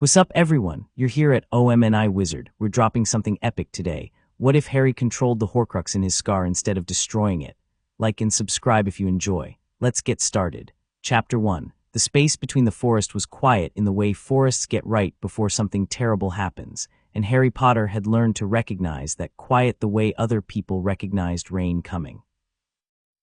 What's up, everyone? You're here at OMNI Wizard. We're dropping something epic today. What if Harry controlled the Horcrux in his scar instead of destroying it? Like and subscribe if you enjoy. Let's get started. Chapter 1. The space between the forest was quiet in the way forests get right before something terrible happens, and Harry Potter had learned to recognize that quiet the way other people recognized rain coming.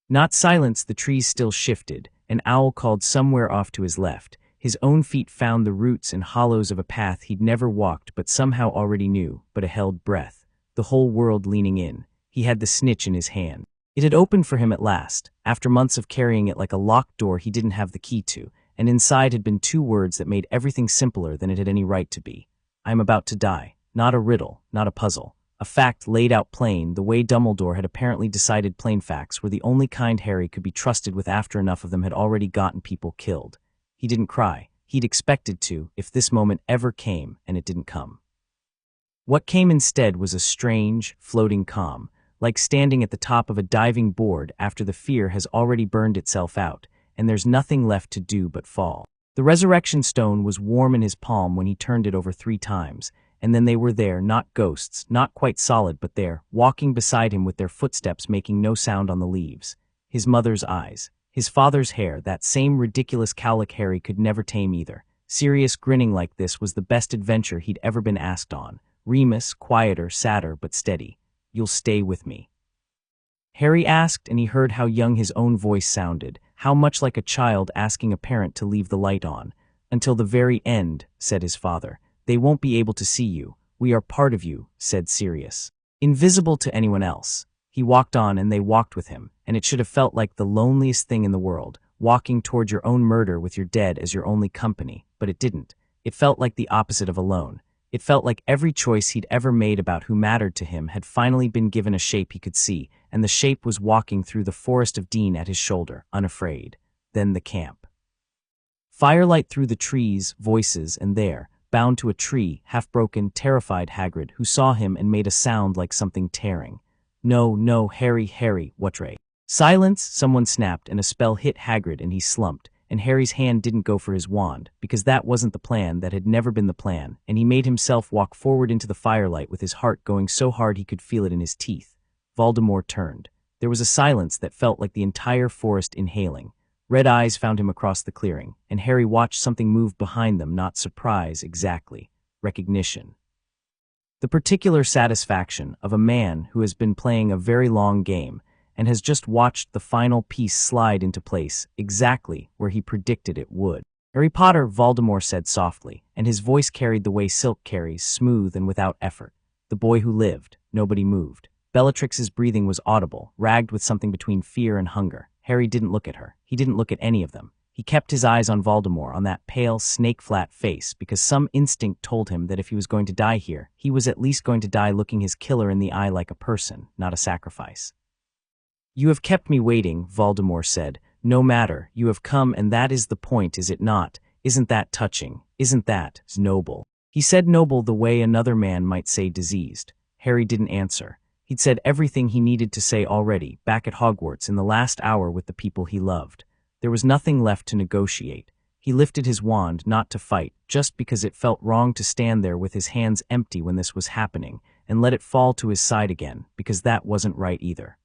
Not silence, the trees still shifted. An owl called somewhere off to his left. His own feet found the roots and hollows of a path he'd never walked but somehow already knew, but a held breath. The whole world leaning in. He had the snitch in his hand. It had opened for him at last, after months of carrying it like a locked door he didn't have the key to, and inside had been two words that made everything simpler than it had any right to be. I am about to die. Not a riddle, not a puzzle. A fact laid out plain, the way Dumbledore had apparently decided plain facts were the only kind Harry could be trusted with after enough of them had already gotten people killed. He didn't cry. He'd expected to, if this moment ever came, and it didn't come. What came instead was a strange, floating calm, like standing at the top of a diving board after the fear has already burned itself out, and there's nothing left to do but fall. The resurrection stone was warm in his palm when he turned it over 3 times, and then they were there, not ghosts, not quite solid, but there, walking beside him with their footsteps making no sound on the leaves. His mother's eyes. His father's hair, that same ridiculous cowlick Harry could never tame either. Serious grinning like this was the best adventure he'd ever been asked on. Remus, quieter, sadder, but steady. You'll stay with me. Harry asked, and he heard how young his own voice sounded, how much like a child asking a parent to leave the light on. Until the very end, said his father. They won't be able to see you. We are part of you, said Sirius. Invisible to anyone else. He walked on and they walked with him, and it should have felt like the loneliest thing in the world, walking toward your own murder with your dead as your only company, but it didn't. It felt like the opposite of alone. It felt like every choice he'd ever made about who mattered to him had finally been given a shape he could see, and the shape was walking through the forest of Dean at his shoulder, unafraid. Then the camp. Firelight through the trees, voices, and there, bound to a tree, half-broken, terrified Hagrid, who saw him and made a sound like something tearing. No, no, Harry, what Ray? Silence, someone snapped, and a spell hit Hagrid and he slumped, and Harry's hand didn't go for his wand, because that wasn't the plan, that had never been the plan, and he made himself walk forward into the firelight with his heart going so hard he could feel it in his teeth. Voldemort turned. There was a silence that felt like the entire forest inhaling. Red eyes found him across the clearing, and Harry watched something move behind them, not surprise exactly. Recognition. The particular satisfaction of a man who has been playing a very long game and has just watched the final piece slide into place exactly where he predicted it would. Harry Potter, Voldemort said softly, and his voice carried the way silk carries, smooth and without effort. The boy who lived. Nobody moved. Bellatrix's breathing was audible, ragged with something between fear and hunger. Harry didn't look at her. He didn't look at any of them. He kept his eyes on Voldemort, on that pale, snake-flat face, because some instinct told him that if he was going to die here, he was at least going to die looking his killer in the eye like a person, not a sacrifice. You have kept me waiting, Voldemort said. No matter, you have come, and that is the point, is it not? Isn't that touching? Isn't that noble? He said noble the way another man might say diseased. Harry didn't answer. He'd said everything he needed to say already, back at Hogwarts in the last hour with the people he loved. There was nothing left to negotiate. He lifted his wand, not to fight, just because it felt wrong to stand there with his hands empty when this was happening, and let it fall to his side again, because that wasn't right either.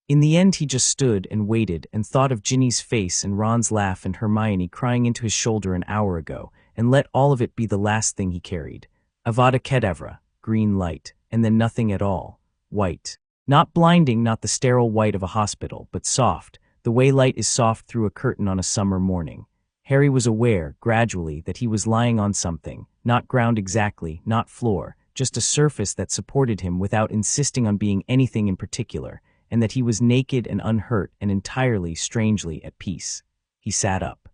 In the end he just stood and waited and thought of Ginny's face and Ron's laugh and Hermione crying into his shoulder an hour ago, and let all of it be the last thing he carried. Avada Kedavra, green light, and then nothing at all. White. Not blinding, not the sterile white of a hospital, but soft, the way light is soft through a curtain on a summer morning. Harry was aware, gradually, that he was lying on something, not ground exactly, not floor, just a surface that supported him without insisting on being anything in particular, and that he was naked and unhurt and entirely, strangely, at peace. He sat up.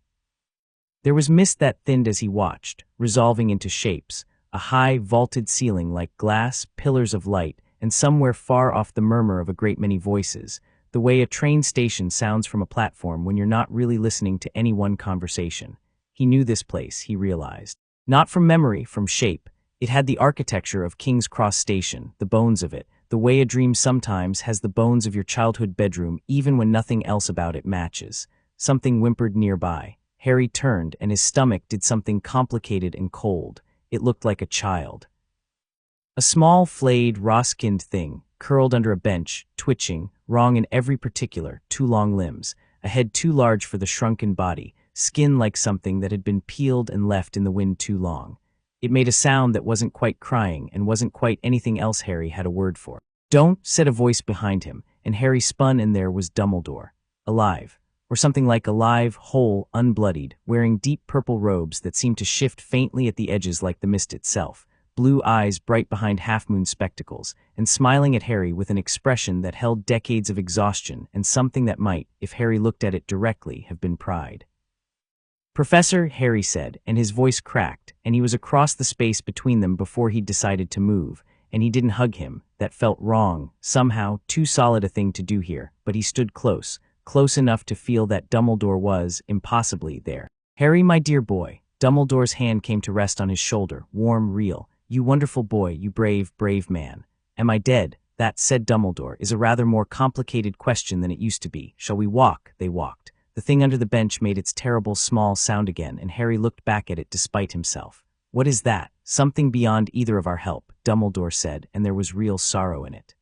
There was mist that thinned as he watched, resolving into shapes, a high, vaulted ceiling like glass, pillars of light, and somewhere far off the murmur of a great many voices, the way a train station sounds from a platform when you're not really listening to any one conversation. He knew this place, he realized. Not from memory, from shape. It had the architecture of King's Cross Station, the bones of it, the way a dream sometimes has the bones of your childhood bedroom even when nothing else about it matches. Something whimpered nearby. Harry turned, and his stomach did something complicated and cold. It looked like a child. A small, flayed, raw-skinned thing, curled under a bench, twitching, wrong in every particular, 2 long limbs, a head too large for the shrunken body, skin like something that had been peeled and left in the wind too long. It made a sound that wasn't quite crying and wasn't quite anything else Harry had a word for. "Don't," said a voice behind him, and Harry spun, and there was Dumbledore. Alive. Or something like alive, whole, unbloodied, wearing deep purple robes that seemed to shift faintly at the edges like the mist itself, blue eyes bright behind half-moon spectacles, and smiling at Harry with an expression that held decades of exhaustion and something that might, if Harry looked at it directly, have been pride. "Professor," Harry said, and his voice cracked, and he was across the space between them before he'd decided to move, and he didn't hug him. That felt wrong, somehow, too solid a thing to do here, but he stood close enough to feel that Dumbledore was, impossibly, there. "Harry, my dear boy." Dumbledore's hand came to rest on his shoulder, warm, real. "You wonderful boy, you brave, brave man." "Am I dead?" "That," said Dumbledore, "is a rather more complicated question than it used to be. Shall we walk?" They walked. The thing under the bench made its terrible small sound again, and Harry looked back at it despite himself. "What is that?" "Something beyond either of our help," Dumbledore said, and there was real sorrow in it.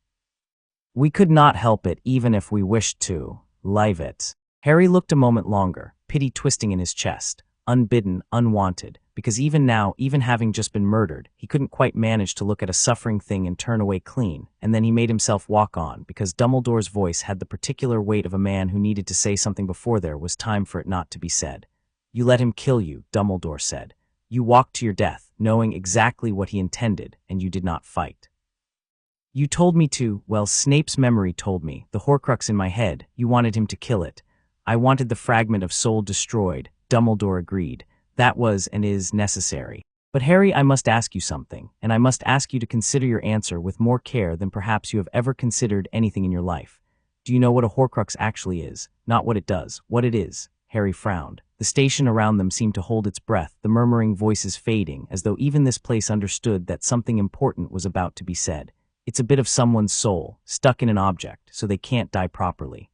"We could not help it even if we wished to. Live it." Harry looked a moment longer, pity twisting in his chest. Unbidden, unwanted, because even now, even having just been murdered, he couldn't quite manage to look at a suffering thing and turn away clean, and then he made himself walk on, because Dumbledore's voice had the particular weight of a man who needed to say something before there was time for it not to be said. "You let him kill you," Dumbledore said. "You walked to your death, knowing exactly what he intended, and you did not fight. You told me to, well, Snape's memory told me, the Horcrux in my head, you wanted him to kill it. I wanted the fragment of soul destroyed," Dumbledore agreed. "That was and is necessary. But Harry, I must ask you something, and I must ask you to consider your answer with more care than perhaps you have ever considered anything in your life. Do you know what a Horcrux actually is? Not what it does, what it is." Harry frowned. The station around them seemed to hold its breath, the murmuring voices fading, as though even this place understood that something important was about to be said. "It's a bit of someone's soul, stuck in an object, so they can't die properly."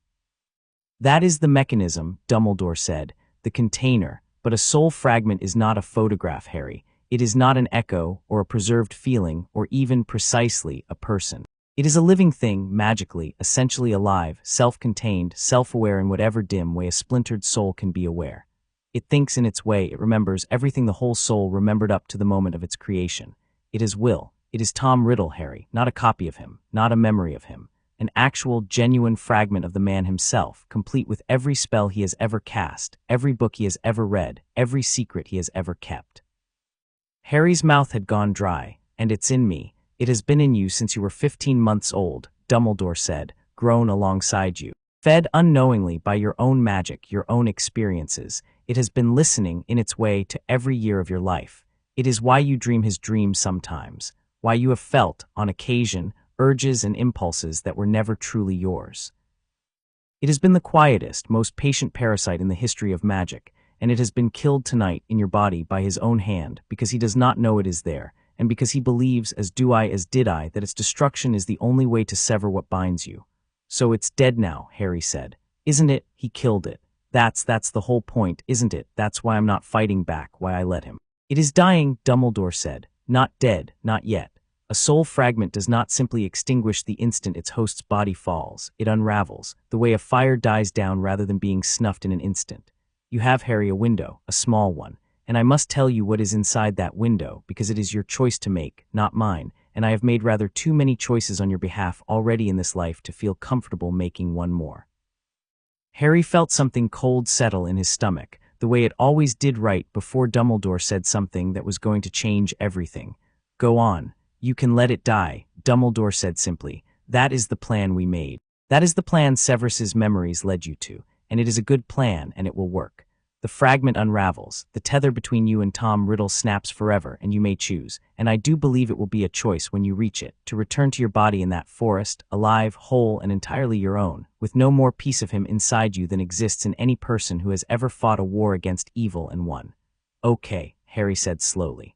"That is the mechanism," Dumbledore said, "the container, but a soul fragment is not a photograph, Harry. It is not an echo, or a preserved feeling, or even, precisely, a person. It is a living thing, magically, essentially alive, self-contained, self-aware in whatever dim way a splintered soul can be aware. It thinks in its way, it remembers everything the whole soul remembered up to the moment of its creation. It is will. It is Tom Riddle, Harry, not a copy of him, not a memory of him. An actual, genuine fragment of the man himself, complete with every spell he has ever cast, every book he has ever read, every secret he has ever kept." Harry's mouth had gone dry. "And it's in me. It has been in you since you were 15 months old," Dumbledore said, "grown alongside you. Fed unknowingly by your own magic, your own experiences. It has been listening, in its way, to every year of your life. It is why you dream his dreams sometimes, why you have felt, on occasion, urges and impulses that were never truly yours. It has been the quietest, most patient parasite in the history of magic, and it has been killed tonight in your body by his own hand because he does not know it is there, and because he believes, as do I, as did I, that its destruction is the only way to sever what binds you. So it's dead now," Harry said. "Isn't it? He killed it. That's the whole point, isn't it? That's why I'm not fighting back, why I let him." "It is dying," Dumbledore said. "Not dead, not yet. A soul fragment does not simply extinguish the instant its host's body falls. It unravels, the way a fire dies down rather than being snuffed in an instant. You have, Harry, a window, a small one, and I must tell you what is inside that window, because it is your choice to make, not mine, and I have made rather too many choices on your behalf already in this life to feel comfortable making one more." Harry felt something cold settle in his stomach, the way it always did right before Dumbledore said something that was going to change everything. "Go on. You can let it die," Dumbledore said simply. "That is the plan we made. That is the plan Severus's memories led you to, and it is a good plan, and it will work. The fragment unravels, the tether between you and Tom Riddle snaps forever, and you may choose, and I do believe it will be a choice when you reach it, to return to your body in that forest, alive, whole, and entirely your own, with no more piece of him inside you than exists in any person who has ever fought a war against evil and won." "Okay," Harry said slowly.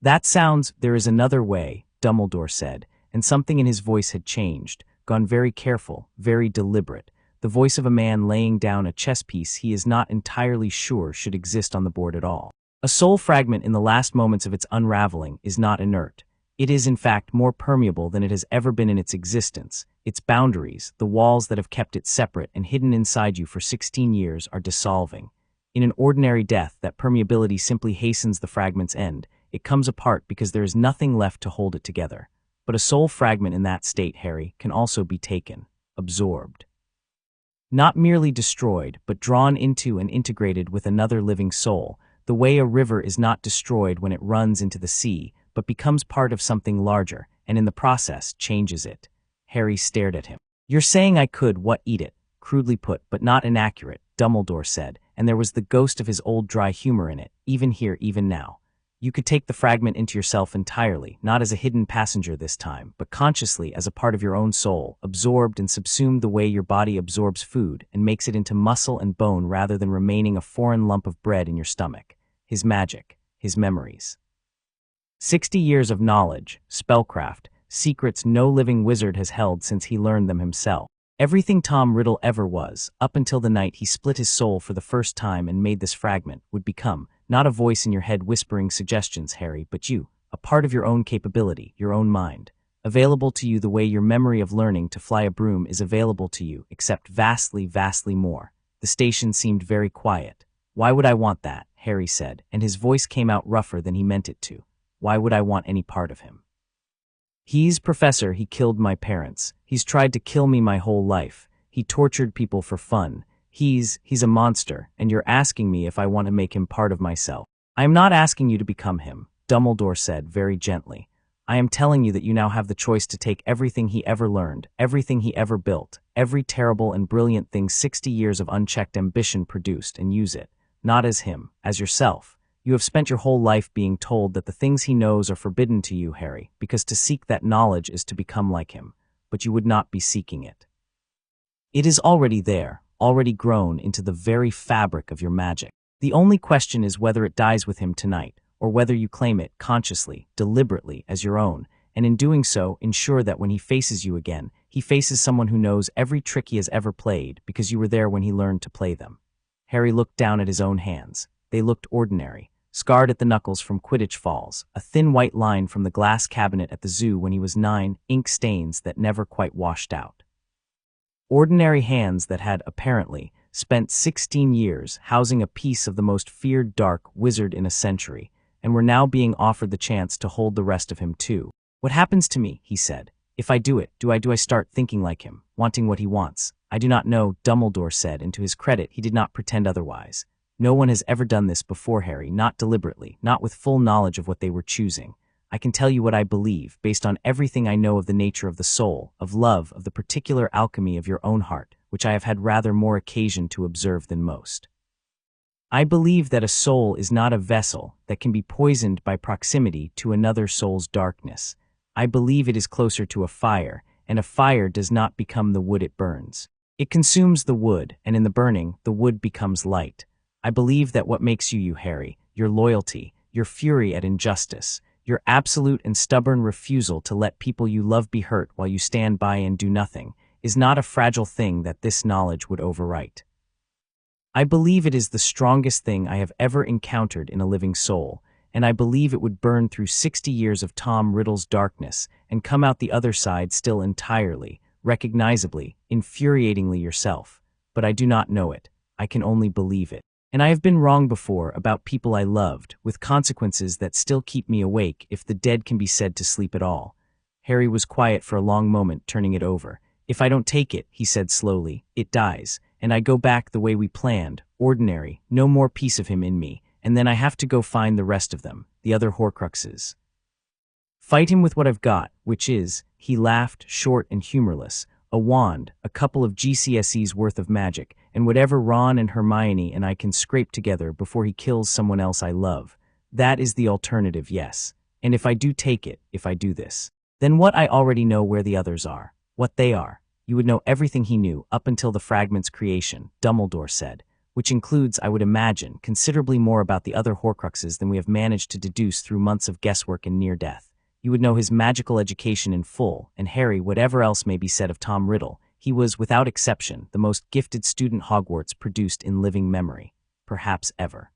"That sounds, there is another way," Dumbledore said, and something in his voice had changed, gone very careful, very deliberate. the voice of a man laying down a chess piece he is not entirely sure should exist on the board at all. A soul fragment in the last moments of its unraveling is not inert. It is in fact more permeable than it has ever been in its existence. Its boundaries, the walls that have kept it separate and hidden inside you for 16 years, are dissolving. In an ordinary death, that permeability simply hastens the fragment's end. It comes apart because there is nothing left to hold it together. But a soul fragment in that state, Harry, can also be taken, absorbed. Not merely destroyed, but drawn into and integrated with another living soul, the way a river is not destroyed when it runs into the sea, but becomes part of something larger, and in the process changes it. Harry stared at him. "You're saying I could, eat it?" Crudely put, but not inaccurate, Dumbledore said, and there was the ghost of his old dry humor in it, even here, even now. "You could take the fragment into yourself entirely, not as a hidden passenger this time, but consciously as a part of your own soul, absorbed and subsumed the way your body absorbs food and makes it into muscle and bone rather than remaining a foreign lump of bread in your stomach. His magic, his memories. 60 years of knowledge, spellcraft, secrets no living wizard has held since he learned them himself. Everything Tom Riddle ever was, up until the night he split his soul for the first time and made this fragment, would become, not a voice in your head whispering suggestions, Harry, but you, a part of your own capability, your own mind. Available to you the way your memory of learning to fly a broom is available to you, except vastly, vastly more." The station seemed very quiet. "Why would I want that?" Harry said, and his voice came out rougher than he meant it to. "Why would I want any part of him? He's Professor, he killed my parents. He's tried to kill me my whole life. He tortured people for fun. He's a monster, and you're asking me if I want to make him part of myself." "I am not asking you to become him," Dumbledore said very gently. "I am telling you that you now have the choice to take everything he ever learned, everything he ever built, every terrible and brilliant thing 60 years of unchecked ambition produced, and use it, not as him, as yourself. You have spent your whole life being told that the things he knows are forbidden to you, Harry, because to seek that knowledge is to become like him, but you would not be seeking it. It is already there, already grown into the very fabric of your magic. The only question is whether it dies with him tonight, or whether you claim it consciously, deliberately, as your own, and in doing so, ensure that when he faces you again, he faces someone who knows every trick he has ever played because you were there when he learned to play them." Harry looked down at his own hands. They looked ordinary, scarred at the knuckles from Quidditch falls, a thin white line from the glass cabinet at the zoo when he was 9, ink stains that never quite washed out. Ordinary hands that had, apparently, spent 16 years housing a piece of the most feared dark wizard in a century, and were now being offered the chance to hold the rest of him too. "What happens to me," he said, "if I do it? Do I start thinking like him, wanting what he wants?" "I do not know," Dumbledore said, and to his credit he did not pretend otherwise. "No one has ever done this before, Harry, not deliberately, not with full knowledge of what they were choosing. I can tell you what I believe, based on everything I know of the nature of the soul, of love, of the particular alchemy of your own heart, which I have had rather more occasion to observe than most. I believe that a soul is not a vessel that can be poisoned by proximity to another soul's darkness. I believe it is closer to a fire, and a fire does not become the wood it burns. It consumes the wood, and in the burning, the wood becomes light. I believe that what makes you, Harry, your loyalty, your fury at injustice, your absolute and stubborn refusal to let people you love be hurt while you stand by and do nothing, is not a fragile thing that this knowledge would overwrite. I believe it is the strongest thing I have ever encountered in a living soul, and I believe it would burn through 60 years of Tom Riddle's darkness and come out the other side still entirely, recognizably, infuriatingly yourself. But I do not know it. I can only believe it. And I have been wrong before about people I loved, with consequences that still keep me awake if the dead can be said to sleep at all." Harry was quiet for a long moment, turning it over. "If I don't take it," he said slowly, "it dies, and I go back the way we planned, ordinary, no more piece of him in me, and then I have to go find the rest of them, the other Horcruxes. Fight him with what I've got, which is," he laughed, short and humorless, "a wand, a couple of GCSEs worth of magic, and whatever Ron and Hermione and I can scrape together before he kills someone else I love. That is the alternative, yes. And if I do take it, if I do this, then what I already know where the others are, what they are. You would know everything he knew up until the fragment's creation," Dumbledore said, "which includes, I would imagine, considerably more about the other Horcruxes than we have managed to deduce through months of guesswork and near death. You would know his magical education in full, and Harry, whatever else may be said of Tom Riddle, He was, without exception, the most gifted student Hogwarts produced in living memory, perhaps ever.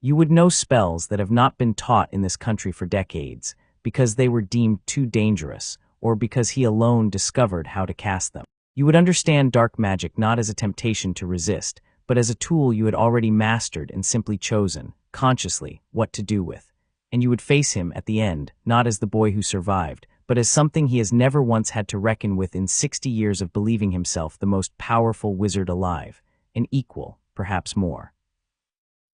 You would know spells that have not been taught in this country for decades, because they were deemed too dangerous, or because he alone discovered how to cast them. You would understand dark magic not as a temptation to resist, but as a tool you had already mastered and simply chosen, consciously, what to do with. And you would face him at the end, not as the boy who survived, but as something he has never once had to reckon with in 60 years of believing himself the most powerful wizard alive, an equal, perhaps more.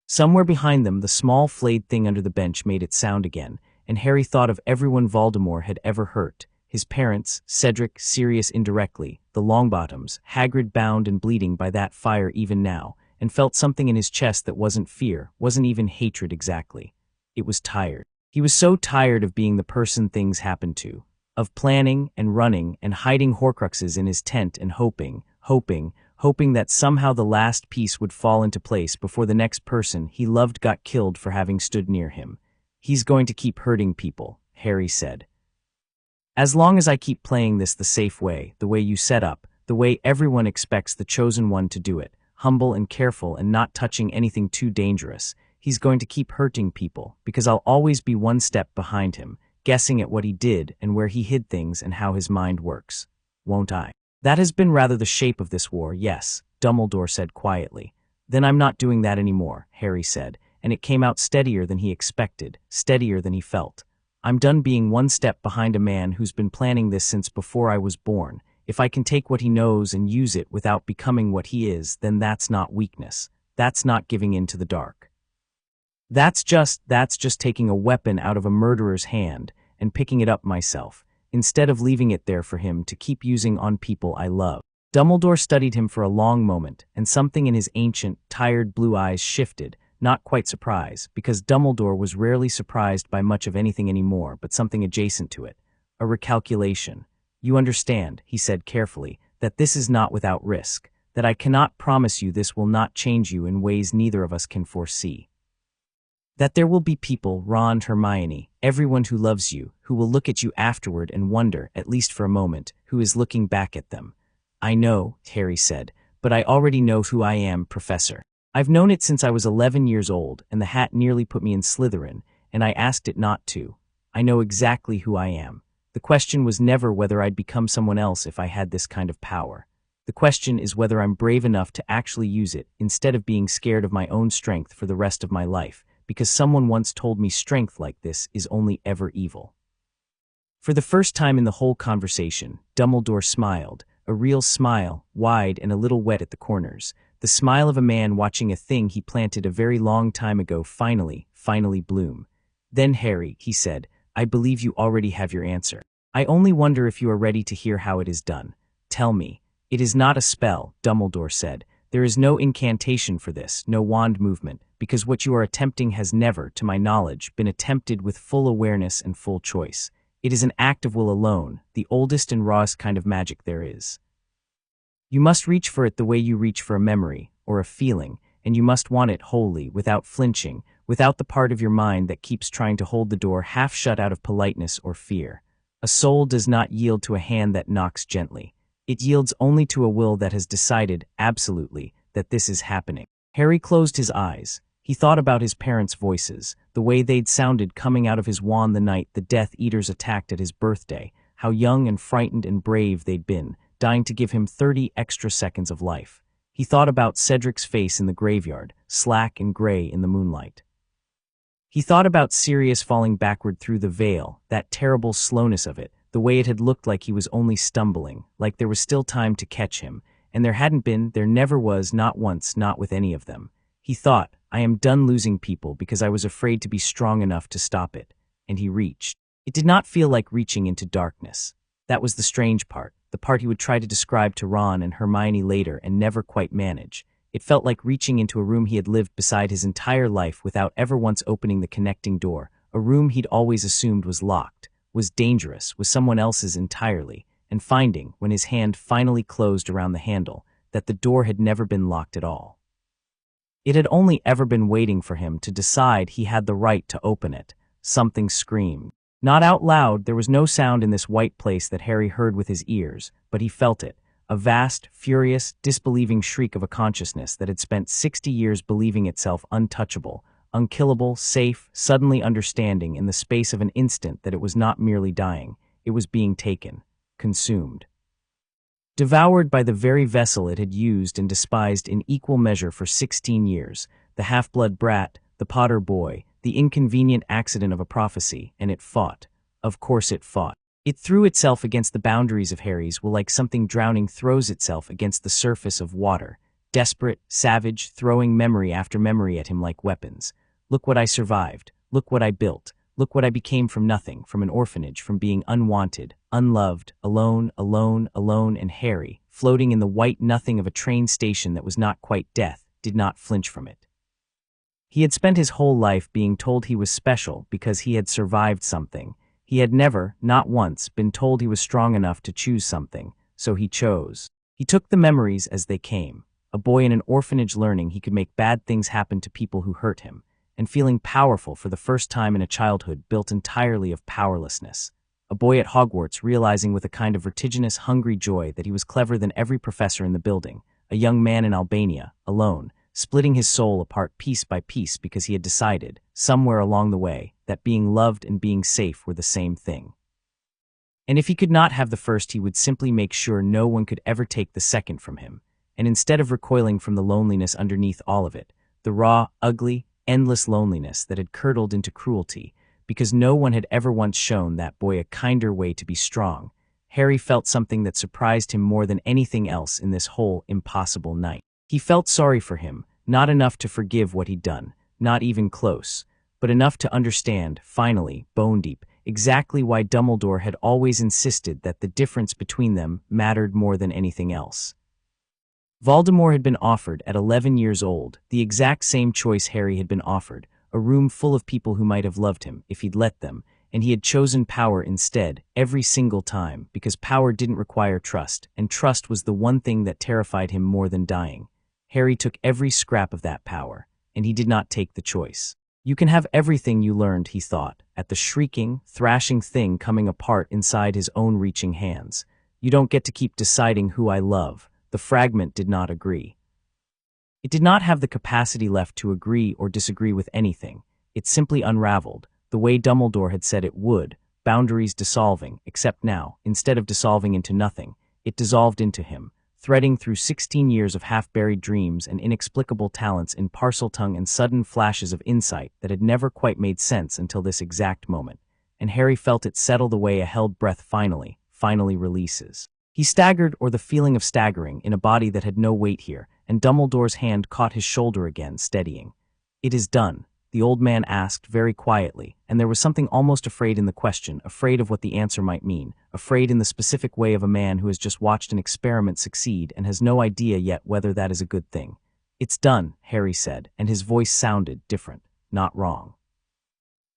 Somewhere behind them, the small flayed thing under the bench made its sound again, and Harry thought of everyone Voldemort had ever hurt. His parents, Cedric, Sirius indirectly, the Longbottoms, Hagrid bound and bleeding by that fire even now, and felt something in his chest that wasn't fear, wasn't even hatred exactly. It was tired. He was so tired of being the person things happened to, of planning and running and hiding Horcruxes in his tent and hoping that somehow the last piece would fall into place before the next person he loved got killed for having stood near him. He's going to keep hurting people, Harry said. As long as I keep playing this the safe way, the way you set up, the way everyone expects the chosen one to do it, humble and careful and not touching anything too dangerous, he's going to keep hurting people, because I'll always be one step behind him, guessing at what he did and where he hid things and how his mind works. Won't I? That has been rather the shape of this war, yes, Dumbledore said quietly. Then I'm not doing that anymore, Harry said, and it came out steadier than he expected, steadier than he felt. I'm done being one step behind a man who's been planning this since before I was born. If I can take what he knows and use it without becoming what he is, then that's not weakness. That's not giving in to the dark. That's just taking a weapon out of a murderer's hand and picking it up myself, instead of leaving it there for him to keep using on people I love. Dumbledore studied him for a long moment, and something in his ancient, tired blue eyes shifted, not quite surprise, because Dumbledore was rarely surprised by much of anything anymore, but something adjacent to it. A recalculation. You understand, he said carefully, that this is not without risk, that I cannot promise you this will not change you in ways neither of us can foresee. That there will be people, Ron, Hermione, everyone who loves you, who will look at you afterward and wonder, at least for a moment, who is looking back at them. I know, Harry said, but I already know who I am, Professor. I've known it since I was 11 years old, and the hat nearly put me in Slytherin, and I asked it not to. I know exactly who I am. The question was never whether I'd become someone else if I had this kind of power. The question is whether I'm brave enough to actually use it, instead of being scared of my own strength for the rest of my life, because someone once told me strength like this is only ever evil. For the first time in the whole conversation, Dumbledore smiled, a real smile, wide and a little wet at the corners. The smile of a man watching a thing he planted a very long time ago finally bloom. Then Harry, he said, I believe you already have your answer. I only wonder if you are ready to hear how it is done. Tell me. It is not a spell, Dumbledore said. There is no incantation for this, no wand movement, because what you are attempting has never, to my knowledge, been attempted with full awareness and full choice. It is an act of will alone, the oldest and rawest kind of magic there is. You must reach for it the way you reach for a memory, or a feeling, and you must want it wholly, without flinching, without the part of your mind that keeps trying to hold the door half shut out of politeness or fear. A soul does not yield to a hand that knocks gently. It yields only to a will that has decided, absolutely, that this is happening. Harry closed his eyes. He thought about his parents' voices, the way they'd sounded coming out of his wand the night the Death Eaters attacked at his birthday, how young and frightened and brave they'd been, dying to give him 30 extra seconds of life. He thought about Cedric's face in the graveyard, slack and gray in the moonlight. He thought about Sirius falling backward through the veil, that terrible slowness of it, the way it had looked like he was only stumbling, like there was still time to catch him, and there hadn't been, there never was, not once, not with any of them. He thought, I am done losing people because I was afraid to be strong enough to stop it, and he reached. It did not feel like reaching into darkness. That was the strange part, the part he would try to describe to Ron and Hermione later and never quite manage. It felt like reaching into a room he had lived beside his entire life without ever once opening the connecting door, a room he'd always assumed was locked, was dangerous, was someone else's entirely, and finding, when his hand finally closed around the handle, that the door had never been locked at all. It had only ever been waiting for him to decide he had the right to open it. Something screamed. Not out loud, there was no sound in this white place that Harry heard with his ears, but he felt it, a vast, furious, disbelieving shriek of a consciousness that had spent 60 years believing itself untouchable, unkillable, safe, suddenly understanding in the space of an instant that it was not merely dying, it was being taken, consumed. Devoured by the very vessel it had used and despised in equal measure for 16 years, the half-blood brat, the Potter boy, the inconvenient accident of a prophecy, and it fought. Of course it fought. It threw itself against the boundaries of Harry's will like something drowning throws itself against the surface of water, desperate, savage, throwing memory after memory at him like weapons. Look what I survived. Look what I built. Look what I became from nothing, from an orphanage, from being unwanted, unloved, alone, alone, alone, and Harry, floating in the white nothing of a train station that was not quite death, did not flinch from it. He had spent his whole life being told he was special because he had survived something. He had never, not once, been told he was strong enough to choose something, so he chose. He took the memories as they came, a boy in an orphanage learning he could make bad things happen to people who hurt him, and feeling powerful for the first time in a childhood built entirely of powerlessness. A boy at Hogwarts realizing with a kind of vertiginous, hungry joy that he was cleverer than every professor in the building. A young man in Albania, alone, splitting his soul apart piece by piece because he had decided, somewhere along the way, that being loved and being safe were the same thing. And if he could not have the first, he would simply make sure no one could ever take the second from him. And instead of recoiling from the loneliness underneath all of it, the raw, ugly, endless loneliness that had curdled into cruelty, because no one had ever once shown that boy a kinder way to be strong, Harry felt something that surprised him more than anything else in this whole impossible night. He felt sorry for him, not enough to forgive what he'd done, not even close, but enough to understand, finally, bone deep, exactly why Dumbledore had always insisted that the difference between them mattered more than anything else. Voldemort had been offered, at 11 years old, the exact same choice Harry had been offered, a room full of people who might have loved him if he'd let them, and he had chosen power instead, every single time, because power didn't require trust, and trust was the one thing that terrified him more than dying. Harry took every scrap of that power, and he did not take the choice. You can have everything you learned, he thought, at the shrieking, thrashing thing coming apart inside his own reaching hands. You don't get to keep deciding who I love. The fragment did not agree. It did not have the capacity left to agree or disagree with anything. It simply unraveled, the way Dumbledore had said it would, boundaries dissolving, except now, instead of dissolving into nothing, it dissolved into him, threading through 16 years of half-buried dreams and inexplicable talents in Parseltongue and sudden flashes of insight that had never quite made sense until this exact moment, and Harry felt it settle the way a held breath finally releases. He staggered, or the feeling of staggering, in a body that had no weight here, and Dumbledore's hand caught his shoulder again, steadying. "It is done," the old man asked very quietly, and there was something almost afraid in the question, afraid of what the answer might mean, afraid in the specific way of a man who has just watched an experiment succeed and has no idea yet whether that is a good thing. "It's done," Harry said, and his voice sounded different, not wrong.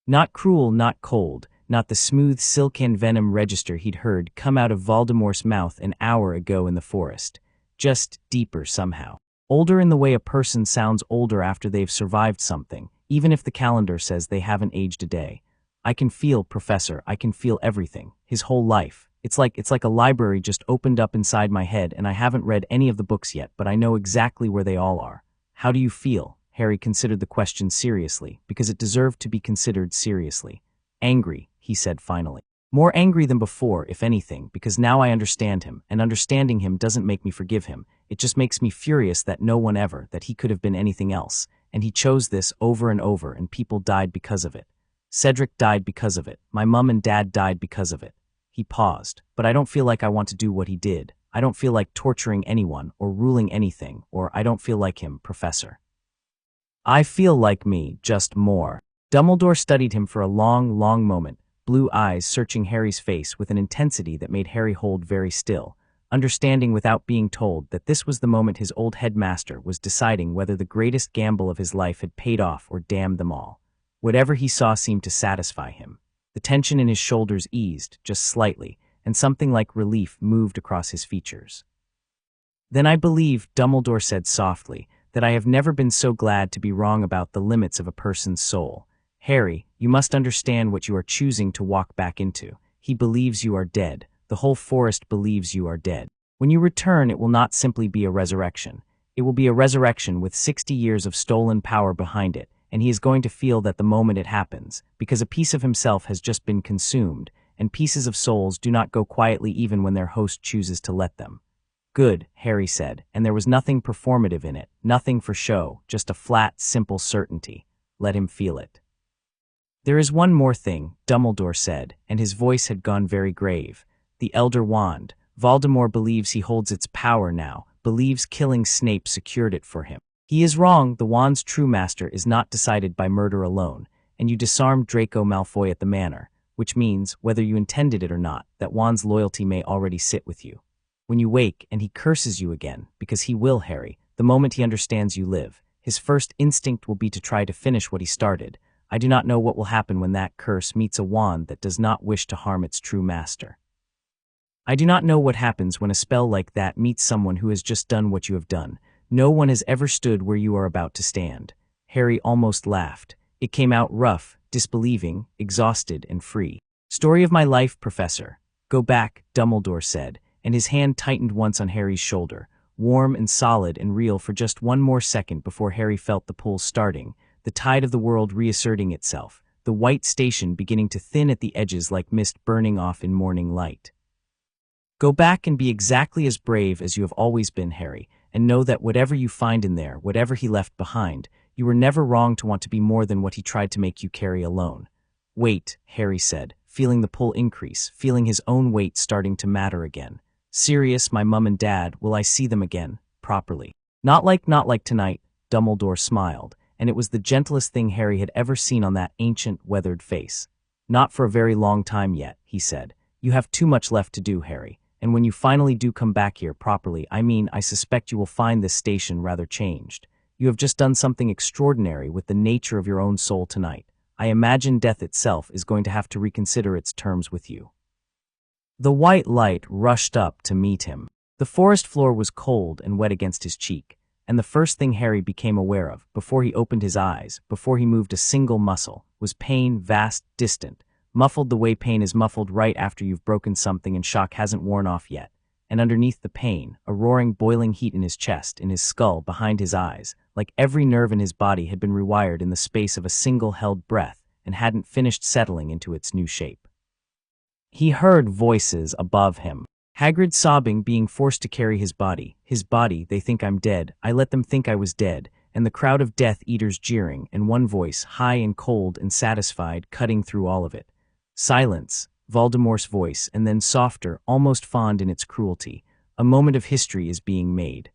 Not cruel, not cold, not the smooth silken venom register he'd heard come out of Voldemort's mouth an hour ago in the forest. Just deeper somehow. Older in the way a person sounds older after they've survived something, even if the calendar says they haven't aged a day. "I can feel, Professor, I can feel everything, his whole life. It's like a library just opened up inside my head and I haven't read any of the books yet, but I know exactly where they all are." "How do you feel?" Harry considered the question seriously, because it deserved to be considered seriously. "Angry," he said finally. "More angry than before, if anything, because now I understand him, and understanding him doesn't make me forgive him. It just makes me furious that no one ever, that he could have been anything else, and he chose this over and over, and people died because of it. Cedric died because of it. My mum and dad died because of it." He paused. "But I don't feel like I want to do what he did. I don't feel like torturing anyone, or ruling anything, or I don't feel like him, Professor. I feel like me, just more." Dumbledore studied him for a long, long moment, blue eyes searching Harry's face with an intensity that made Harry hold very still, understanding without being told that this was the moment his old headmaster was deciding whether the greatest gamble of his life had paid off or damned them all. Whatever he saw seemed to satisfy him. The tension in his shoulders eased, just slightly, and something like relief moved across his features. "Then I believe," Dumbledore said softly, "that I have never been so glad to be wrong about the limits of a person's soul. Harry, you must understand what you are choosing to walk back into. He believes you are dead. The whole forest believes you are dead. When you return, it will not simply be a resurrection. It will be a resurrection with 60 years of stolen power behind it, and he is going to feel that the moment it happens, because a piece of himself has just been consumed, and pieces of souls do not go quietly even when their host chooses to let them. Good, Harry said, and there was nothing performative in it, nothing for show, just a flat, simple certainty. Let him feel it. There is one more thing, Dumbledore said, and his voice had gone very grave. The Elder Wand. Voldemort believes he holds its power now, believes killing Snape secured it for him. He is wrong. The wand's true master is not decided by murder alone, and you disarmed Draco Malfoy at the manor, which means, whether you intended it or not, that wand's loyalty may already sit with you. When you wake and he curses you again, because he will, Harry, the moment he understands you live, his first instinct will be to try to finish what he started. I do not know what will happen when that curse meets a wand that does not wish to harm its true master. I do not know what happens when a spell like that meets someone who has just done what you have done. No one has ever stood where you are about to stand. Harry almost laughed. It came out rough, disbelieving, exhausted, and free. Story of my life, Professor. Go back, Dumbledore said, and his hand tightened once on Harry's shoulder, warm and solid and real for just one more second before Harry felt the pull starting, the tide of the world reasserting itself, the white station beginning to thin at the edges like mist burning off in morning light. Go back and be exactly as brave as you have always been, Harry, and know that whatever you find in there, whatever he left behind, you were never wrong to want to be more than what he tried to make you carry alone. Wait, Harry said, feeling the pull increase, feeling his own weight starting to matter again. Sirius, my mum and dad, will I see them again, properly? Not like tonight, Dumbledore smiled, and it was the gentlest thing Harry had ever seen on that ancient, weathered face. Not for a very long time yet, he said. You have too much left to do, Harry. And when you finally do come back here properly, I suspect you will find this station rather changed. You have just done something extraordinary with the nature of your own soul tonight. I imagine death itself is going to have to reconsider its terms with you. The white light rushed up to meet him. The forest floor was cold and wet against his cheek, and the first thing Harry became aware of, before he opened his eyes, before he moved a single muscle, was pain, vast, distant, muffled the way pain is muffled right after you've broken something and shock hasn't worn off yet. And underneath the pain, a roaring, boiling heat in his chest, in his skull, behind his eyes, like every nerve in his body had been rewired in the space of a single held breath and hadn't finished settling into its new shape. He heard voices above him. Hagrid sobbing, being forced to carry his body. They think I'm dead. I let them think I was dead. And the crowd of Death Eaters jeering, and one voice, high and cold and satisfied, cutting through all of it. Silence, Voldemort's voice, and then softer, almost fond in its cruelty. A moment of history is being made.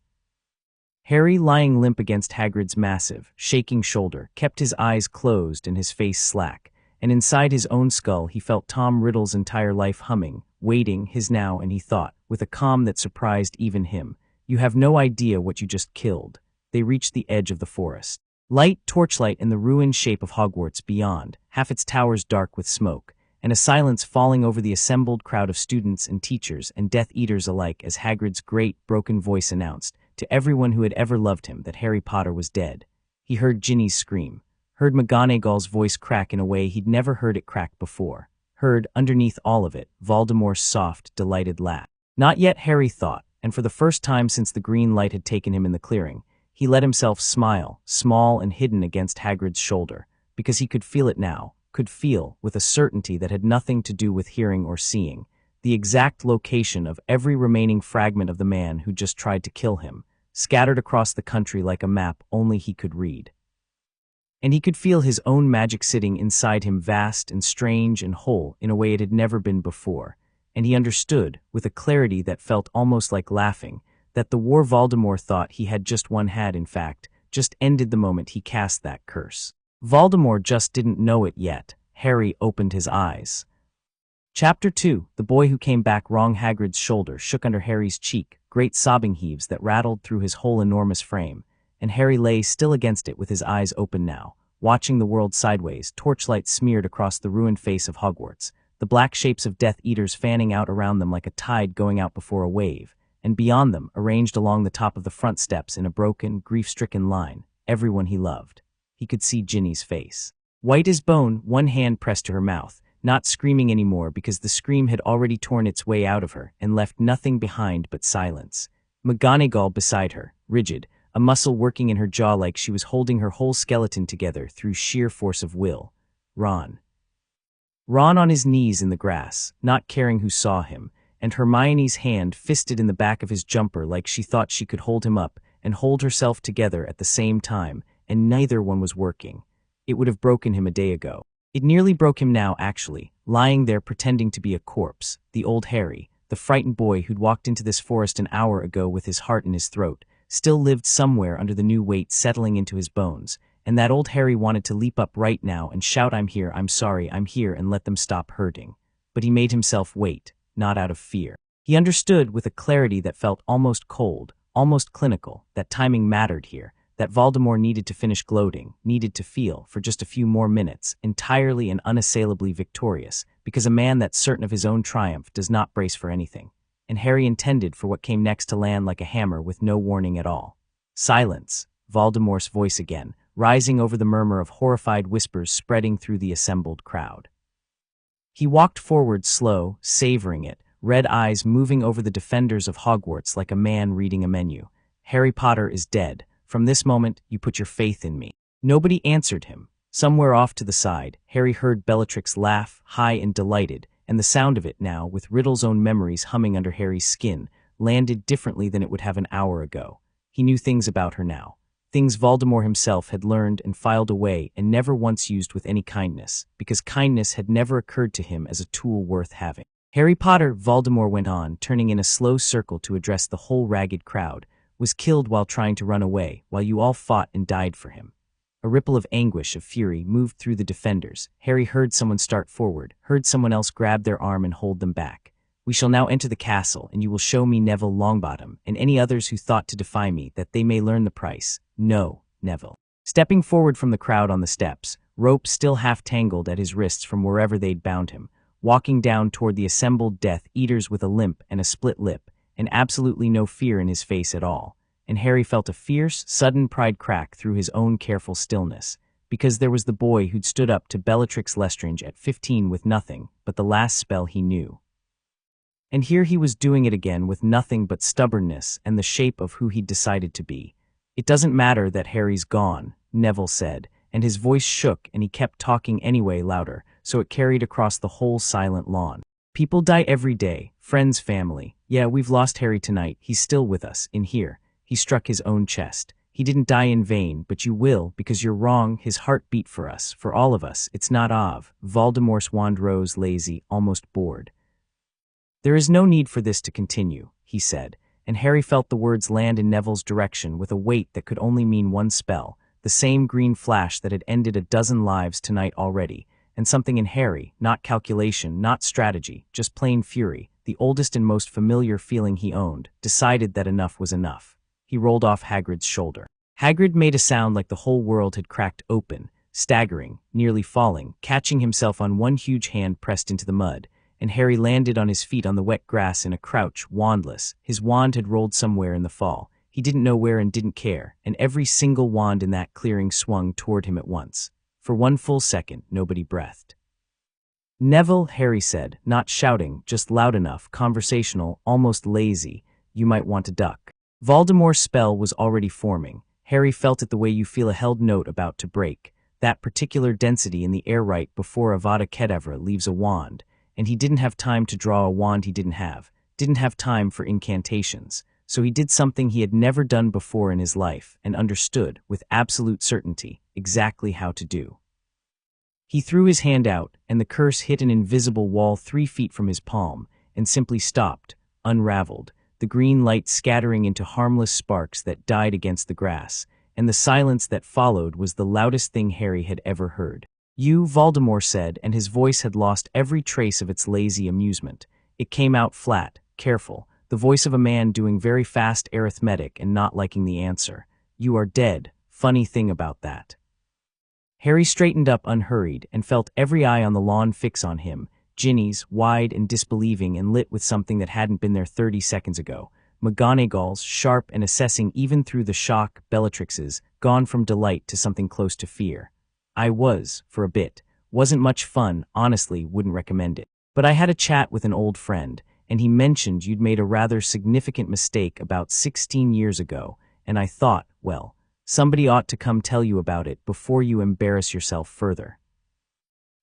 Harry, lying limp against Hagrid's massive, shaking shoulder, kept his eyes closed and his face slack, and inside his own skull he felt Tom Riddle's entire life humming, waiting, his now, and he thought, with a calm that surprised even him, you have no idea what you just killed. They reached the edge of the forest. Light, torchlight, and the ruined shape of Hogwarts beyond, half its towers dark with smoke, and a silence falling over the assembled crowd of students and teachers and Death Eaters alike as Hagrid's great, broken voice announced, to everyone who had ever loved him, that Harry Potter was dead. He heard Ginny's scream, heard McGonagall's voice crack in a way he'd never heard it crack before, heard, underneath all of it, Voldemort's soft, delighted laugh. Not yet, Harry thought, and for the first time since the green light had taken him in the clearing, he let himself smile, small and hidden against Hagrid's shoulder, because he could feel it now, could feel, with a certainty that had nothing to do with hearing or seeing, the exact location of every remaining fragment of the man who just tried to kill him, scattered across the country like a map only he could read. And he could feel his own magic sitting inside him, vast and strange and whole in a way it had never been before, and he understood, with a clarity that felt almost like laughing, that the war Voldemort thought he had just won had, in fact, just ended the moment he cast that curse. Voldemort just didn't know it yet. Harry opened his eyes. Chapter 2. The boy who came back wrong. Hagrid's shoulder shook under Harry's cheek, great sobbing heaves that rattled through his whole enormous frame, and Harry lay still against it with his eyes open now, watching the world sideways, torchlight smeared across the ruined face of Hogwarts, the black shapes of Death Eaters fanning out around them like a tide going out before a wave, and beyond them, arranged along the top of the front steps in a broken, grief-stricken line, everyone he loved. He could see Ginny's face. White as bone, one hand pressed to her mouth, not screaming anymore because the scream had already torn its way out of her and left nothing behind but silence. McGonagall beside her, rigid, a muscle working in her jaw like she was holding her whole skeleton together through sheer force of will. Ron. Ron on his knees in the grass, not caring who saw him, and Hermione's hand fisted in the back of his jumper like she thought she could hold him up and hold herself together at the same time, and neither one was working. It would have broken him a day ago. It nearly broke him now, actually, lying there pretending to be a corpse, the old Harry, the frightened boy who'd walked into this forest an hour ago with his heart in his throat, still lived somewhere under the new weight settling into his bones, and that old Harry wanted to leap up right now and shout, "I'm here, I'm sorry, I'm here," and let them stop hurting. But he made himself wait, not out of fear. He understood with a clarity that felt almost cold, almost clinical, that timing mattered here, that Voldemort needed to finish gloating, needed to feel, for just a few more minutes, entirely and unassailably victorious, because a man that's certain of his own triumph does not brace for anything. And Harry intended for what came next to land like a hammer with no warning at all. Silence, Voldemort's voice again, rising over the murmur of horrified whispers spreading through the assembled crowd. He walked forward slow, savoring it, red eyes moving over the defenders of Hogwarts like a man reading a menu. "Harry Potter is dead. From this moment, you put your faith in me." Nobody answered him. Somewhere off to the side, Harry heard Bellatrix laugh, high and delighted, and the sound of it now, with Riddle's own memories humming under Harry's skin, landed differently than it would have an hour ago. He knew things about her now. Things Voldemort himself had learned and filed away and never once used with any kindness, because kindness had never occurred to him as a tool worth having. "Harry Potter," Voldemort went on, turning in a slow circle to address the whole ragged crowd, "was killed while trying to run away, while you all fought and died for him." A ripple of anguish, of fury, moved through the defenders. Harry heard someone start forward, heard someone else grab their arm and hold them back. "We shall now enter the castle, and you will show me Neville Longbottom, and any others who thought to defy me, that they may learn the price. No, Neville." Stepping forward from the crowd on the steps, rope still half tangled at his wrists from wherever they'd bound him, walking down toward the assembled Death Eaters with a limp and a split lip, and absolutely no fear in his face at all. And Harry felt a fierce, sudden pride crack through his own careful stillness, because there was the boy who'd stood up to Bellatrix Lestrange at 15 with nothing but the last spell he knew. And here he was doing it again with nothing but stubbornness and the shape of who he'd decided to be. "It doesn't matter that Harry's gone," Neville said, and his voice shook and he kept talking anyway louder, so it carried across the whole silent lawn. "People die every day, friends, family. Yeah, we've lost Harry tonight. He's still with us, in here." He struck his own chest. "He didn't die in vain, but you will, because you're wrong. His heart beat for us, for all of us. It's not of." Voldemort's wand rose lazy, almost bored. "There is no need for this to continue," he said, and Harry felt the words land in Neville's direction with a weight that could only mean one spell, the same green flash that had ended a dozen lives tonight already, and something in Harry, not calculation, not strategy, just plain fury, the oldest and most familiar feeling he owned, decided that enough was enough. He rolled off Hagrid's shoulder. Hagrid made a sound like the whole world had cracked open, staggering, nearly falling, catching himself on one huge hand pressed into the mud, and Harry landed on his feet on the wet grass in a crouch, wandless. His wand had rolled somewhere in the fall. He didn't know where and didn't care, and every single wand in that clearing swung toward him at once. For one full second, nobody breathed. "Neville," Harry said, not shouting, just loud enough, conversational, almost lazy, "you might want to duck." Voldemort's spell was already forming. Harry felt it the way you feel a held note about to break, that particular density in the air right before Avada Kedavra leaves a wand, and he didn't have time to draw a wand he didn't have time for incantations, so he did something he had never done before in his life and understood, with absolute certainty, exactly how to do. He threw his hand out, and the curse hit an invisible wall 3 feet from his palm, and simply stopped, unraveled, the green light scattering into harmless sparks that died against the grass, and the silence that followed was the loudest thing Harry had ever heard. "You," Voldemort said, and his voice had lost every trace of its lazy amusement. It came out flat, careful, the voice of a man doing very fast arithmetic and not liking the answer. "You are dead. Funny thing about that." Harry straightened up unhurried and felt every eye on the lawn fix on him, Ginny's, wide and disbelieving and lit with something that hadn't been there 30 seconds ago. McGonagall's, sharp and assessing even through the shock, Bellatrix's, gone from delight to something close to fear. "I was, for a bit, Wasn't much fun, honestly, wouldn't recommend it. But I had a chat with an old friend, and he mentioned you'd made a rather significant mistake about 16 years ago, and I thought, well, somebody ought to come tell you about it before you embarrass yourself further.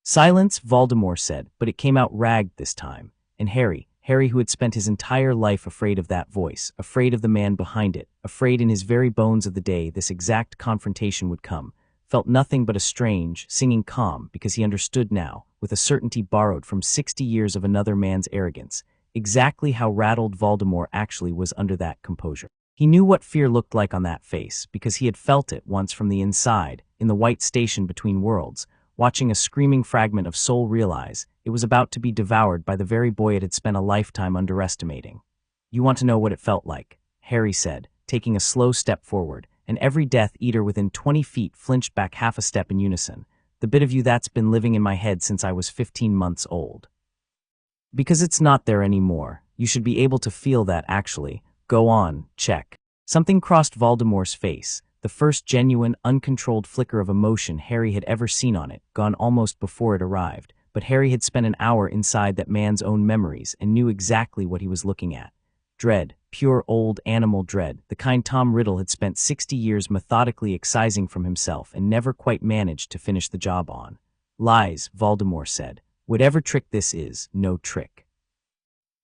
Silence, Voldemort said, but it came out ragged this time. And Harry, who had spent his entire life afraid of that voice, afraid of the man behind it, afraid in his very bones of the day this exact confrontation would come, felt nothing but a strange, singing calm because he understood now, with a certainty borrowed from 60 years of another man's arrogance, exactly how rattled Voldemort actually was under that composure. He knew what fear looked like on that face because he had felt it once from the inside, in the white station between worlds, watching a screaming fragment of soul realize it was about to be devoured by the very boy it had spent a lifetime underestimating. You want to know what it felt like, Harry said, taking a slow step forward, and every Death Eater within 20 feet flinched back half a step in unison. The bit of you that's been living in my head since I was 15 months old. Because it's not there anymore. You should be able to feel that actually. Go on, check. Something crossed Voldemort's face. The first genuine, uncontrolled flicker of emotion Harry had ever seen on it, gone almost before it arrived, but Harry had spent an hour inside that man's own memories and knew exactly what he was looking at. Dread, pure old animal dread, the kind Tom Riddle had spent 60 years methodically excising from himself and never quite managed to finish the job on. Lies, Voldemort said. Whatever trick this is, no trick.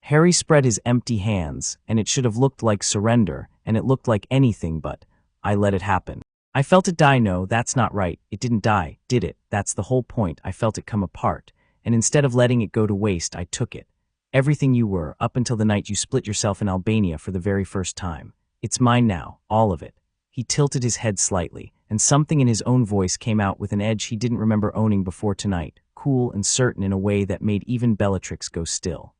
Harry spread his empty hands, and it should have looked like surrender, and it looked like anything but, I let it happen. I felt it die. No, that's not right. It didn't die, did it? That's the whole point. I felt it come apart, and instead of letting it go to waste, I took it. Everything you were, up until the night you split yourself in Albania for the very first time. It's mine now, all of it. He tilted his head slightly, and something in his own voice came out with an edge he didn't remember owning before tonight, cool and certain in a way that made even Bellatrix go still.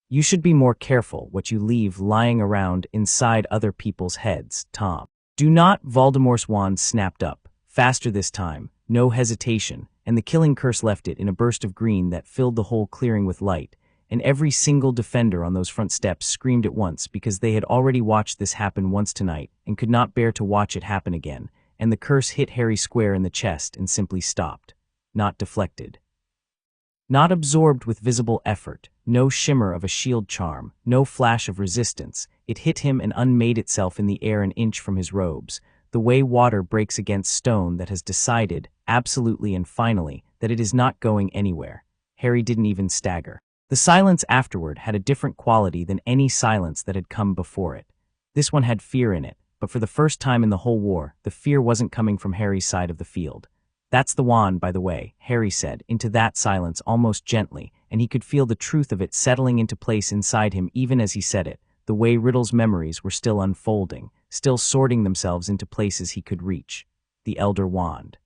You should be more careful what you leave lying around inside other people's heads, Tom. Do not. Voldemort's wand snapped up, faster this time, no hesitation, and the killing curse left it in a burst of green that filled the whole clearing with light, and every single defender on those front steps screamed at once because they had already watched this happen once tonight and could not bear to watch it happen again, and the curse hit Harry square in the chest and simply stopped. Not deflected. Not absorbed with visible effort, no shimmer of a shield charm, no flash of resistance. It hit him and unmade itself in the air an inch from his robes, the way water breaks against stone that has decided, absolutely and finally, that it is not going anywhere. Harry didn't even stagger. The silence afterward had a different quality than any silence that had come before it. This one had fear in it, but for the first time in the whole war, the fear wasn't coming from Harry's side of the field. That's the wand, by the way, Harry said, into that silence almost gently, and he could feel the truth of it settling into place inside him even as he said it, the way Riddle's memories were still unfolding, still sorting themselves into places he could reach. The Elder Wand.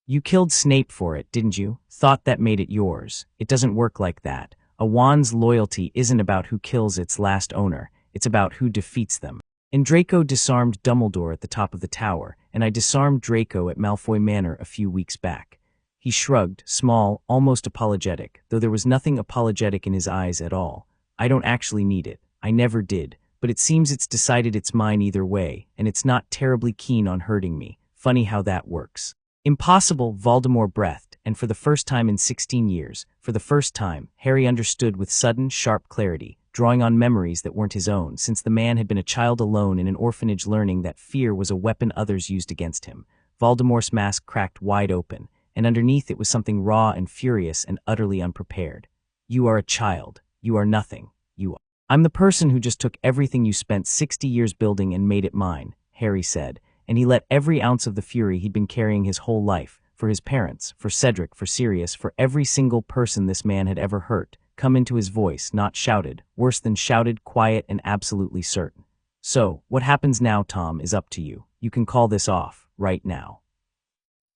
You killed Snape for it, didn't you? Thought that made it yours. It doesn't work like that. A wand's loyalty isn't about who kills its last owner, it's about who defeats them. And Draco disarmed Dumbledore at the top of the tower, and I disarmed Draco at Malfoy Manor a few weeks back. He shrugged, small, almost apologetic, though there was nothing apologetic in his eyes at all. I don't actually need it. I never did, but it seems it's decided it's mine either way, and it's not terribly keen on hurting me. Funny how that works. Impossible, Voldemort breathed, and for the first time in 16 years, for the first time, Harry understood with sudden, sharp clarity, drawing on memories that weren't his own, since the man had been a child alone in an orphanage learning that fear was a weapon others used against him. Voldemort's mask cracked wide open, and underneath it was something raw and furious and utterly unprepared. You are a child. You are nothing. You are. I'm the person who just took everything you spent 60 years building and made it mine, Harry said, and he let every ounce of the fury he'd been carrying his whole life, for his parents, for Cedric, for Sirius, for every single person this man had ever hurt, come into his voice, not shouted, worse than shouted, quiet and absolutely certain. So, what happens now, Tom, is up to you. You can call this off, right now.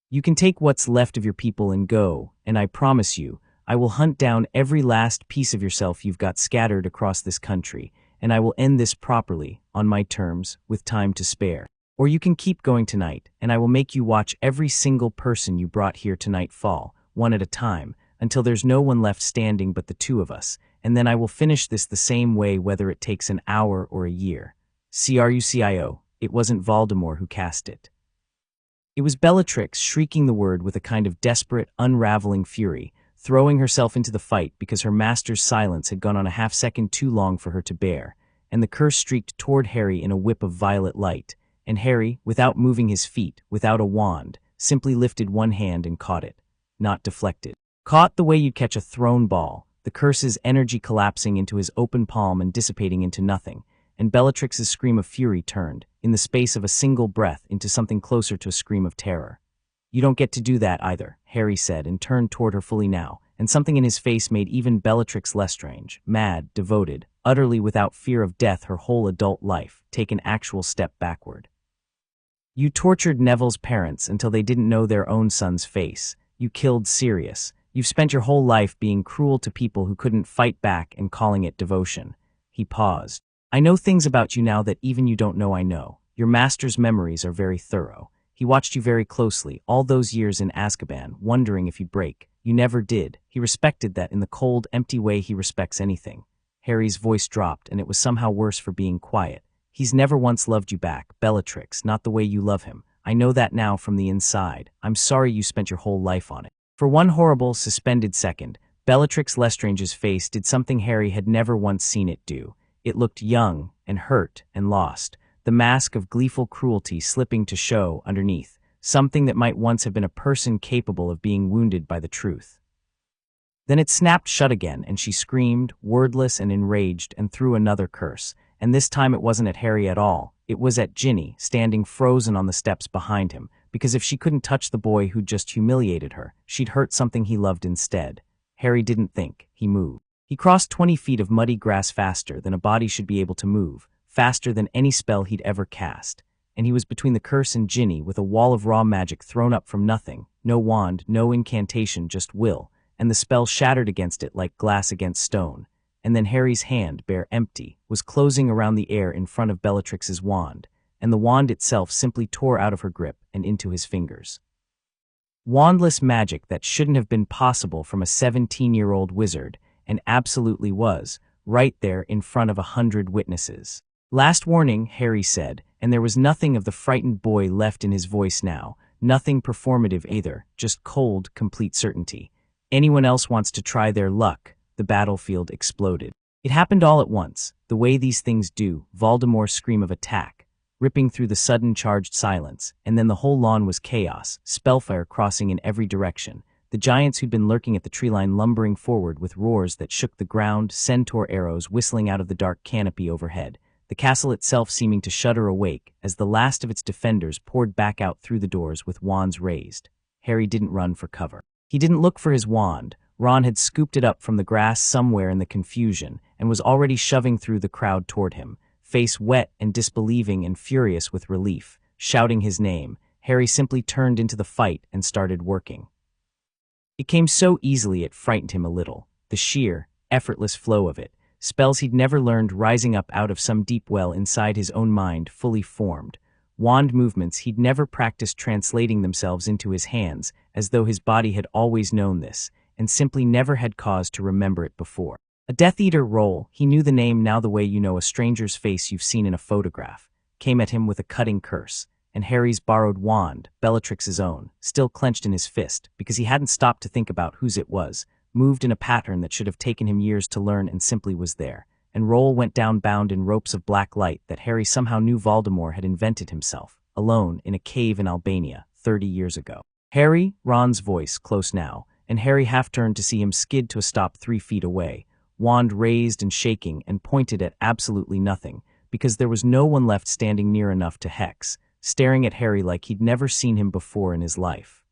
You can take what's left of your people and go, and I promise you, I will hunt down every last piece of yourself you've got scattered across this country, and I will end this properly, on my terms, with time to spare. Or you can keep going tonight, and I will make you watch every single person you brought here tonight fall, one at a time, until there's no one left standing but the two of us, and then I will finish this the same way whether it takes an hour or a year. Crucio, it wasn't Voldemort who cast it. It was Bellatrix shrieking the word with a kind of desperate, unraveling fury, throwing herself into the fight because her master's silence had gone on a half-second too long for her to bear, and the curse streaked toward Harry in a whip of violet light, and Harry, without moving his feet, without a wand, simply lifted one hand and caught it. Not deflected. Caught the way you'd catch a thrown ball, the curse's energy collapsing into his open palm and dissipating into nothing, and Bellatrix's scream of fury turned, in the space of a single breath, into something closer to a scream of terror. "You don't get to do that either," Harry said, and turned toward her fully now, and something in his face made even Bellatrix Lestrange, mad, devoted, utterly without fear of death her whole adult life, take an actual step backward. "You tortured Neville's parents until they didn't know their own son's face. You killed Sirius. You've spent your whole life being cruel to people who couldn't fight back and calling it devotion." He paused. "I know things about you now that even you don't know I know. Your master's memories are very thorough. He watched you very closely, all those years in Azkaban, wondering if you'd break. You never did. He respected that in the cold, empty way he respects anything." Harry's voice dropped, and it was somehow worse for being quiet. "He's never once loved you back, Bellatrix, not the way you love him. I know that now from the inside. I'm sorry you spent your whole life on it." For one horrible, suspended second, Bellatrix Lestrange's face did something Harry had never once seen it do. It looked young, and hurt, and lost, the mask of gleeful cruelty slipping to show underneath, something that might once have been a person capable of being wounded by the truth. Then it snapped shut again, and she screamed, wordless and enraged, and threw another curse. And this time it wasn't at Harry at all. It was at Ginny, standing frozen on the steps behind him, because if she couldn't touch the boy who'd just humiliated her, she'd hurt something he loved instead. Harry didn't think, he moved. He crossed 20 feet of muddy grass faster than a body should be able to move, faster than any spell he'd ever cast. And he was between the curse and Ginny, with a wall of raw magic thrown up from nothing, no wand, no incantation, just will, and the spell shattered against it like glass against stone. And then Harry's hand, bare empty, was closing around the air in front of Bellatrix's wand, and the wand itself simply tore out of her grip and into his fingers. Wandless magic that shouldn't have been possible from a 17-year-old wizard, and absolutely was, right there in front of 100 witnesses. "Last warning," Harry said, and there was nothing of the frightened boy left in his voice now, nothing performative either, just cold, complete certainty. "Anyone else wants to try their luck?" The battlefield exploded. It happened all at once, the way these things do, Voldemort's scream of attack, ripping through the sudden charged silence, and then the whole lawn was chaos, spellfire crossing in every direction, the giants who'd been lurking at the tree line lumbering forward with roars that shook the ground, centaur arrows whistling out of the dark canopy overhead, the castle itself seeming to shudder awake as the last of its defenders poured back out through the doors with wands raised. Harry didn't run for cover. He didn't look for his wand. Ron had scooped it up from the grass somewhere in the confusion and was already shoving through the crowd toward him, face wet and disbelieving and furious with relief, shouting his name. Harry simply turned into the fight and started working. It came so easily it frightened him a little, the sheer, effortless flow of it, spells he'd never learned rising up out of some deep well inside his own mind fully formed, wand movements he'd never practiced translating themselves into his hands as though his body had always known this, and simply never had cause to remember it before. A Death Eater roll, he knew the name now the way you know a stranger's face you've seen in a photograph, came at him with a cutting curse, and Harry's borrowed wand, Bellatrix's own, still clenched in his fist, because he hadn't stopped to think about whose it was, moved in a pattern that should have taken him years to learn and simply was there, and roll went down bound in ropes of black light that Harry somehow knew Voldemort had invented himself, alone in a cave in Albania, 30 years ago. "Harry," Ron's voice, close now, and Harry half-turned to see him skid to a stop 3 feet away, wand raised and shaking and pointed at absolutely nothing, because there was no one left standing near enough to hex, staring at Harry like he'd never seen him before in his life.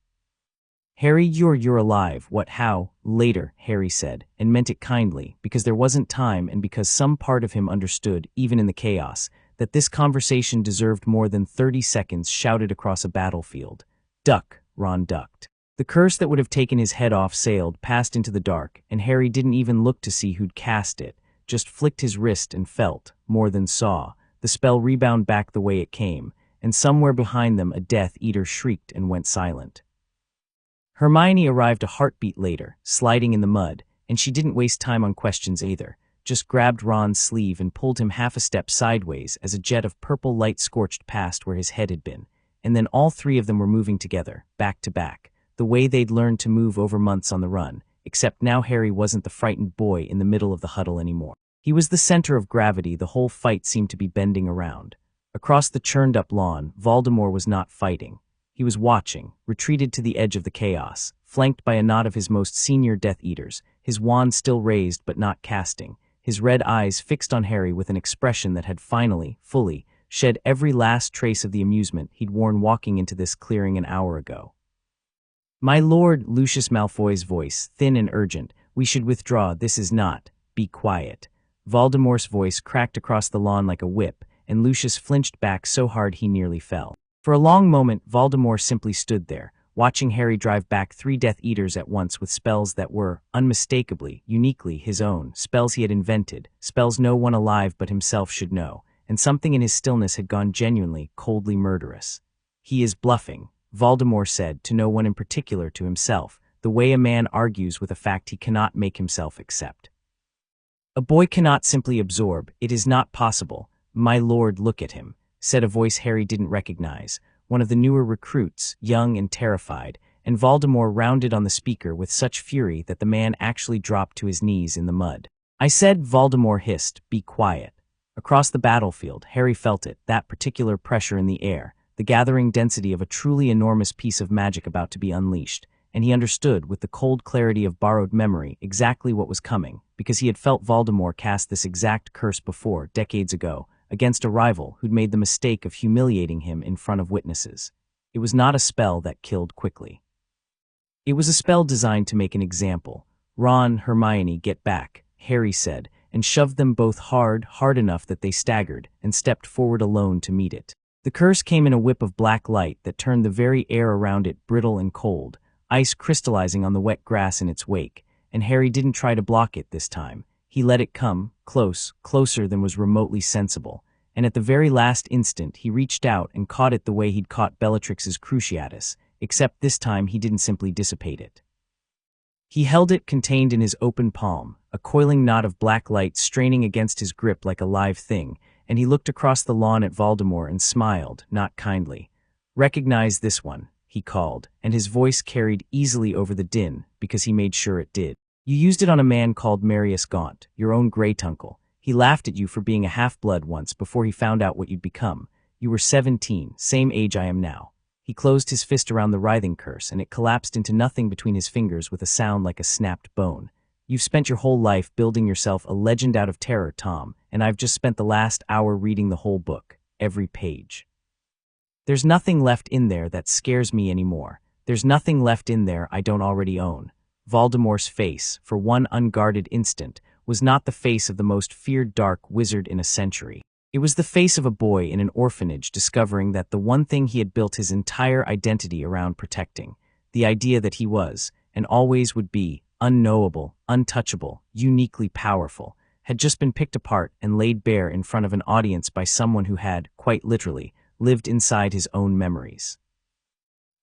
"Harry, you're alive. What, how?" "Later," Harry said, and meant it kindly, because there wasn't time and because some part of him understood, even in the chaos, that this conversation deserved more than 30 seconds shouted across a battlefield. "Duck," Ron ducked. The curse that would have taken his head off sailed past into the dark, and Harry didn't even look to see who'd cast it, just flicked his wrist and felt, more than saw, the spell rebound back the way it came, and somewhere behind them a Death Eater shrieked and went silent. Hermione arrived a heartbeat later, sliding in the mud, and she didn't waste time on questions either, just grabbed Ron's sleeve and pulled him half a step sideways as a jet of purple light scorched past where his head had been, and then all three of them were moving together, back to back, the way they'd learned to move over months on the run, except now Harry wasn't the frightened boy in the middle of the huddle anymore. He was the center of gravity. The whole fight seemed to be bending around. Across the churned-up lawn, Voldemort was not fighting. He was watching, retreated to the edge of the chaos, flanked by a knot of his most senior Death Eaters, his wand still raised but not casting, his red eyes fixed on Harry with an expression that had finally, fully, shed every last trace of the amusement he'd worn walking into this clearing an hour ago. "My lord," Lucius Malfoy's voice, thin and urgent, "we should withdraw. This is not. Be quiet." Voldemort's voice cracked across the lawn like a whip, and Lucius flinched back so hard he nearly fell. For a long moment, Voldemort simply stood there, watching Harry drive back 3 Death Eaters at once with spells that were, unmistakably, uniquely his own, spells he had invented, spells no one alive but himself should know, and something in his stillness had gone genuinely, coldly murderous. "He is bluffing," Voldemort said, to no one in particular, to himself, the way a man argues with a fact he cannot make himself accept. "A boy cannot simply absorb. It is not possible. My lord, look at him," said a voice Harry didn't recognize, one of the newer recruits, young and terrified, and Voldemort rounded on the speaker with such fury that the man actually dropped to his knees in the mud. "I said," Voldemort hissed, "be quiet." Across the battlefield, Harry felt it, that particular pressure in the air, the gathering density of a truly enormous piece of magic about to be unleashed, and he understood, with the cold clarity of borrowed memory, exactly what was coming, because he had felt Voldemort cast this exact curse before, decades ago, against a rival who'd made the mistake of humiliating him in front of witnesses. It was not a spell that killed quickly. It was a spell designed to make an example. "Ron, Hermione, get back," Harry said, and shoved them both hard enough that they staggered and stepped forward alone to meet it. The curse came in a whip of black light that turned the very air around it brittle and cold, ice crystallizing on the wet grass in its wake, and Harry didn't try to block it this time. He let it come, closer than was remotely sensible, and at the very last instant he reached out and caught it the way he'd caught Bellatrix's Cruciatus, except this time he didn't simply dissipate it. He held it contained in his open palm, a coiling knot of black light straining against his grip like a live thing, and he looked across the lawn at Voldemort and smiled, not kindly. "Recognize this one," he called, and his voice carried easily over the din, because he made sure it did. "You used it on a man called Marius Gaunt, your own great-uncle. He laughed at you for being a half-blood once before he found out what you'd become. You were 17, same age I am now." He closed his fist around the writhing curse, and it collapsed into nothing between his fingers with a sound like a snapped bone. "You've spent your whole life building yourself a legend out of terror, Tom, and I've just spent the last hour reading the whole book, every page. There's nothing left in there that scares me anymore. There's nothing left in there I don't already own." Voldemort's face, for one unguarded instant, was not the face of the most feared dark wizard in a century. It was the face of a boy in an orphanage discovering that the one thing he had built his entire identity around protecting, the idea that he was, and always would be, unknowable, untouchable, uniquely powerful, had just been picked apart and laid bare in front of an audience by someone who had, quite literally, lived inside his own memories.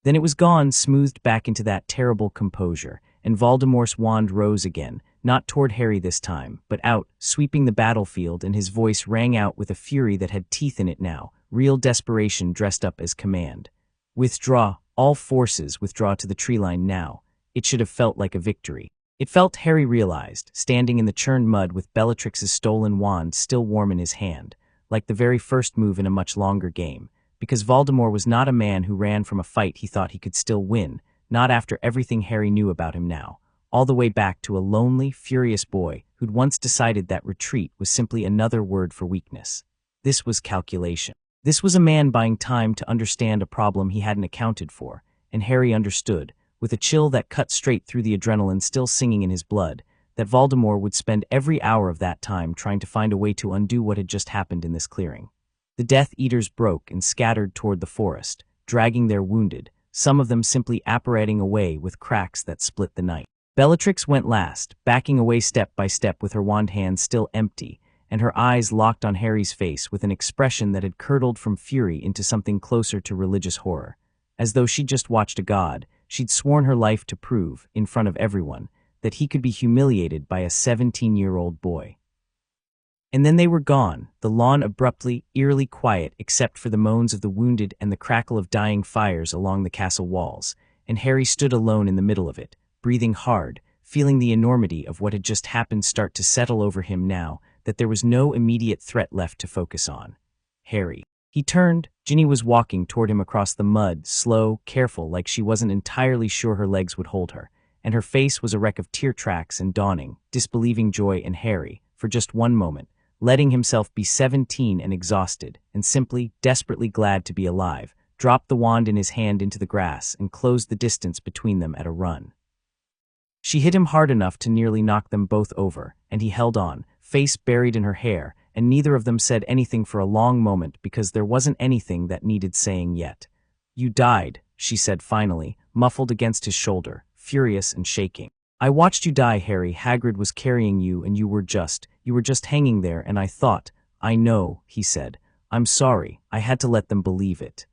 Then it was gone, smoothed back into that terrible composure, and Voldemort's wand rose again, not toward Harry this time, but out, sweeping the battlefield, and his voice rang out with a fury that had teeth in it now, real desperation dressed up as command. "Withdraw, all forces withdraw to the tree line now." It should have felt like a victory. It felt, Harry realized, standing in the churned mud with Bellatrix's stolen wand still warm in his hand, like the very first move in a much longer game, because Voldemort was not a man who ran from a fight he thought he could still win, not after everything Harry knew about him now, all the way back to a lonely, furious boy who'd once decided that retreat was simply another word for weakness. This was calculation. This was a man buying time to understand a problem he hadn't accounted for, and Harry understood, with a chill that cut straight through the adrenaline still singing in his blood, that Voldemort would spend every hour of that time trying to find a way to undo what had just happened in this clearing. The Death Eaters broke and scattered toward the forest, dragging their wounded, some of them simply apparating away with cracks that split the night. Bellatrix went last, backing away step by step with her wand hand still empty, and her eyes locked on Harry's face with an expression that had curdled from fury into something closer to religious horror. As though she'd just watched a god, she'd sworn her life to prove, in front of everyone, that he could be humiliated by a 17-year-old boy. And then they were gone, the lawn abruptly, eerily quiet except for the moans of the wounded and the crackle of dying fires along the castle walls, and Harry stood alone in the middle of it, breathing hard, feeling the enormity of what had just happened start to settle over him now that there was no immediate threat left to focus on. Harry. He turned. Ginny was walking toward him across the mud, slow, careful, like she wasn't entirely sure her legs would hold her, and her face was a wreck of tear tracks and dawning, disbelieving joy in Harry, for just one moment, letting himself be 17 and exhausted, and simply, desperately glad to be alive, dropped the wand in his hand into the grass and closed the distance between them at a run. She hit him hard enough to nearly knock them both over, and he held on, face buried in her hair, and neither of them said anything for a long moment because there wasn't anything that needed saying yet. "You died," she said finally, muffled against his shoulder, furious and shaking. "I watched you die, Harry. Hagrid was carrying you and you were just hanging there, and I thought." "I know," he said. "I'm sorry. I had to let them believe it."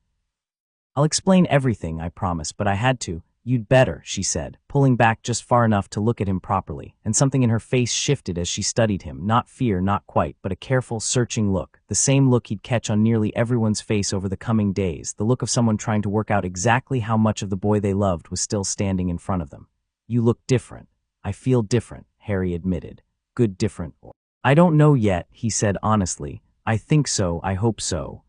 "I'll explain everything, I promise, but I had to." "You'd better," she said, pulling back just far enough to look at him properly, and something in her face shifted as she studied him, not fear, not quite, but a careful, searching look, the same look he'd catch on nearly everyone's face over the coming days, the look of someone trying to work out exactly how much of the boy they loved was still standing in front of them. "You look different." "I feel different," Harry admitted. "Good different." "I don't know yet," he said honestly. "I think so, I hope so."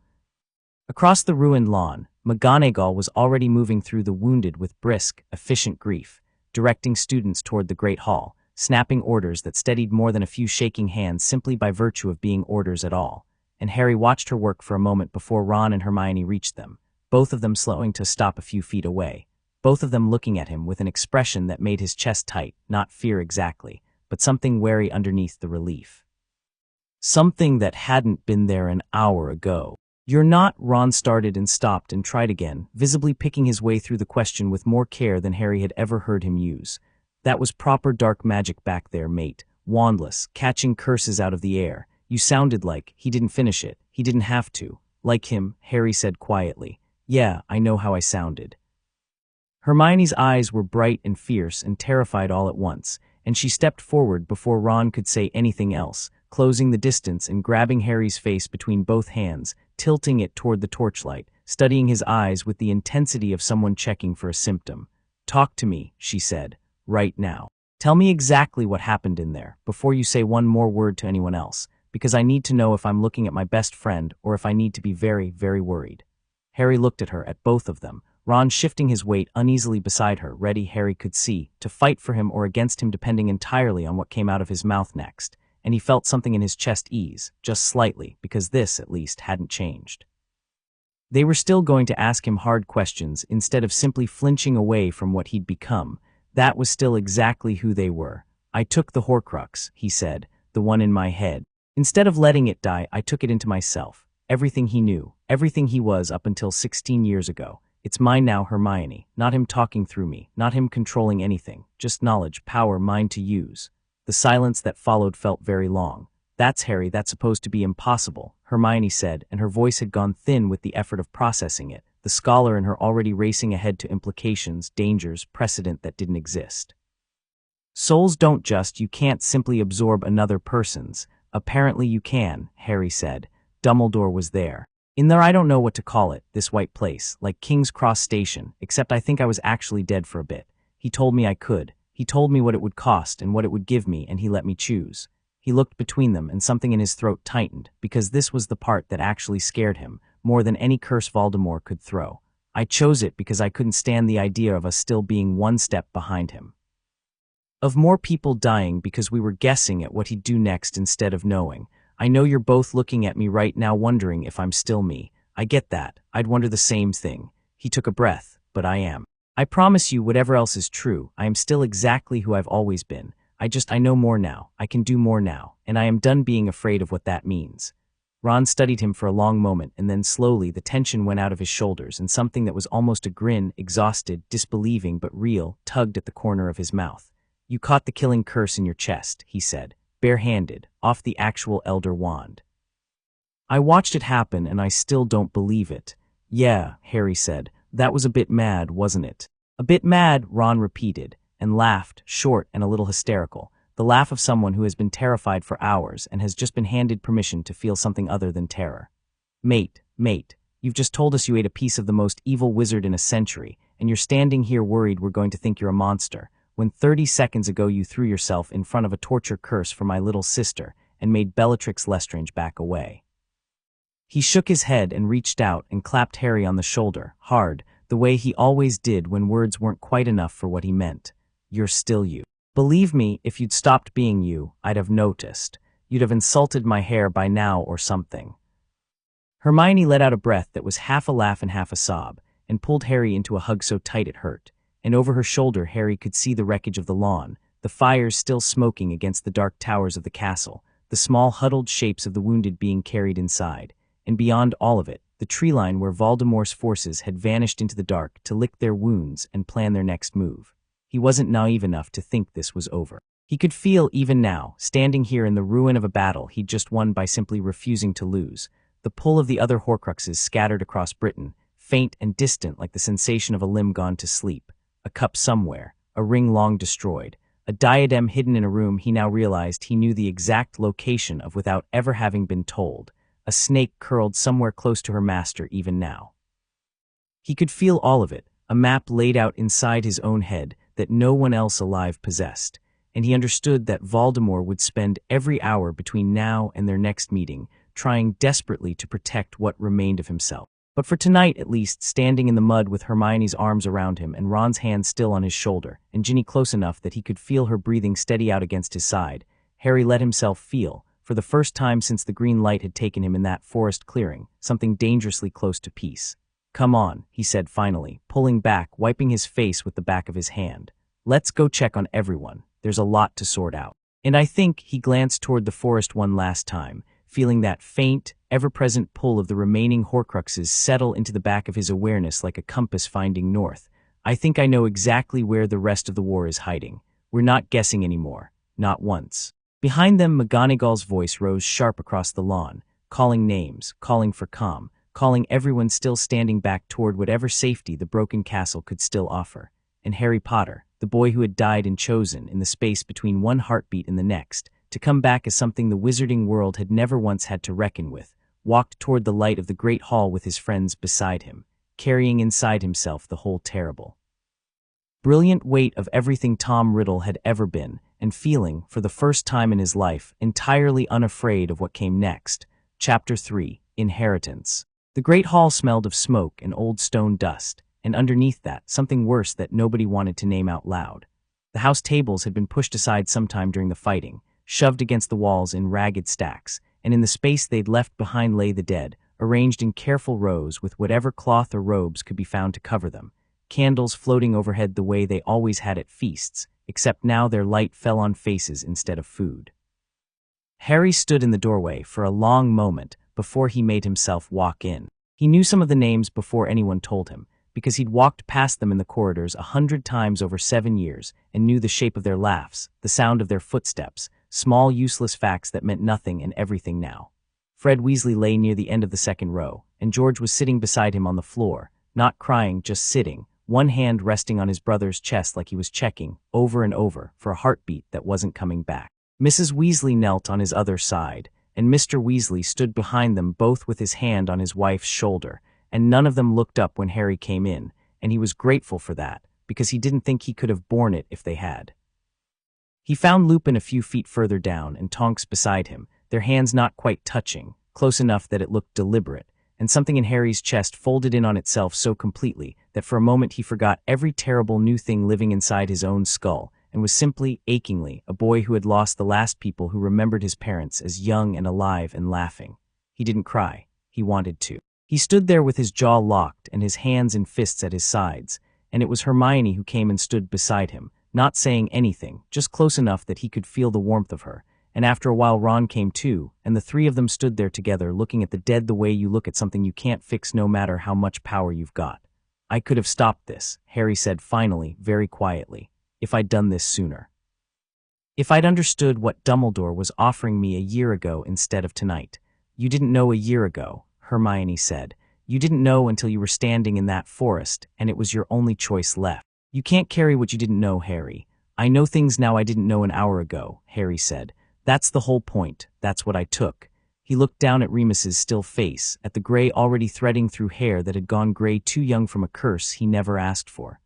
Across the ruined lawn, McGonagall was already moving through the wounded with brisk, efficient grief, directing students toward the Great Hall, snapping orders that steadied more than a few shaking hands simply by virtue of being orders at all. And Harry watched her work for a moment before Ron and Hermione reached them, both of them slowing to stop a few feet away, both of them looking at him with an expression that made his chest tight, not fear exactly, but something wary underneath the relief. Something that hadn't been there an hour ago. "You're not," Ron started and stopped and tried again, visibly picking his way through the question with more care than Harry had ever heard him use. "That was proper dark magic back there, mate. Wandless, catching curses out of the air. You sounded like..." He didn't finish it. He didn't have to. "Like him," Harry said quietly. "Yeah, I know how I sounded." Hermione's eyes were bright and fierce and terrified all at once, and she stepped forward before Ron could say anything else, closing the distance and grabbing Harry's face between both hands, tilting it toward the torchlight, studying his eyes with the intensity of someone checking for a symptom. "Talk to me," she said, "right now. Tell me exactly what happened in there, before you say one more word to anyone else, because I need to know if I'm looking at my best friend or if I need to be very, very worried." Harry looked at her, at both of them, Ron shifting his weight uneasily beside her, ready, Harry could see, to fight for him or against him depending entirely on what came out of his mouth next. And he felt something in his chest ease, just slightly, because this, at least, hadn't changed. They were still going to ask him hard questions instead of simply flinching away from what he'd become. That was still exactly who they were. "I took the Horcrux," he said, "the one in my head. Instead of letting it die, I took it into myself. Everything he knew, everything he was up until 16 years ago. It's mine now, Hermione, not him talking through me, not him controlling anything, just knowledge, power, mine to use." The silence that followed felt very long. "That's Harry, that's supposed to be impossible," Hermione said, and her voice had gone thin with the effort of processing it, the scholar in her already racing ahead to implications, dangers, precedent that didn't exist. "Souls don't just, you can't simply absorb another person's." "Apparently you can," Harry said. "Dumbledore was there. In there, I don't know what to call it, this white place, like King's Cross Station, except I think I was actually dead for a bit. He told me I could. He told me what it would cost and what it would give me, and he let me choose." He looked between them, and something in his throat tightened, because this was the part that actually scared him, more than any curse Voldemort could throw. "I chose it because I couldn't stand the idea of us still being one step behind him. Of more people dying because we were guessing at what he'd do next instead of knowing. I know you're both looking at me right now wondering if I'm still me. I get that. I'd wonder the same thing." He took a breath. "But I am. I promise you, whatever else is true, I am still exactly who I've always been. I know more now, I can do more now, and I am done being afraid of what that means." Ron studied him for a long moment, and then slowly the tension went out of his shoulders and something that was almost a grin, exhausted, disbelieving but real, tugged at the corner of his mouth. "You caught the killing curse in your chest," he said, barehanded, off the actual Elder Wand. "I watched it happen and I still don't believe it." "Yeah," Harry said. "That was a bit mad, wasn't it?" "A bit mad," Ron repeated, and laughed, short and a little hysterical. the laugh of someone who has been terrified for hours and has just been handed permission to feel something other than terror. Mate, you've just told us you ate a piece of the most evil wizard in a century, and you're standing here worried we're going to think you're a monster, when 30 seconds ago you threw yourself in front of a torture curse for my little sister and made Bellatrix Lestrange back away." He shook his head and reached out and clapped Harry on the shoulder, hard, the way he always did when words weren't quite enough for what he meant. "You're still you. Believe me, if you'd stopped being you, I'd have noticed. You'd have insulted my hair by now or something." Hermione let out a breath that was half a laugh and half a sob, and pulled Harry into a hug so tight it hurt. And over her shoulder Harry could see the wreckage of the lawn, the fires still smoking against the dark towers of the castle, the small huddled shapes of the wounded being carried inside, and beyond all of it, the tree line where Voldemort's forces had vanished into the dark to lick their wounds and plan their next move. He wasn't naive enough to think this was over. He could feel, even now, standing here in the ruin of a battle he'd just won by simply refusing to lose, the pull of the other Horcruxes scattered across Britain, faint and distant like the sensation of a limb gone to sleep, a cup somewhere, a ring long destroyed, a diadem hidden in a room he now realized he knew the exact location of without ever having been told, a snake curled somewhere close to her master even now. He could feel all of it, a map laid out inside his own head that no one else alive possessed, and he understood that Voldemort would spend every hour between now and their next meeting trying desperately to protect what remained of himself. But for tonight, at least, standing in the mud with Hermione's arms around him and Ron's hand still on his shoulder, and Ginny close enough that he could feel her breathing steady out against his side, Harry let himself feel, for the first time since the green light had taken him in that forest clearing, something dangerously close to peace. "Come on," he said finally, pulling back, wiping his face with the back of his hand. "Let's go check on everyone. There's a lot to sort out." And I think he glanced toward the forest one last time, feeling that faint, ever-present pull of the remaining Horcruxes settle into the back of his awareness like a compass finding north. "I think I know exactly where the rest of the war is hiding. We're not guessing anymore. Not once." Behind them, McGonagall's voice rose sharp across the lawn, calling names, calling for calm, calling everyone still standing back toward whatever safety the broken castle could still offer. And Harry Potter, the boy who had died and chosen, in the space between one heartbeat and the next, to come back as something the wizarding world had never once had to reckon with, walked toward the light of the great hall with his friends beside him, carrying inside himself the whole terrible, brilliant weight of everything Tom Riddle had ever been, and feeling, for the first time in his life, entirely unafraid of what came next. Chapter 3, Inheritance. The great hall smelled of smoke and old stone dust, and underneath that, something worse that nobody wanted to name out loud. The house tables had been pushed aside sometime during the fighting, shoved against the walls in ragged stacks, and in the space they'd left behind lay the dead, arranged in careful rows with whatever cloth or robes could be found to cover them, candles floating overhead the way they always had at feasts, except now their light fell on faces instead of food. Harry stood in the doorway for a long moment before he made himself walk in. He knew some of the names before anyone told him, because he'd walked past them in the corridors 100 times over 7 years and knew the shape of their laughs, the sound of their footsteps, small useless facts that meant nothing and everything now. Fred Weasley lay near the end of the second row, and George was sitting beside him on the floor, not crying, just sitting, one hand resting on his brother's chest like he was checking, over and over, for a heartbeat that wasn't coming back. Mrs. Weasley knelt on his other side, and Mr. Weasley stood behind them both with his hand on his wife's shoulder, and none of them looked up when Harry came in, and he was grateful for that, because he didn't think he could have borne it if they had. He found Lupin a few feet further down and Tonks beside him, their hands not quite touching, close enough that it looked deliberate, and something in Harry's chest folded in on itself so completely that for a moment he forgot every terrible new thing living inside his own skull, and was simply, achingly, a boy who had lost the last people who remembered his parents as young and alive and laughing. He didn't cry. He wanted to. He stood there with his jaw locked and his hands in fists at his sides, and it was Hermione who came and stood beside him, not saying anything, just close enough that he could feel the warmth of her, and after a while Ron came too, and the three of them stood there together looking at the dead the way you look at something you can't fix no matter how much power you've got. "I could have stopped this," Harry said finally, very quietly, "if I'd done this sooner. If I'd understood what Dumbledore was offering me a year ago instead of tonight." "You didn't know a year ago," Hermione said. "You didn't know until you were standing in that forest, and it was your only choice left. You can't carry what you didn't know, Harry. I know things now I didn't know an hour ago, Harry said. That's the whole point. That's what I took. He looked down at Remus's still face, at the gray already threading through hair that had gone gray too young from a curse he never asked for.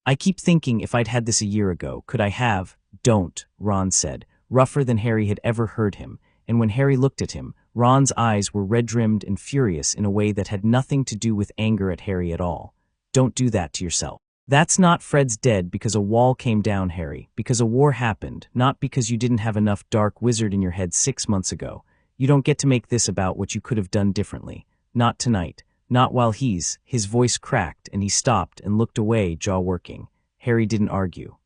I keep thinking if I'd had this a year ago, could I have? Don't, Ron said, rougher than Harry had ever heard him, and when Harry looked at him, Ron's eyes were red-rimmed and furious in a way that had nothing to do with anger at Harry at all. Don't do that to yourself. That's not Fred's dead because a wall came down, Harry, because a war happened, not because you didn't have enough dark wizard in your head 6 months ago. You don't get to make this about what you could have done differently. Not tonight. Not while his voice cracked and he stopped and looked away, jaw working. Harry didn't argue.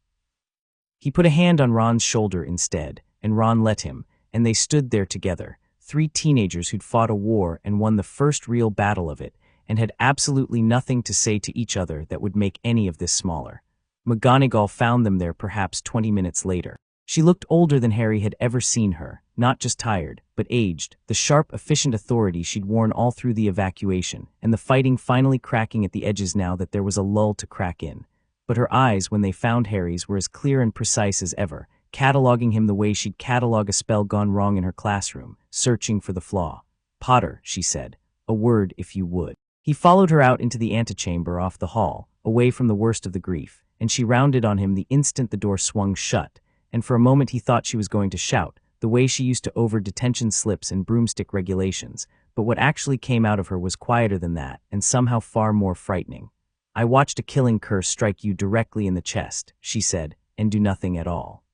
He put a hand on Ron's shoulder instead, and Ron let him, and they stood there together, 3 teenagers who'd fought a war and won the first real battle of it, and had absolutely nothing to say to each other that would make any of this smaller. McGonagall found them there perhaps 20 minutes later. She looked older than Harry had ever seen her, not just tired, but aged, the sharp, efficient authority she'd worn all through the evacuation, and the fighting finally cracking at the edges now that there was a lull to crack in. But her eyes, when they found Harry's, were as clear and precise as ever, cataloging him the way she'd catalog a spell gone wrong in her classroom, searching for the flaw. "Potter," she said, "a word if you would." He followed her out into the antechamber off the hall, away from the worst of the grief, and she rounded on him the instant the door swung shut, and for a moment he thought she was going to shout, the way she used to over detention slips and broomstick regulations, but what actually came out of her was quieter than that, and somehow far more frightening. "I watched a killing curse strike you directly in the chest," she said, "and do nothing at all.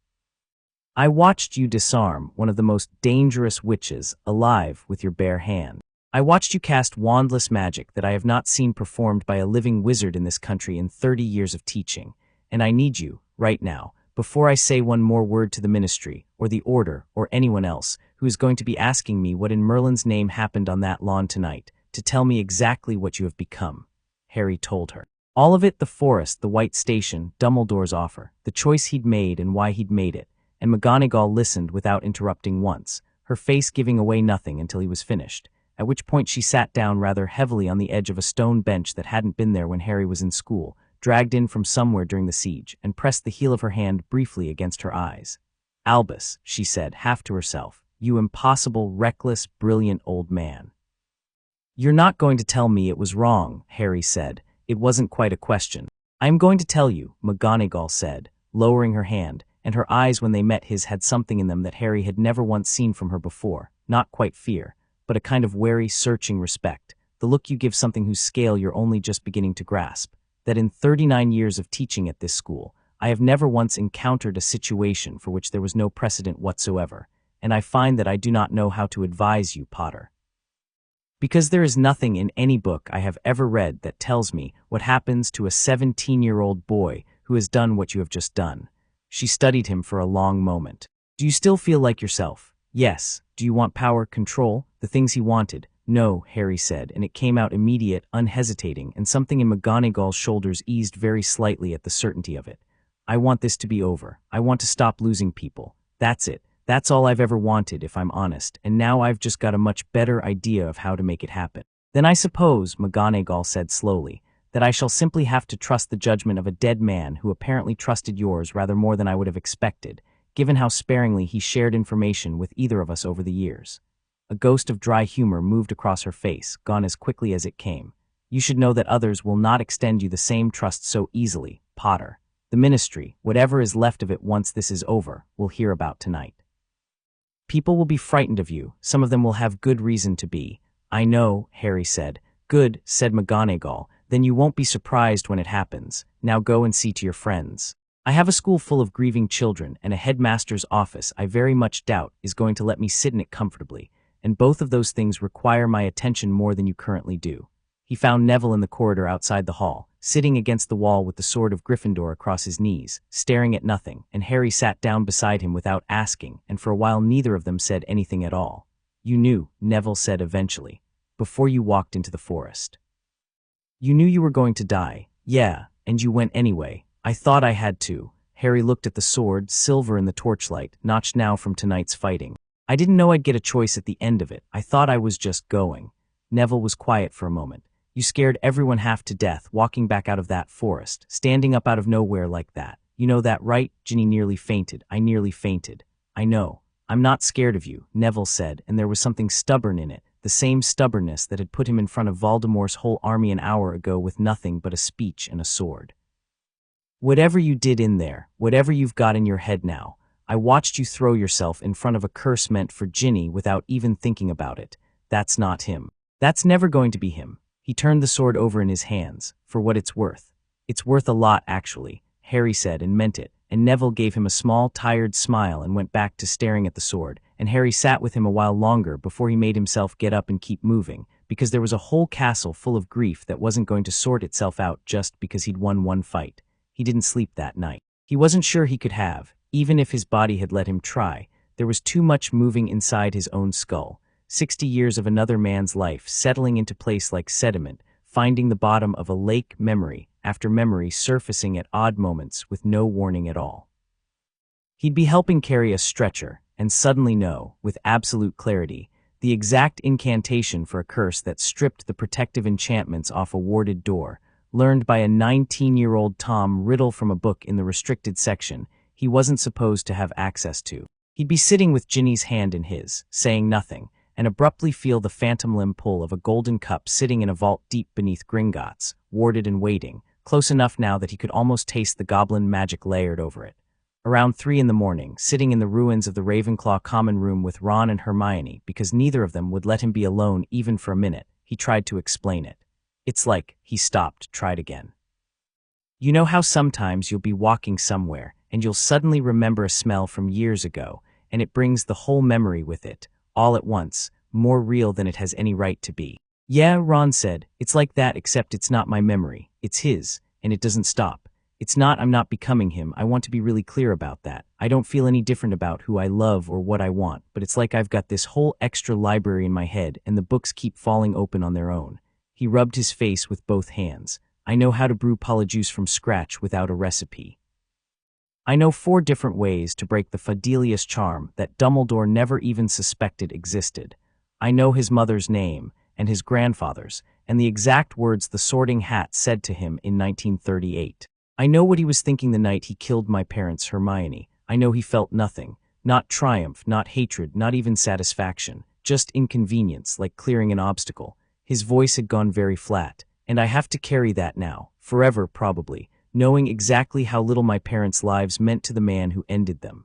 I watched you disarm one of the most dangerous witches alive with your bare hand. I watched you cast wandless magic that I have not seen performed by a living wizard in this country in 30 years of teaching, and I need you, right now, before I say one more word to the Ministry, or the Order, or anyone else who is going to be asking me what in Merlin's name happened on that lawn tonight, to tell me exactly what you have become." Harry told her. All of it, the forest, the White Station, Dumbledore's offer, the choice he'd made and why he'd made it, and McGonagall listened without interrupting once, her face giving away nothing until he was finished, at which point she sat down rather heavily on the edge of a stone bench that hadn't been there when Harry was in school, dragged in from somewhere during the siege, and pressed the heel of her hand briefly against her eyes. "Albus," she said, half to herself, "you impossible, reckless, brilliant old man." "You're not going to tell me it was wrong," Harry said. It wasn't quite a question. "I am going to tell you," McGonagall said, lowering her hand, and her eyes when they met his had something in them that Harry had never once seen from her before, not quite fear, but a kind of wary, searching respect, the look you give something whose scale you're only just beginning to grasp, "that in 39 years of teaching at this school, I have never once encountered a situation for which there was no precedent whatsoever, and I find that I do not know how to advise you, Potter. Because there is nothing in any book I have ever read that tells me what happens to a 17-year-old boy who has done what you have just done." She studied him for a long moment. "Do you still feel like yourself? Yes. Do you want power, control, the things he wanted?" "No," Harry said, and it came out immediate, unhesitating, and something in McGonagall's shoulders eased very slightly at the certainty of it. "I want this to be over. I want to stop losing people. That's it. That's all I've ever wanted, if I'm honest, and now I've just got a much better idea of how to make it happen." "Then I suppose," McGonagall said slowly, "that I shall simply have to trust the judgment of a dead man who apparently trusted yours rather more than I would have expected, given how sparingly he shared information with either of us over the years." A ghost of dry humor moved across her face, gone as quickly as it came. "You should know that others will not extend you the same trust so easily, Potter. The Ministry, whatever is left of it once this is over, will hear about tonight. People will be frightened of you. Some of them will have good reason to be." "I know," Harry said. "Good," said McGonagall. "Then you won't be surprised when it happens. Now go and see to your friends. I have a school full of grieving children, and a headmaster's office I very much doubt is going to let me sit in it comfortably, and both of those things require my attention more than you currently do." He found Neville in the corridor outside the hall, sitting against the wall with the sword of Gryffindor across his knees, staring at nothing, and Harry sat down beside him without asking, and for a while neither of them said anything at all. "You knew," Neville said eventually, "before you walked into the forest. You knew you were going to die. Yeah, and you went anyway. I thought I had to." Harry looked at the sword, silver in the torchlight, notched now from tonight's fighting. "I didn't know I'd get a choice at the end of it. I thought I was just going." Neville was quiet for a moment. "You scared everyone half to death walking back out of that forest, standing up out of nowhere like that. You know that, right? Ginny nearly fainted. I nearly fainted. I know. I'm not scared of you, Neville said, and there was something stubborn in it, the same stubbornness that had put him in front of Voldemort's whole army an hour ago with nothing but a speech and a sword. Whatever you did in there, whatever you've got in your head now, I watched you throw yourself in front of a curse meant for Ginny without even thinking about it. That's not him. That's never going to be him. He turned the sword over in his hands, for what it's worth. It's worth a lot, actually, Harry said, and meant it, and Neville gave him a small, tired smile and went back to staring at the sword, and Harry sat with him a while longer before he made himself get up and keep moving, because there was a whole castle full of grief that wasn't going to sort itself out just because he'd won one fight. He didn't sleep that night. He wasn't sure he could have, even if his body had let him try. There was too much moving inside his own skull. 60 years of another man's life settling into place like sediment, finding the bottom of a lake, memory after memory surfacing at odd moments with no warning at all. He'd be helping carry a stretcher, and suddenly know, with absolute clarity, the exact incantation for a curse that stripped the protective enchantments off a warded door, learned by a 19-year-old Tom Riddle from a book in the restricted section he wasn't supposed to have access to. He'd be sitting with Ginny's hand in his, saying nothing, and abruptly feel the phantom limb pull of a golden cup sitting in a vault deep beneath Gringotts, warded and waiting, close enough now that he could almost taste the goblin magic layered over it. Around 3 a.m, sitting in the ruins of the Ravenclaw common room with Ron and Hermione because neither of them would let him be alone even for a minute, he tried to explain it. It's like, he stopped, tried again. You know how sometimes you'll be walking somewhere, and you'll suddenly remember a smell from years ago, and it brings the whole memory with it, all at once, more real than it has any right to be. Yeah, Ron said, it's like that except it's not my memory, it's his, and it doesn't stop. It's not I'm not becoming him, I want to be really clear about that. I don't feel any different about who I love or what I want, but it's like I've got this whole extra library in my head and the books keep falling open on their own. He rubbed his face with both hands. I know how to brew polyjuice from scratch without a recipe. I know 4 different ways to break the Fidelius charm that Dumbledore never even suspected existed. I know his mother's name, and his grandfather's, and the exact words the Sorting Hat said to him in 1938. I know what he was thinking the night he killed my parents, Hermione. I know he felt nothing. Not triumph, not hatred, not even satisfaction. Just inconvenience, like clearing an obstacle. His voice had gone very flat, and I have to carry that now, forever probably, knowing exactly how little my parents' lives meant to the man who ended them.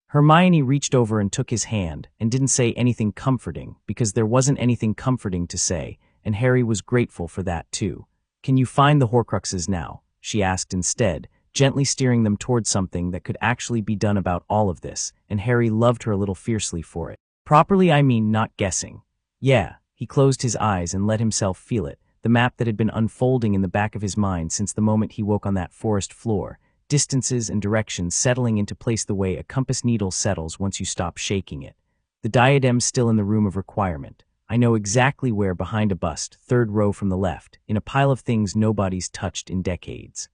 Hermione reached over and took his hand, and didn't say anything comforting, because there wasn't anything comforting to say, and Harry was grateful for that too. Can you find the Horcruxes now? She asked instead, gently steering them toward something that could actually be done about all of this, and Harry loved her a little fiercely for it. Properly, I mean not guessing. Yeah, he closed his eyes and let himself feel it, the map that had been unfolding in the back of his mind since the moment he woke on that forest floor, distances and directions settling into place the way a compass needle settles once you stop shaking it. The diadem's still in the room of requirement. I know exactly where, behind a bust, 3rd row from the left, in a pile of things nobody's touched in decades.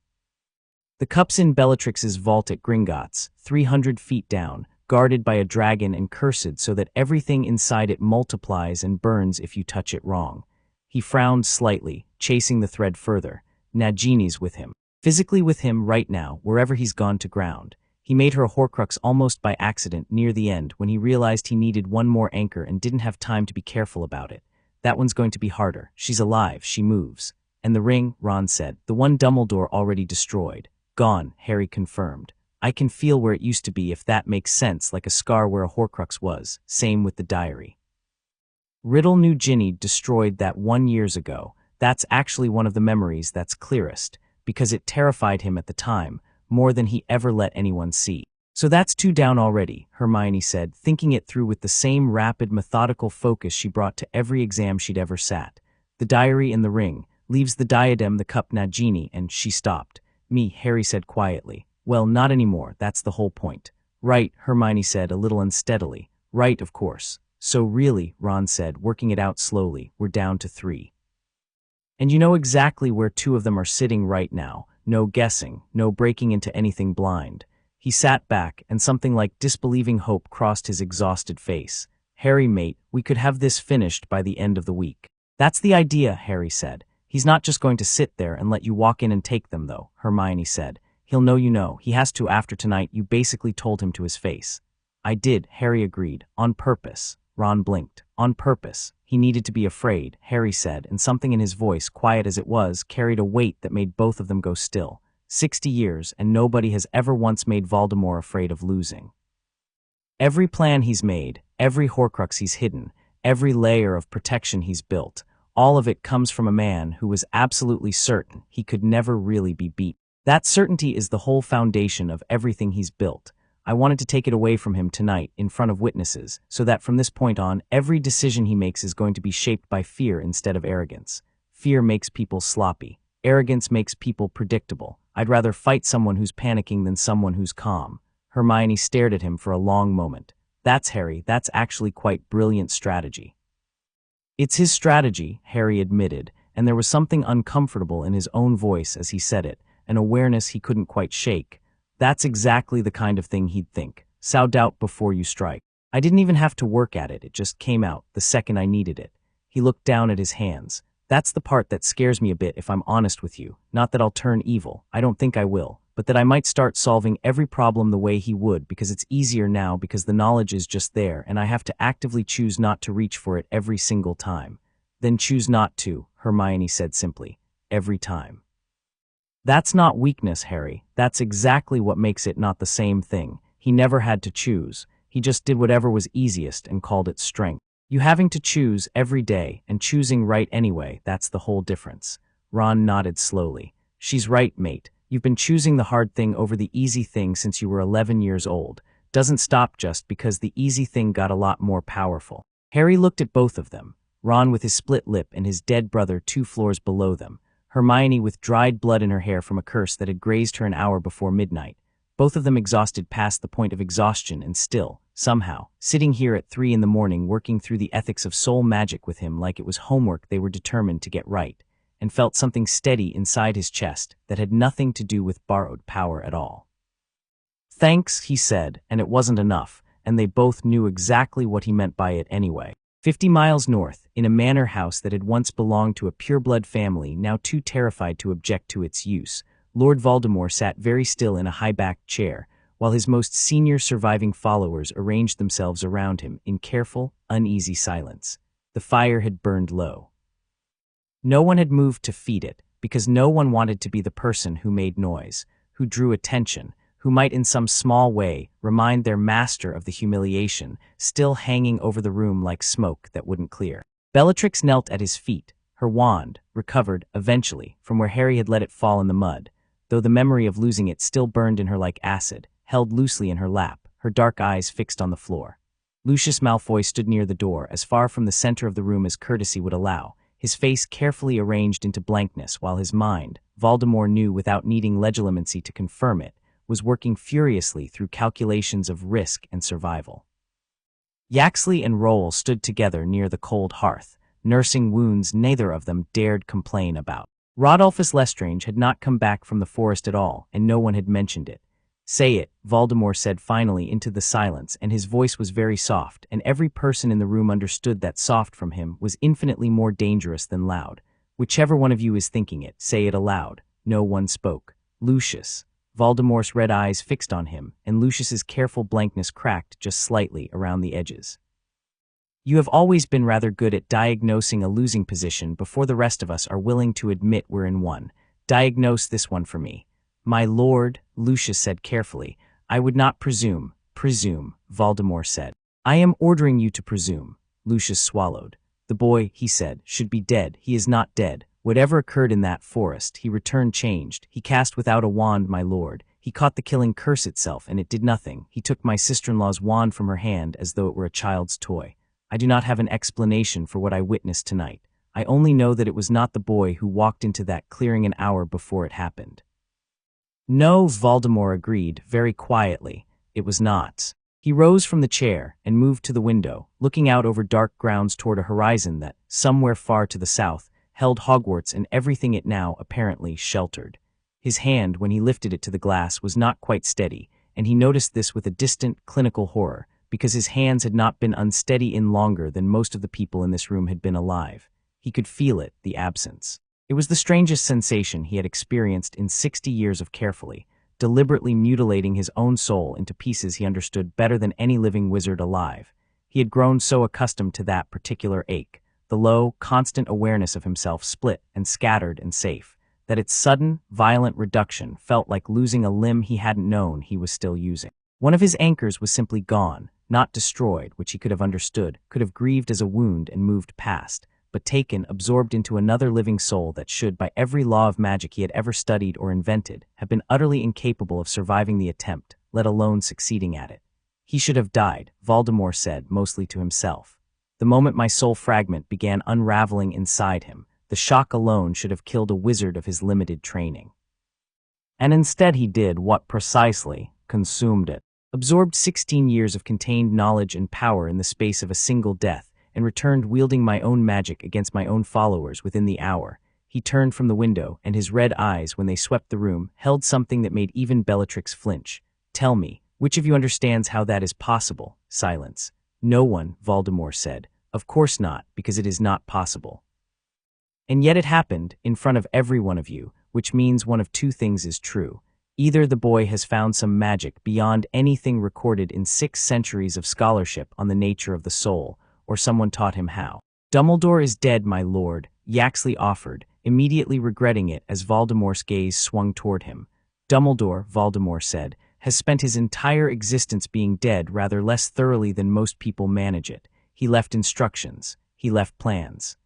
The cup's in Bellatrix's vault at Gringotts, 300 feet down, guarded by a dragon and cursed so that everything inside it multiplies and burns if you touch it wrong. He frowned slightly, chasing the thread further. Nagini's with him. Physically with him right now, wherever he's gone to ground. He made her a Horcrux almost by accident near the end when he realized he needed one more anchor and didn't have time to be careful about it. That one's going to be harder. She's alive, she moves. And the ring, Ron said, the one Dumbledore already destroyed. Gone, Harry confirmed. I can feel where it used to be if that makes sense, like a scar where a Horcrux was. Same with the diary. Riddle knew Ginny destroyed that 1 year ago. That's actually one of the memories that's clearest, because it terrified him at the time, more than he ever let anyone see. So that's 2 down already, Hermione said, thinking it through with the same rapid, methodical focus she brought to every exam she'd ever sat. The diary and the ring, leaves the diadem, the cup, Nagini, and she stopped. Me, Harry said quietly. Well, not anymore, that's the whole point. Right, Hermione said a little unsteadily. Right, of course. So really, Ron said, working it out slowly, we're down to 3. And you know exactly where 2 of them are sitting right now. No guessing, no breaking into anything blind. He sat back, and something like disbelieving hope crossed his exhausted face. Harry, mate, we could have this finished by the end of the week. That's the idea, Harry said. He's not just going to sit there and let you walk in and take them, though, Hermione said. He'll know you know. He has to after tonight. You basically told him to his face. I did, Harry agreed. On purpose. Ron blinked. On purpose. He needed to be afraid, Harry said, and something in his voice, quiet as it was, carried a weight that made both of them go still. 60 years, and nobody has ever once made Voldemort afraid of losing. Every plan he's made, every Horcrux he's hidden, every layer of protection he's built, all of it comes from a man who was absolutely certain he could never really be beat. That certainty is the whole foundation of everything he's built. I wanted to take it away from him tonight in front of witnesses, so that from this point on, every decision he makes is going to be shaped by fear instead of arrogance. Fear makes people sloppy. Arrogance makes people predictable. I'd rather fight someone who's panicking than someone who's calm. Hermione stared at him for a long moment. That's Harry, that's actually quite brilliant strategy. It's his strategy, Harry admitted, and there was something uncomfortable in his own voice as he said it, an awareness he couldn't quite shake. That's exactly the kind of thing he'd think. Sow doubt before you strike. I didn't even have to work at it, it just came out, the second I needed it. He looked down at his hands. That's the part that scares me a bit if I'm honest with you. Not that I'll turn evil, I don't think I will, but that I might start solving every problem the way he would because it's easier now because the knowledge is just there and I have to actively choose not to reach for it every single time. Then choose not to, Hermione said simply. Every time. That's not weakness, Harry. That's exactly what makes it not the same thing. He never had to choose. He just did whatever was easiest and called it strength. You having to choose every day and choosing right anyway, that's the whole difference. Ron nodded slowly. She's right, mate. You've been choosing the hard thing over the easy thing since you were 11 years old. Doesn't stop just because the easy thing got a lot more powerful. Harry looked at both of them. Ron with his split lip and his dead brother 2 floors below them. Hermione with dried blood in her hair from a curse that had grazed her an hour before midnight. Both of them exhausted past the point of exhaustion and still, somehow, sitting here at 3 in the morning working through the ethics of soul magic with him like it was homework they were determined to get right, and felt something steady inside his chest that had nothing to do with borrowed power at all. Thanks, he said, and it wasn't enough, and they both knew exactly what he meant by it anyway. 50 miles north, in a manor house that had once belonged to a pureblood family now too terrified to object to its use, Lord Voldemort sat very still in a high-backed chair, while his most senior surviving followers arranged themselves around him in careful, uneasy silence. The fire had burned low. No one had moved to feed it, because no one wanted to be the person who made noise, who drew attention, who might in some small way remind their master of the humiliation still hanging over the room like smoke that wouldn't clear. Bellatrix knelt at his feet, her wand, recovered, eventually, from where Harry had let it fall in the mud, though the memory of losing it still burned in her like acid, held loosely in her lap, her dark eyes fixed on the floor. Lucius Malfoy stood near the door, as far from the center of the room as courtesy would allow, his face carefully arranged into blankness while his mind, Voldemort knew without needing legilimency to confirm it, was working furiously through calculations of risk and survival. Yaxley and Roll stood together near the cold hearth, nursing wounds neither of them dared complain about. Rodolphus Lestrange had not come back from the forest at all, and no one had mentioned it. Say it, Voldemort said finally into the silence, and his voice was very soft, and every person in the room understood that soft from him was infinitely more dangerous than loud. Whichever one of you is thinking it, say it aloud. No one spoke. Lucius. Voldemort's red eyes fixed on him, and Lucius's careful blankness cracked just slightly around the edges. You have always been rather good at diagnosing a losing position before the rest of us are willing to admit we're in one. Diagnose this one for me. My lord, Lucius said carefully, I would not presume, Voldemort said. I am ordering you to presume. Lucius swallowed. The boy, he said, should be dead. He is not dead. Whatever occurred in that forest, he returned changed. He cast without a wand, my lord. He caught the killing curse itself, and it did nothing. He took my sister-in-law's wand from her hand as though it were a child's toy. I do not have an explanation for what I witnessed tonight. I only know that it was not the boy who walked into that clearing an hour before it happened. No, Voldemort agreed, very quietly. It was not. He rose from the chair and moved to the window, looking out over dark grounds toward a horizon that, somewhere far to the south, held Hogwarts and everything it now, apparently, sheltered. His hand, when he lifted it to the glass, was not quite steady, and he noticed this with a distant, clinical horror, because his hands had not been unsteady in longer than most of the people in this room had been alive. He could feel it, the absence. It was the strangest sensation he had experienced in 60 years of carefully, deliberately mutilating his own soul into pieces he understood better than any living wizard alive. He had grown so accustomed to that particular ache, the low, constant awareness of himself split and scattered and safe, that its sudden, violent reduction felt like losing a limb he hadn't known he was still using. One of his anchors was simply gone, not destroyed, which he could have understood, could have grieved as a wound and moved past, but taken, absorbed into another living soul that should, by every law of magic he had ever studied or invented, have been utterly incapable of surviving the attempt, let alone succeeding at it. He should have died, Voldemort said, mostly to himself. The moment my soul fragment began unraveling inside him, the shock alone should have killed a wizard of his limited training. And instead he did what precisely? Consumed it. Absorbed 16 years of contained knowledge and power in the space of a single death, and returned wielding my own magic against my own followers within the hour. He turned from the window, and his red eyes, when they swept the room, held something that made even Bellatrix flinch. Tell me, which of you understands how that is possible? Silence. No one, Voldemort said. Of course not, because it is not possible. And yet it happened, in front of every one of you, which means one of two things is true. Either the boy has found some magic beyond anything recorded in 6 centuries of scholarship on the nature of the soul, or someone taught him how. Dumbledore is dead, my lord, Yaxley offered, immediately regretting it as Voldemort's gaze swung toward him. Dumbledore, Voldemort said, has spent his entire existence being dead rather less thoroughly than most people manage it. He left instructions. He left plans.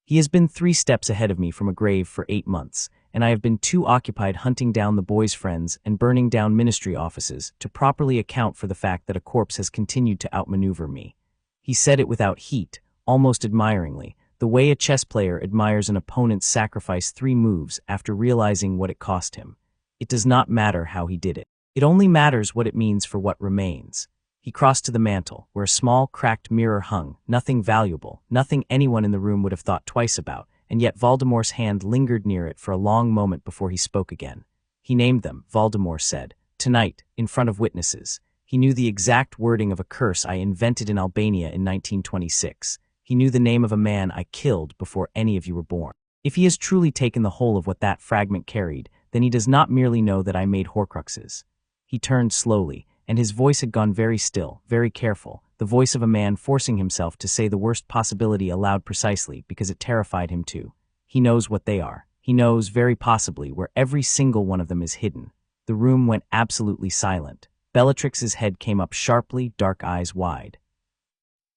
He has been 3 steps ahead of me from a grave for 8 months, and I have been too occupied hunting down the boy's friends and burning down ministry offices to properly account for the fact that a corpse has continued to outmaneuver me. He said it without heat, almost admiringly, the way a chess player admires an opponent's sacrifice 3 moves after realizing what it cost him. It does not matter how he did it. It only matters what it means for what remains. He crossed to the mantel, where a small, cracked mirror hung, nothing valuable, nothing anyone in the room would have thought twice about, and yet Voldemort's hand lingered near it for a long moment before he spoke again. He named them, Voldemort said, tonight, in front of witnesses. He knew the exact wording of a curse I invented in Albania in 1926. He knew the name of a man I killed before any of you were born. If he has truly taken the whole of what that fragment carried, then he does not merely know that I made Horcruxes. He turned slowly, and his voice had gone very still, very careful, the voice of a man forcing himself to say the worst possibility aloud precisely because it terrified him too. He knows what they are. He knows, very possibly, where every single one of them is hidden. The room went absolutely silent. Bellatrix's head came up sharply, dark eyes wide.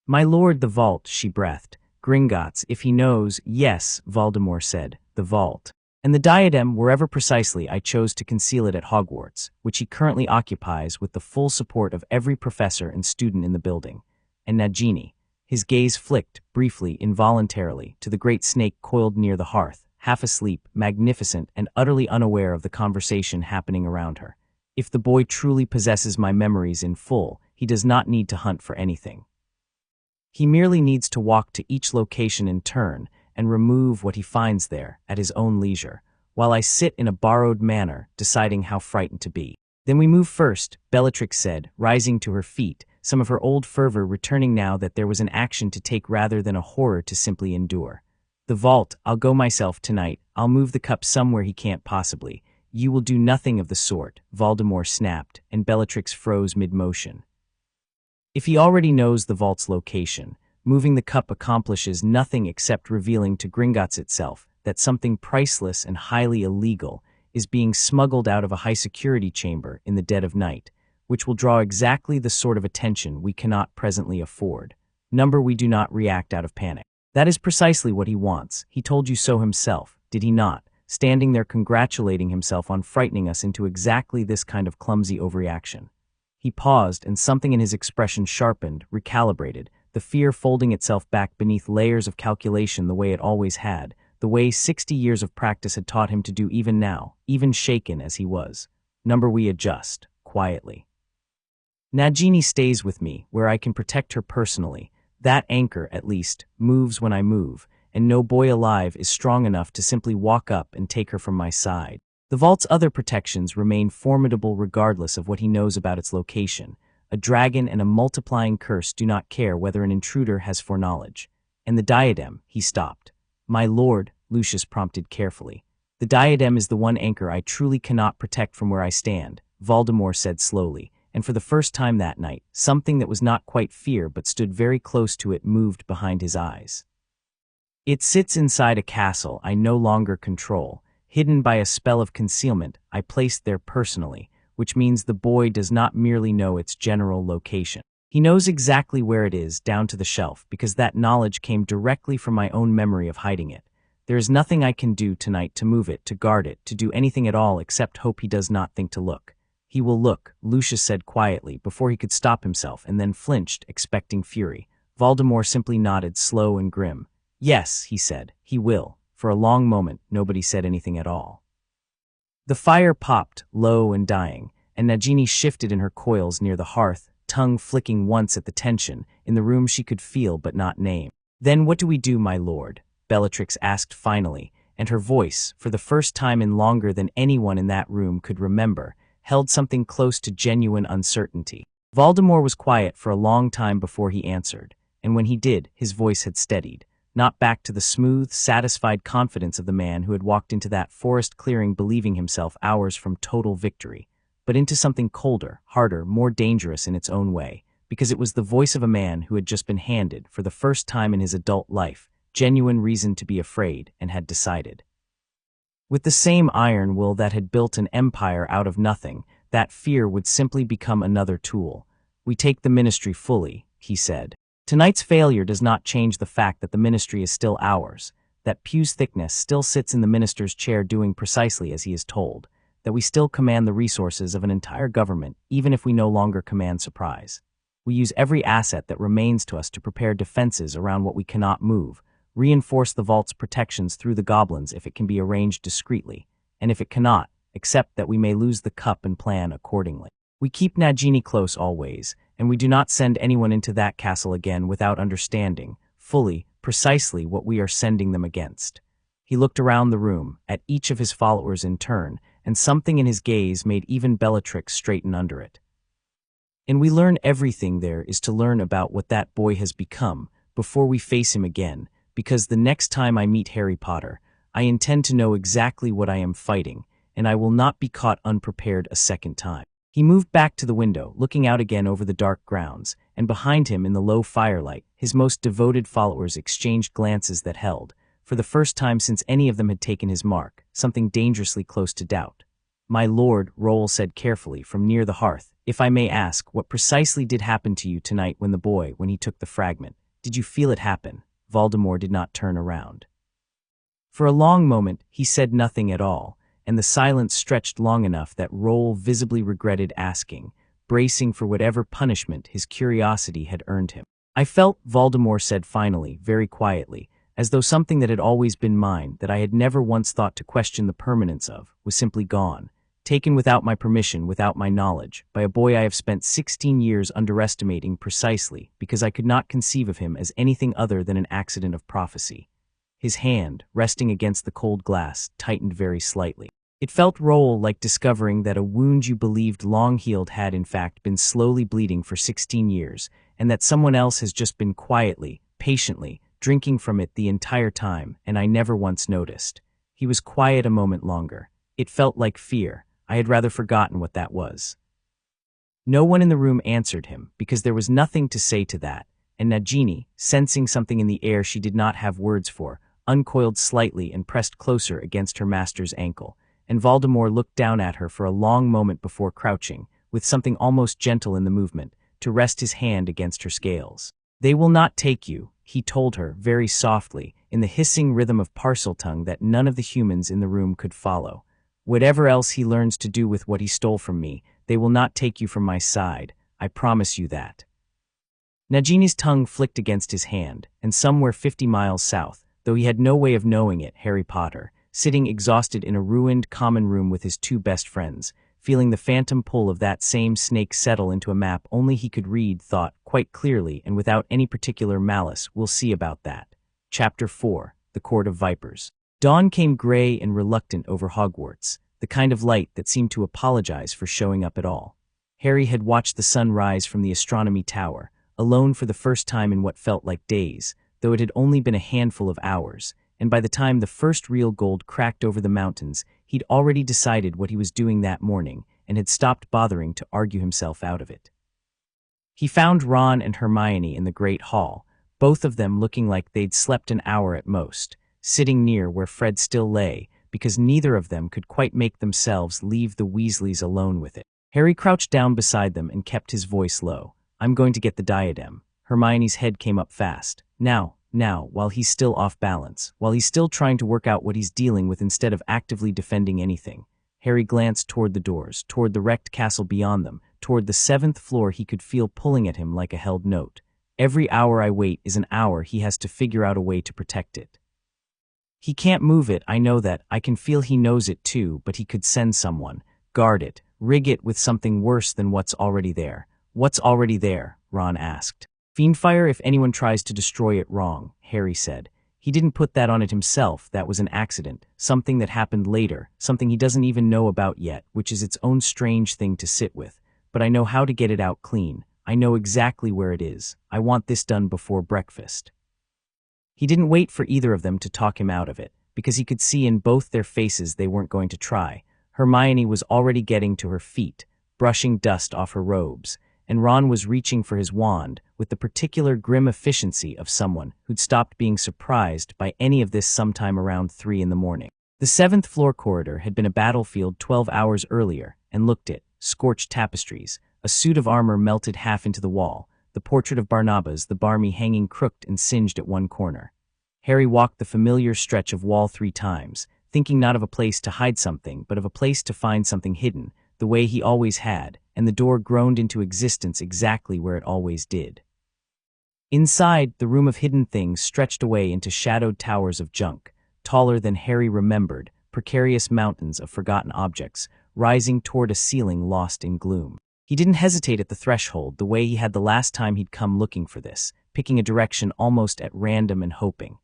My lord, the vault, she breathed. Gringotts, if he knows, yes, Voldemort said, the vault. And the diadem, wherever precisely I chose to conceal it at Hogwarts, which he currently occupies with the full support of every professor and student in the building. And Nagini. His gaze flicked, briefly, involuntarily, to the great snake coiled near the hearth, half asleep, magnificent, and utterly unaware of the conversation happening around her. If the boy truly possesses my memories in full, he does not need to hunt for anything. He merely needs to walk to each location in turn, and remove what he finds there at his own leisure, while I sit in a borrowed manner, deciding how frightened to be. Then we move first, Bellatrix said, rising to her feet, some of her old fervor returning now that there was an action to take rather than a horror to simply endure. The vault, I'll go myself tonight. I'll move the cup somewhere he can't possibly. You will do nothing of the sort, Voldemort snapped, and Bellatrix froze mid-motion. If he already knows the vault's location, moving the cup accomplishes nothing except revealing to Gringotts itself that something priceless and highly illegal is being smuggled out of a high-security chamber in the dead of night, which will draw exactly the sort of attention we cannot presently afford. We do not react out of panic. That is precisely what he wants. He told you so himself, did he not? Standing there congratulating himself on frightening us into exactly this kind of clumsy overreaction. He paused, and something in his expression sharpened, recalibrated, the fear folding itself back beneath layers of calculation the way it always had, the way 60 years of practice had taught him to do even now, even shaken as he was. We adjust, quietly. Nagini stays with me, where I can protect her personally. That anchor, at least, moves when I move, and no boy alive is strong enough to simply walk up and take her from my side. The vault's other protections remain formidable regardless of what he knows about its location. A dragon and a multiplying curse do not care whether an intruder has foreknowledge. And the diadem, he stopped. My lord, Lucius prompted carefully. The diadem is the one anchor I truly cannot protect from where I stand, Voldemort said slowly, and for the first time that night, something that was not quite fear but stood very close to it moved behind his eyes. It sits inside a castle I no longer control, hidden by a spell of concealment I placed there personally, which means the boy does not merely know its general location. He knows exactly where it is, down to the shelf, because that knowledge came directly from my own memory of hiding it. There is nothing I can do tonight to move it, to guard it, to do anything at all except hope he does not think to look. He will look, Lucius said quietly, before he could stop himself, and then flinched, expecting fury. Voldemort simply nodded, slow and grim. Yes, he said, he will. For a long moment, nobody said anything at all. The fire popped, low and dying, and Nagini shifted in her coils near the hearth, tongue flicking once at the tension, in the room she could feel but not name. Then what do we do, my lord? Bellatrix asked finally, and her voice, for the first time in longer than anyone in that room could remember, held something close to genuine uncertainty. Voldemort was quiet for a long time before he answered, and when he did, his voice had steadied, not back to the smooth, satisfied confidence of the man who had walked into that forest clearing believing himself hours from total victory, but into something colder, harder, more dangerous in its own way, because it was the voice of a man who had just been handed, for the first time in his adult life, genuine reason to be afraid, and had decided. With the same iron will that had built an empire out of nothing, that fear would simply become another tool. We take the ministry fully, he said. Tonight's failure does not change the fact that the ministry is still ours, that Pew's thickness still sits in the minister's chair doing precisely as he is told, that we still command the resources of an entire government, even if we no longer command surprise. We use every asset that remains to us to prepare defenses around what we cannot move, reinforce the vault's protections through the goblins if it can be arranged discreetly, and if it cannot, accept that we may lose the cup and plan accordingly. We keep Nagini close always, and we do not send anyone into that castle again without understanding, fully, precisely what we are sending them against. He looked around the room, at each of his followers in turn, and something in his gaze made even Bellatrix straighten under it. And we learn everything there is to learn about what that boy has become, before we face him again, because the next time I meet Harry Potter, I intend to know exactly what I am fighting, and I will not be caught unprepared a second time. He moved back to the window, looking out again over the dark grounds, and behind him in the low firelight, his most devoted followers exchanged glances that held, for the first time since any of them had taken his mark, something dangerously close to doubt. My lord, Roll said carefully from near the hearth, if I may ask, what precisely did happen to you tonight when he took the fragment? Did you feel it happen? Voldemort did not turn around. For a long moment, he said nothing at all, and the silence stretched long enough that Roll visibly regretted asking, bracing for whatever punishment his curiosity had earned him. I felt, Voldemort said finally, very quietly, as though something that had always been mine, that I had never once thought to question the permanence of, was simply gone, taken without my permission, without my knowledge, by a boy I have spent 16 years underestimating precisely because I could not conceive of him as anything other than an accident of prophecy. His hand, resting against the cold glass, tightened very slightly. It felt Roll like discovering that a wound you believed long healed had in fact been slowly bleeding for 16 years, and that someone else has just been quietly, patiently, drinking from it the entire time, and I never once noticed. He was quiet a moment longer. It felt like fear. I had rather forgotten what that was. No one in the room answered him, because there was nothing to say to that, and Nagini, sensing something in the air she did not have words for, uncoiled slightly and pressed closer against her master's ankle, and Voldemort looked down at her for a long moment before crouching, with something almost gentle in the movement, to rest his hand against her scales. They will not take you, he told her, very softly, in the hissing rhythm of Parseltongue that none of the humans in the room could follow. Whatever else he learns to do with what he stole from me, they will not take you from my side, I promise you that. Nagini's tongue flicked against his hand, and somewhere 50 miles south, though he had no way of knowing it, Harry Potter, sitting exhausted in a ruined common room with his two best friends, feeling the phantom pull of that same snake settle into a map only he could read, thought, quite clearly and without any particular malice, we'll see about that. Chapter 4, The Court of Vipers. Dawn came gray and reluctant over Hogwarts, the kind of light that seemed to apologize for showing up at all. Harry had watched the sun rise from the astronomy tower, alone for the first time in what felt like days, though it had only been a handful of hours, and by the time the first real gold cracked over the mountains, he'd already decided what he was doing that morning and had stopped bothering to argue himself out of it. He found Ron and Hermione in the Great Hall, both of them looking like they'd slept an hour at most, sitting near where Fred still lay, because neither of them could quite make themselves leave the Weasleys alone with it. Harry crouched down beside them and kept his voice low. "I'm going to get the diadem." Hermione's head came up fast. Now, while he's still off balance, while he's still trying to work out what he's dealing with instead of actively defending anything. Harry glanced toward the doors, toward the wrecked castle beyond them, toward the 7th floor he could feel pulling at him like a held note. Every hour I wait is an hour he has to figure out a way to protect it. He can't move it, I know that, I can feel he knows it too, but he could send someone, guard it, rig it with something worse than what's already there. What's already there? Ron asked. Fiendfire if anyone tries to destroy it wrong, Harry said. He didn't put that on it himself, that was an accident, something that happened later, something he doesn't even know about yet, which is its own strange thing to sit with. But I know how to get it out clean. I know exactly where it is. I want this done before breakfast. He didn't wait for either of them to talk him out of it, because he could see in both their faces they weren't going to try. Hermione was already getting to her feet, brushing dust off her robes, and Ron was reaching for his wand with the particular grim efficiency of someone who'd stopped being surprised by any of this sometime around 3 in the morning. The 7th floor corridor had been a battlefield 12 hours earlier, and looked at scorched tapestries, a suit of armor melted half into the wall, the portrait of Barnabas the Barmy hanging crooked and singed at one corner. Harry walked the familiar stretch of wall 3 times, thinking not of a place to hide something, but of a place to find something hidden, the way he always had, and the door groaned into existence exactly where it always did. Inside, the room of hidden things stretched away into shadowed towers of junk, taller than Harry remembered, precarious mountains of forgotten objects, rising toward a ceiling lost in gloom. He didn't hesitate at the threshold the way he had the last time he'd come looking for this, picking a direction almost at random and hoping.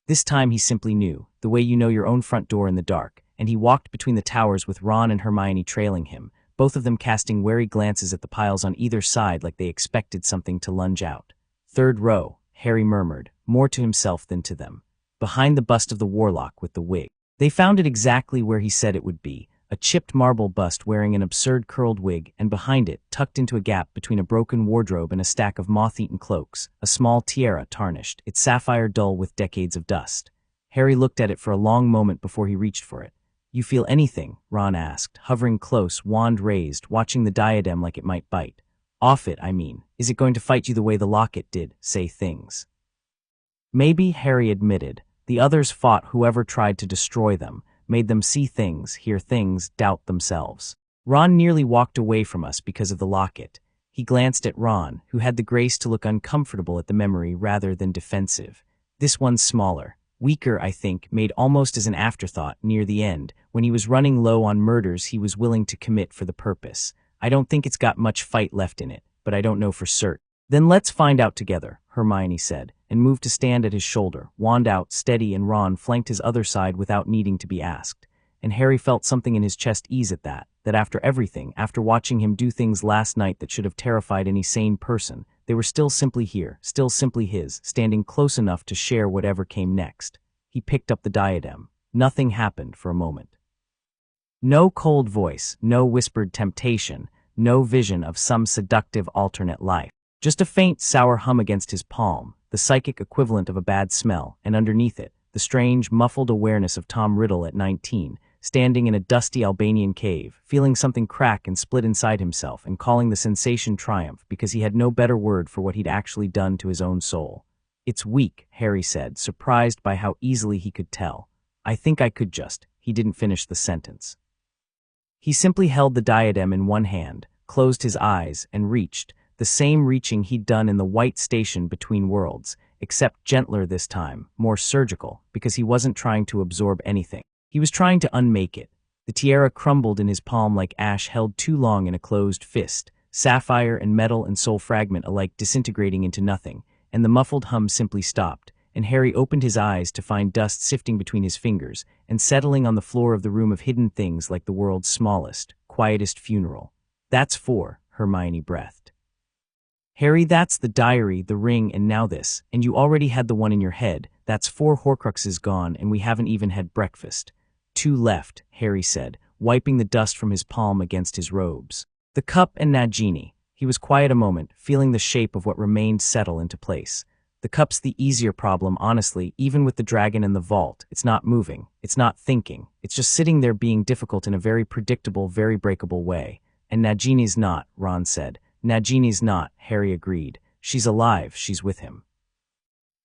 This time he simply knew, the way you know your own front door in the dark, and he walked between the towers with Ron and Hermione trailing him, both of them casting wary glances at the piles on either side like they expected something to lunge out. "Third row," Harry murmured, more to himself than to them. "Behind the bust of the warlock with the wig." They found it exactly where he said it would be, a chipped marble bust wearing an absurd curled wig, and behind it, tucked into a gap between a broken wardrobe and a stack of moth-eaten cloaks, a small tiara tarnished, its sapphire dull with decades of dust. Harry looked at it for a long moment before he reached for it. "You feel anything?" Ron asked, hovering close, wand raised, watching the diadem like it might bite. "Off it, I mean. Is it going to fight you the way the locket did, say things?" Maybe, Harry admitted. The others fought whoever tried to destroy them, made them see things, hear things, doubt themselves. Ron nearly walked away from us because of the locket. He glanced at Ron, who had the grace to look uncomfortable at the memory rather than defensive. This one's smaller. Weaker, I think, made almost as an afterthought near the end, when he was running low on murders he was willing to commit for the purpose. I don't think it's got much fight left in it, but I don't know for certain. "Then let's find out together," Hermione said, and moved to stand at his shoulder, wand out, steady, and Ron flanked his other side without needing to be asked. And Harry felt something in his chest ease at that after everything, after watching him do things last night that should have terrified any sane person, they were still simply here, still simply his, standing close enough to share whatever came next. He picked up the diadem. Nothing happened for a moment. No cold voice, no whispered temptation, no vision of some seductive alternate life. Just a faint, sour hum against his palm, the psychic equivalent of a bad smell, and underneath it, the strange, muffled awareness of Tom Riddle at 19, standing in a dusty Albanian cave, feeling something crack and split inside himself and calling the sensation triumph because he had no better word for what he'd actually done to his own soul. "It's weak," Harry said, surprised by how easily he could tell. "I think I could just..." He didn't finish the sentence. He simply held the diadem in one hand, closed his eyes, and reached, the same reaching he'd done in the white station between worlds, except gentler this time, more surgical, because he wasn't trying to absorb anything. He was trying to unmake it. The tiara crumbled in his palm like ash held too long in a closed fist, sapphire and metal and soul fragment alike disintegrating into nothing, and the muffled hum simply stopped, and Harry opened his eyes to find dust sifting between his fingers and settling on the floor of the room of hidden things like the world's smallest, quietest funeral. "That's 4, Hermione breathed. Harry, that's the diary, the ring, and now this, and you already had the one in your head. That's 4 Horcruxes gone, and we haven't even had breakfast. 2 left, Harry said, wiping the dust from his palm against his robes. The cup and Nagini. He was quiet a moment, feeling the shape of what remained settle into place. The cup's the easier problem, honestly, even with the dragon in the vault. It's not moving. It's not thinking. It's just sitting there being difficult in a very predictable, very breakable way. And Nagini's not, Ron said. Nagini's not, Harry agreed. She's alive, she's with him.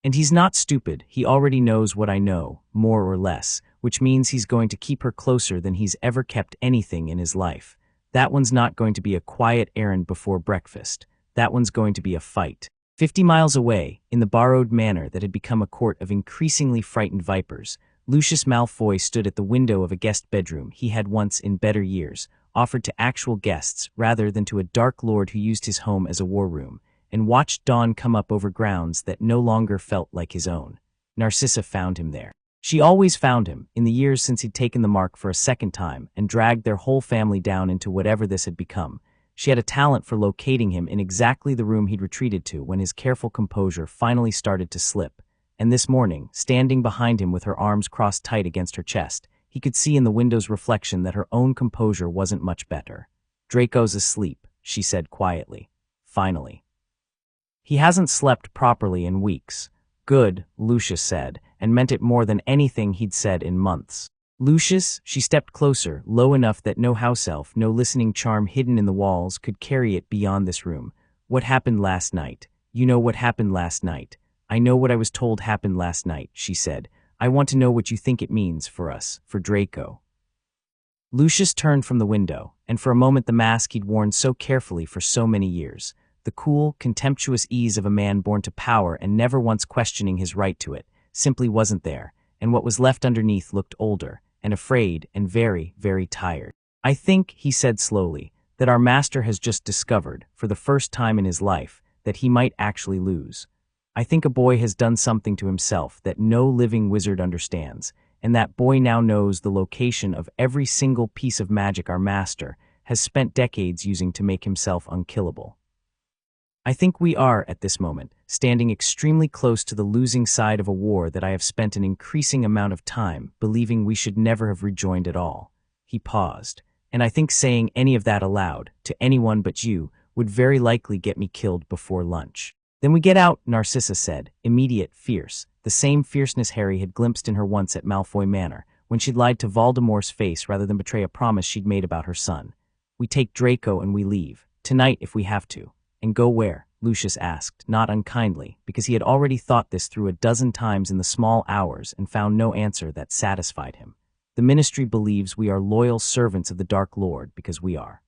And he's not stupid, he already knows what I know, more or less, which means he's going to keep her closer than he's ever kept anything in his life. That one's not going to be a quiet errand before breakfast. That one's going to be a fight. 50 miles away, in the borrowed manor that had become a court of increasingly frightened vipers, Lucius Malfoy stood at the window of a guest bedroom he had once, in better years, offered to actual guests rather than to a dark lord who used his home as a war room, and watched dawn come up over grounds that no longer felt like his own. Narcissa found him there. She always found him, in the years since he'd taken the mark for a second time and dragged their whole family down into whatever this had become. She had a talent for locating him in exactly the room he'd retreated to when his careful composure finally started to slip. And this morning, standing behind him with her arms crossed tight against her chest, he could see in the window's reflection that her own composure wasn't much better. "Draco's asleep," she said quietly. Finally. "He hasn't slept properly in weeks." "Good," Lucius said, and meant it more than anything he'd said in months. "Lucius," she stepped closer, low enough that no house elf, no listening charm hidden in the walls could carry it beyond this room. "What happened last night? You know what happened last night." "I know what I was told happened last night," she said. "I want to know what you think it means for us, for Draco." Lucius turned from the window, and for a moment the mask he'd worn so carefully for so many years, the cool, contemptuous ease of a man born to power and never once questioning his right to it, simply wasn't there, and what was left underneath looked older, and afraid, and very, very tired. "I think," he said slowly, "that our master has just discovered, for the first time in his life, that he might actually lose. I think a boy has done something to himself that no living wizard understands, and that boy now knows the location of every single piece of magic our master has spent decades using to make himself unkillable. I think we are, at this moment, standing extremely close to the losing side of a war that I have spent an increasing amount of time believing we should never have rejoined at all." He paused, "and I think saying any of that aloud, to anyone but you, would very likely get me killed before lunch." "Then we get out," Narcissa said, immediate, fierce, the same fierceness Harry had glimpsed in her once at Malfoy Manor, when she'd lied to Voldemort's face rather than betray a promise she'd made about her son. "We take Draco and we leave, tonight if we have to." "And go where?" Lucius asked, not unkindly, because he had already thought this through a dozen times in the small hours and found no answer that satisfied him. "The Ministry believes we are loyal servants of the Dark Lord because we are.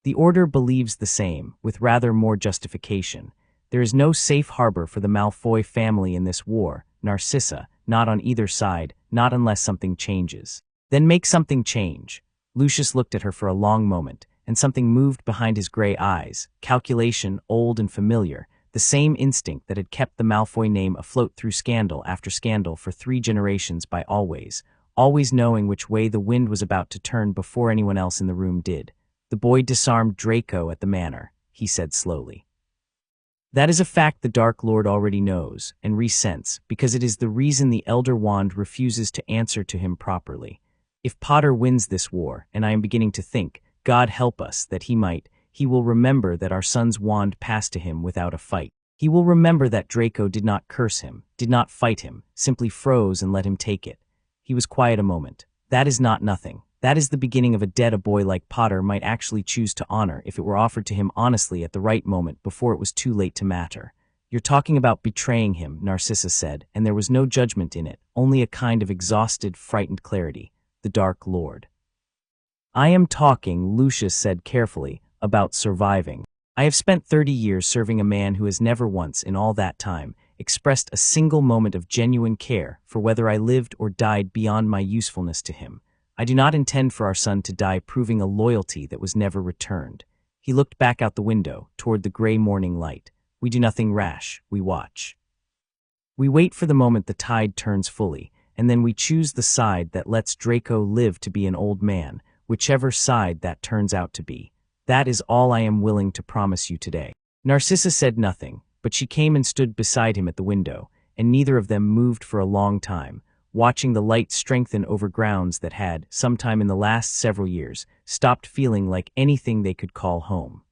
The Order believes the same, with rather more justification. There is no safe harbor for the Malfoy family in this war, Narcissa, not on either side, not unless something changes." "Then make something change." Lucius looked at her for a long moment, and something moved behind his gray eyes, calculation old and familiar, the same instinct that had kept the Malfoy name afloat through scandal after scandal for 3 generations by always knowing which way the wind was about to turn before anyone else in the room did. "The boy disarmed Draco at the manor," he said slowly. "That is a fact the Dark Lord already knows, and resents, because it is the reason the Elder Wand refuses to answer to him properly. If Potter wins this war, and I am beginning to think, God help us, that he will remember that our son's wand passed to him without a fight. He will remember that Draco did not curse him, did not fight him, simply froze and let him take it." He was quiet a moment. "That is not nothing. That is the beginning of a debt a boy like Potter might actually choose to honor if it were offered to him honestly at the right moment before it was too late to matter." "You're talking about betraying him," Narcissa said, and there was no judgment in it, only a kind of exhausted, frightened clarity. "The Dark Lord." "I am talking," Lucius said carefully, "about surviving. I have spent 30 years serving a man who has never once, in all that time, expressed a single moment of genuine care for whether I lived or died beyond my usefulness to him. I do not intend for our son to die proving a loyalty that was never returned." He looked back out the window, toward the gray morning light. "We do nothing rash, we watch. We wait for the moment the tide turns fully, and then we choose the side that lets Draco live to be an old man, whichever side that turns out to be. That is all I am willing to promise you today." Narcissa said nothing, but she came and stood beside him at the window, and neither of them moved for a long time, watching the light strengthen over grounds that had, sometime in the last several years, stopped feeling like anything they could call home.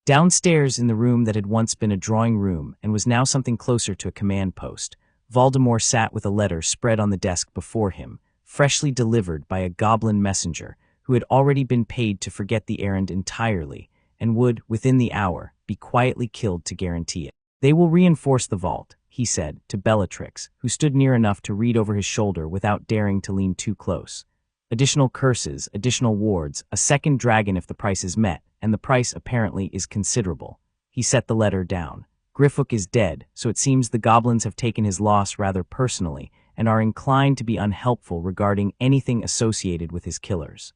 Downstairs in the room that had once been a drawing room and was now something closer to a command post, Voldemort sat with a letter spread on the desk before him, freshly delivered by a goblin messenger who had already been paid to forget the errand entirely and would, within the hour, be quietly killed to guarantee it. "They will reinforce the vault," he said to Bellatrix, who stood near enough to read over his shoulder without daring to lean too close. "Additional curses, additional wards, a second dragon if the price is met, and the price apparently is considerable." He set the letter down. "Griffook is dead, so it seems the goblins have taken his loss rather personally and are inclined to be unhelpful regarding anything associated with his killers.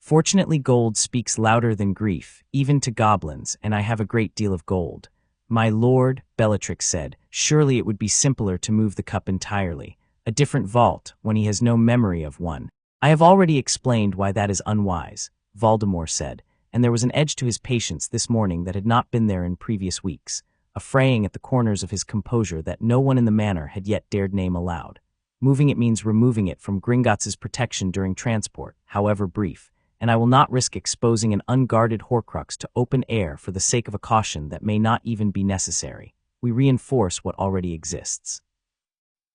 Fortunately, gold speaks louder than grief, even to goblins, and I have a great deal of gold." "My lord," Bellatrix said, "surely it would be simpler to move the cup entirely. A different vault, when he has no memory of one." "I have already explained why that is unwise," Voldemort said, and there was an edge to his patience this morning that had not been there in previous weeks, a fraying at the corners of his composure that no one in the manor had yet dared name aloud. "Moving it means removing it from Gringotts's protection during transport, however brief, and I will not risk exposing an unguarded Horcrux to open air for the sake of a caution that may not even be necessary. We reinforce what already exists.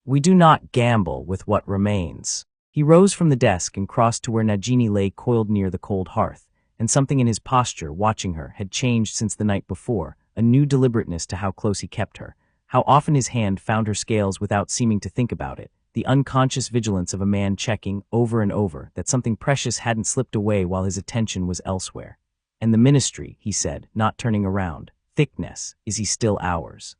We do not gamble with what remains." He rose from the desk and crossed to where Nagini lay coiled near the cold hearth, and something in his posture, watching her, had changed since the night before, a new deliberateness to how close he kept her, how often his hand found her scales without seeming to think about it, the unconscious vigilance of a man checking, over and over, that something precious hadn't slipped away while his attention was elsewhere. "And the ministry," he said, not turning around, "thickness, is he still ours?"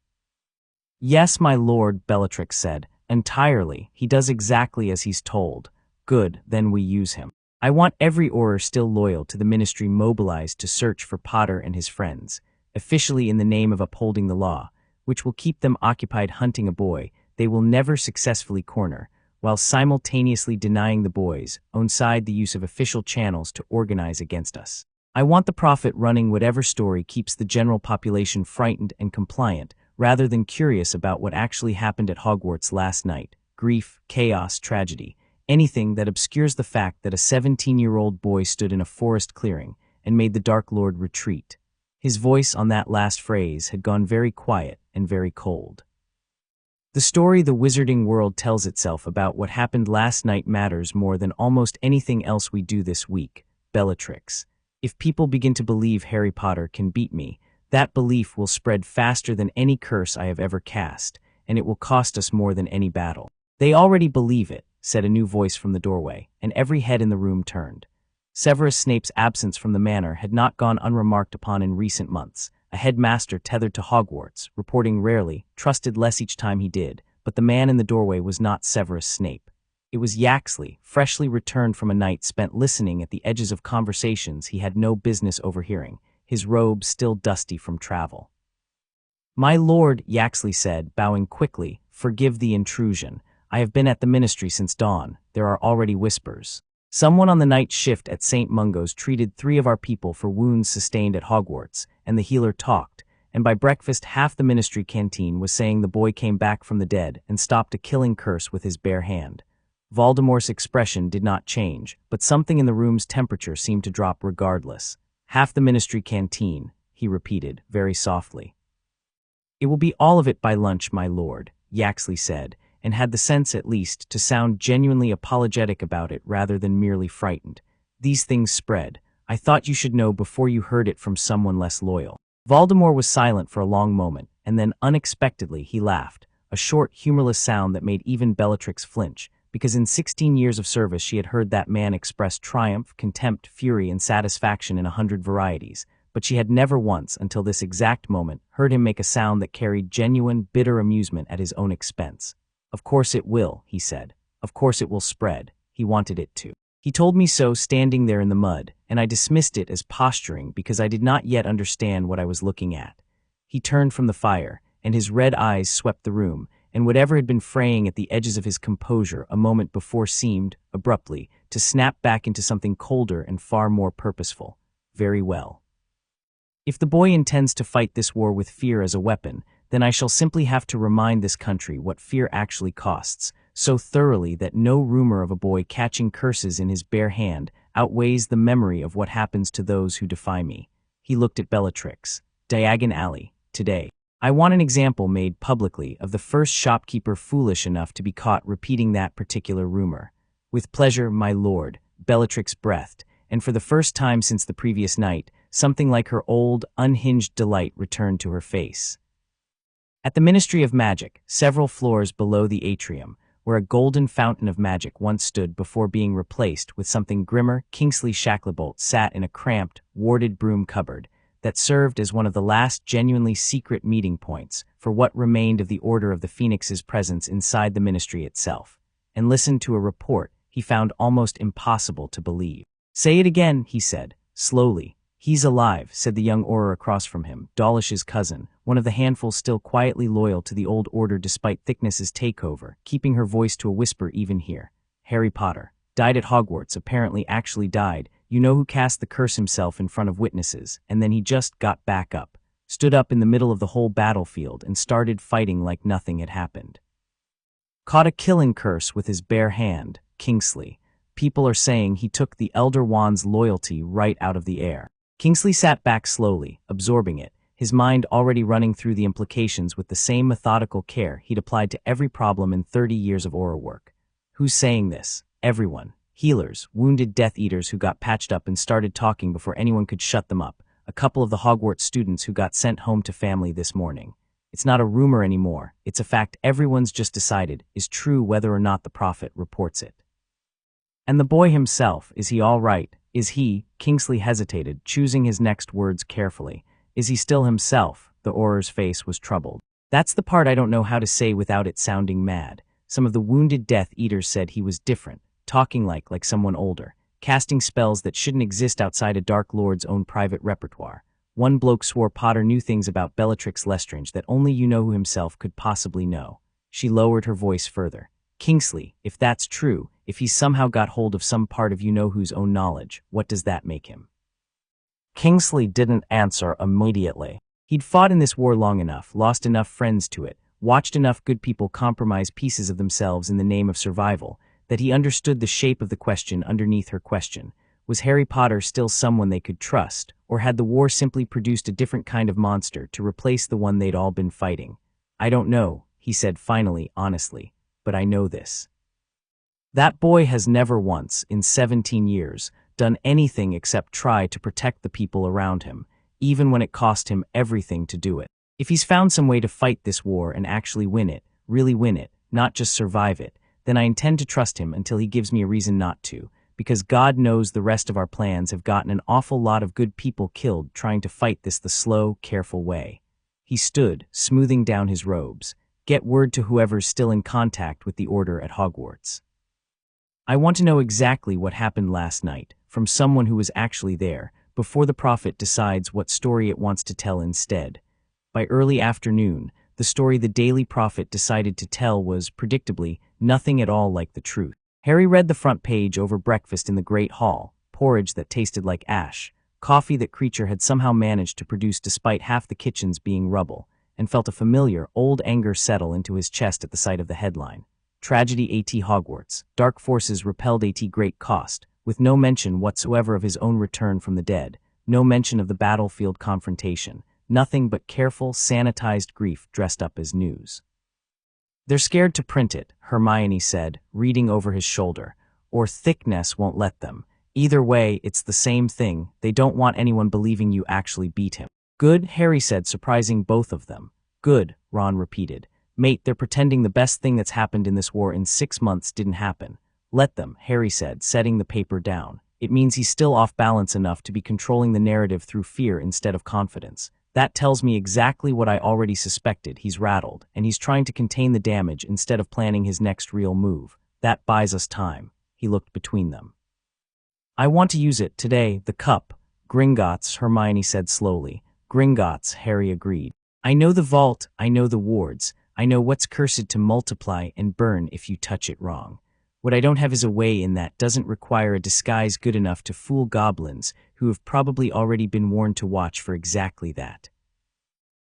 "Yes, my lord," Bellatrix said, "entirely. He does exactly as he's told." "Good, then we use him. I want every Auror still loyal to the ministry mobilized to search for Potter and his friends, officially in the name of upholding the law, which will keep them occupied hunting a boy they will never successfully corner, while simultaneously denying the boys' own side the use of official channels to organize against us. I want the prophet running whatever story keeps the general population frightened and compliant, rather than curious about what actually happened at Hogwarts last night: grief, chaos, tragedy, anything that obscures the fact that a 17-year-old boy stood in a forest clearing and made the Dark Lord retreat." His voice on that last phrase had gone very quiet and very cold. "The story the wizarding world tells itself about what happened last night matters more than almost anything else we do this week, Bellatrix. If people begin to believe Harry Potter can beat me, that belief will spread faster than any curse I have ever cast, and it will cost us more than any battle." "They already believe it," said a new voice from the doorway, and every head in the room turned. Severus Snape's absence from the manor had not gone unremarked upon in recent months. A headmaster tethered to Hogwarts, reporting rarely, trusted less each time he did, but the man in the doorway was not Severus Snape. It was Yaxley, freshly returned from a night spent listening at the edges of conversations he had no business overhearing, his robe still dusty from travel. "My lord," Yaxley said, bowing quickly, "forgive the intrusion. I have been at the ministry since dawn. There are already whispers. Someone on the night shift at St. Mungo's treated 3 of our people for wounds sustained at Hogwarts, and the healer talked, and by breakfast half the ministry canteen was saying the boy came back from the dead and stopped a killing curse with his bare hand." Voldemort's expression did not change, but something in the room's temperature seemed to drop regardless. "Half the ministry canteen," he repeated, very softly. "It will be all of it by lunch, my lord," Yaxley said, and had the sense at least to sound genuinely apologetic about it rather than merely frightened. "These things spread. I thought you should know before you heard it from someone less loyal." Voldemort was silent for a long moment, and then unexpectedly he laughed, a short, humorless sound that made even Bellatrix flinch, because in 16 years of service she had heard that man express triumph, contempt, fury, and satisfaction in 100 varieties, but she had never once, until this exact moment, heard him make a sound that carried genuine, bitter amusement at his own expense. "Of course it will," he said. "Of course it will spread. He wanted it to. He told me so standing there in the mud, and I dismissed it as posturing because I did not yet understand what I was looking at." He turned from the fire, and his red eyes swept the room, and whatever had been fraying at the edges of his composure a moment before seemed, abruptly, to snap back into something colder and far more purposeful. "Very well. If the boy intends to fight this war with fear as a weapon, then I shall simply have to remind this country what fear actually costs, so thoroughly that no rumor of a boy catching curses in his bare hand outweighs the memory of what happens to those who defy me. He looked at Bellatrix. Diagon Alley, today. I want an example made publicly of the first shopkeeper foolish enough to be caught repeating that particular rumor. With pleasure, my lord, Bellatrix breathed, and for the first time since the previous night, something like her old, unhinged delight returned to her face. At the Ministry of Magic, several floors below the atrium, where a golden fountain of magic once stood before being replaced with something grimmer, Kingsley Shacklebolt sat in a cramped, warded broom cupboard that served as one of the last genuinely secret meeting points for what remained of the Order of the Phoenix's presence inside the ministry itself, and listened to a report he found almost impossible to believe. "Say it again," he said, slowly. "He's alive," said the young Auror across from him, Dawlish's cousin, one of the handful still quietly loyal to the old order despite Thickness's takeover, keeping her voice to a whisper even here. "Harry Potter. Died at Hogwarts, apparently actually died. You know who cast the curse himself in front of witnesses, and then he just got back up, stood up in the middle of the whole battlefield and started fighting like nothing had happened. Caught a killing curse with his bare hand, Kingsley. People are saying he took the Elder Wand's loyalty right out of the air." Kingsley sat back slowly, absorbing it, his mind already running through the implications with the same methodical care he'd applied to every problem in 30 years of Auror work. Who's saying this? Everyone. Healers, wounded Death Eaters who got patched up and started talking before anyone could shut them up, a couple of the Hogwarts students who got sent home to family this morning. It's not a rumor anymore, it's a fact everyone's just decided is true whether or not the prophet reports it. And the boy himself, is he all right? Is he, Kingsley hesitated, choosing his next words carefully, is he still himself? The Auror's face was troubled. "That's the part I don't know how to say without it sounding mad. Some of the wounded Death Eaters said he was different, talking like someone older, casting spells that shouldn't exist outside a Dark Lord's own private repertoire. One bloke swore Potter knew things about Bellatrix Lestrange that only you-know-who himself could possibly know." She lowered her voice further. "Kingsley, if that's true, if he's somehow got hold of some part of you-know-who's own knowledge, what does that make him?" Kingsley didn't answer immediately. He'd fought in this war long enough, lost enough friends to it, watched enough good people compromise pieces of themselves in the name of survival, that he understood the shape of the question underneath her question. Was Harry Potter still someone they could trust, or had the war simply produced a different kind of monster to replace the one they'd all been fighting? "I don't know," he said finally, honestly, "but I know this. That boy has never once, in 17 years, done anything except try to protect the people around him, even when it cost him everything to do it. If he's found some way to fight this war and actually win it, really win it, not just survive it, then I intend to trust him until he gives me a reason not to, because God knows the rest of our plans have gotten an awful lot of good people killed trying to fight this the slow, careful way." He stood, smoothing down his robes. "Get word to whoever's still in contact with the Order at Hogwarts. I want to know exactly what happened last night, from someone who was actually there, before the prophet decides what story it wants to tell instead." By early afternoon, the story the Daily Prophet decided to tell was, predictably, nothing at all like the truth. Harry read the front page over breakfast in the Great Hall, porridge that tasted like ash, coffee that Creature had somehow managed to produce despite half the kitchens being rubble, and felt a familiar, old anger settle into his chest at the sight of the headline. Tragedy at Hogwarts, Dark Forces repelled at great cost, with no mention whatsoever of his own return from the dead, no mention of the battlefield confrontation, nothing but careful, sanitized grief dressed up as news. "They're scared to print it," Hermione said, reading over his shoulder, "or Thickness won't let them. Either way, it's the same thing, they don't want anyone believing you actually beat him." "Good," Harry said, surprising both of them. "Good," Ron repeated. "Mate, they're pretending the best thing that's happened in this war in 6 months didn't happen." "Let them," Harry said, setting the paper down. "It means he's still off balance enough to be controlling the narrative through fear instead of confidence. That tells me exactly what I already suspected. He's rattled, and he's trying to contain the damage instead of planning his next real move. That buys us time." He looked between them. "I want to use it today, the cup." "Gringotts," Hermione said slowly. "Gringotts," Harry agreed. "I know the vault, I know the wards, I know what's cursed to multiply and burn if you touch it wrong. What I don't have is a way in that doesn't require a disguise good enough to fool goblins who have probably already been warned to watch for exactly that."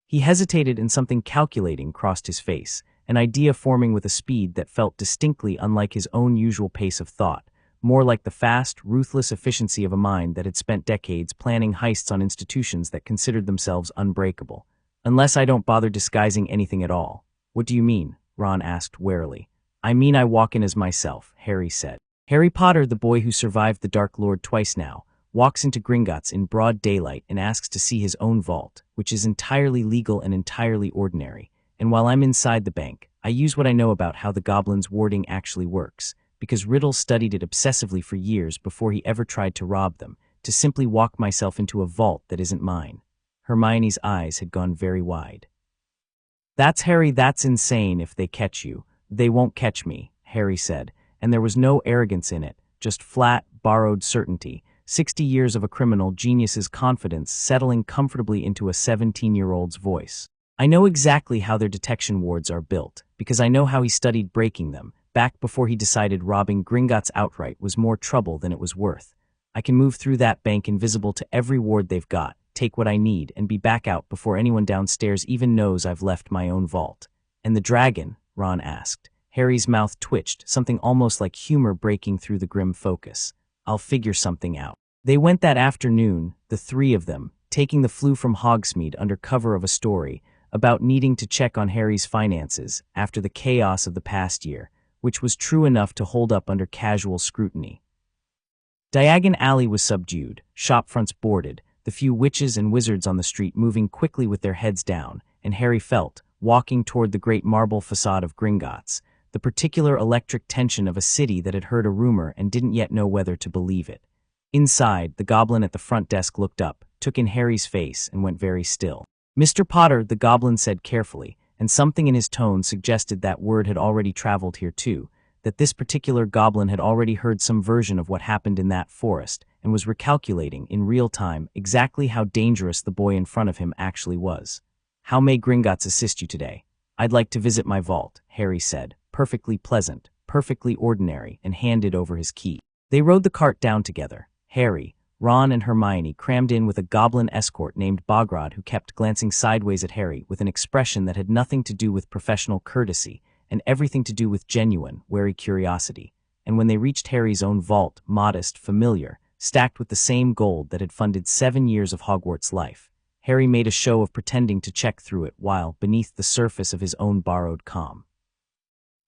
He hesitated and something calculating crossed his face, an idea forming with a speed that felt distinctly unlike his own usual pace of thought, more like the fast, ruthless efficiency of a mind that had spent decades planning heists on institutions that considered themselves unbreakable. "Unless I don't bother disguising anything at all." "What do you mean?" Ron asked warily. "I mean I walk in as myself," Harry said. Harry Potter, the boy who survived the Dark Lord twice now, walks into Gringotts in broad daylight and asks to see his own vault, which is entirely legal and entirely ordinary. And while I'm inside the bank, I use what I know about how the goblin's warding actually works, because Riddle studied it obsessively for years before he ever tried to rob them, to simply walk myself into a vault that isn't mine. Hermione's eyes had gone very wide. "That's Harry, that's insane. If they catch you, they won't catch me," Harry said, and there was no arrogance in it, just flat, borrowed certainty, 60 years of a criminal genius's confidence settling comfortably into a 17-year-old's voice. "I know exactly how their detection wards are built, because I know how he studied breaking them, back before he decided robbing Gringotts outright was more trouble than it was worth. I can move through that bank invisible to every ward they've got, take what I need, and be back out before anyone downstairs even knows I've left my own vault." "And the dragon?" Ron asked. Harry's mouth twitched, something almost like humor breaking through the grim focus. "I'll figure something out." They went that afternoon, the three of them, taking the flu from Hogsmeade under cover of a story about needing to check on Harry's finances after the chaos of the past year, which was true enough to hold up under casual scrutiny. Diagon Alley was subdued, shopfronts boarded, the few witches and wizards on the street moving quickly with their heads down, and Harry felt, walking toward the great marble facade of Gringotts, the particular electric tension of a city that had heard a rumor and didn't yet know whether to believe it. Inside, the goblin at the front desk looked up, took in Harry's face, and went very still. "Mr. Potter," the goblin said carefully, and something in his tone suggested that word had already traveled here too, that this particular goblin had already heard some version of what happened in that forest, and was recalculating, in real time, exactly how dangerous the boy in front of him actually was. "How may Gringotts assist you today?" "I'd like to visit my vault," Harry said, perfectly pleasant, perfectly ordinary, and handed over his key. They rode the cart down together. Harry, Ron, and Hermione crammed in with a goblin escort named Bogrod who kept glancing sideways at Harry with an expression that had nothing to do with professional courtesy and everything to do with genuine, wary curiosity. And when they reached Harry's own vault, modest, familiar, stacked with the same gold that had funded 7 years of Hogwarts life, Harry made a show of pretending to check through it while, beneath the surface of his own borrowed calm,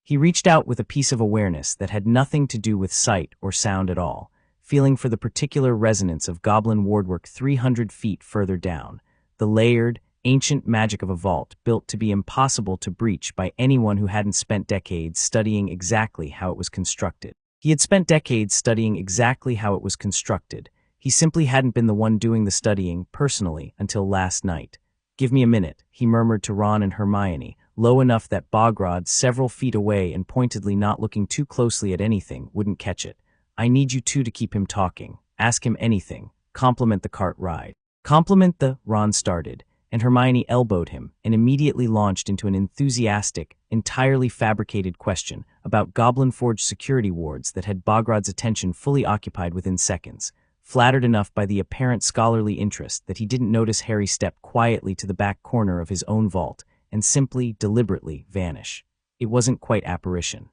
he reached out with a piece of awareness that had nothing to do with sight or sound at all, feeling for the particular resonance of goblin wardwork 300 feet further down, the layered, ancient magic of a vault built to be impossible to breach by anyone who hadn't spent decades studying exactly how it was constructed. He had spent decades studying exactly how it was constructed. He simply hadn't been the one doing the studying, personally, until last night. "Give me a minute," he murmured to Ron and Hermione, low enough that Bogrod, several feet away and pointedly not looking too closely at anything, wouldn't catch it. "I need you two to keep him talking. Ask him anything. Compliment the cart ride." "Compliment the—" Ron started, and Hermione elbowed him and immediately launched into an enthusiastic, entirely fabricated question about goblin-forged security wards that had Bogrod's attention fully occupied within seconds, flattered enough by the apparent scholarly interest that he didn't notice Harry step quietly to the back corner of his own vault and simply, deliberately, vanish. It wasn't quite apparition.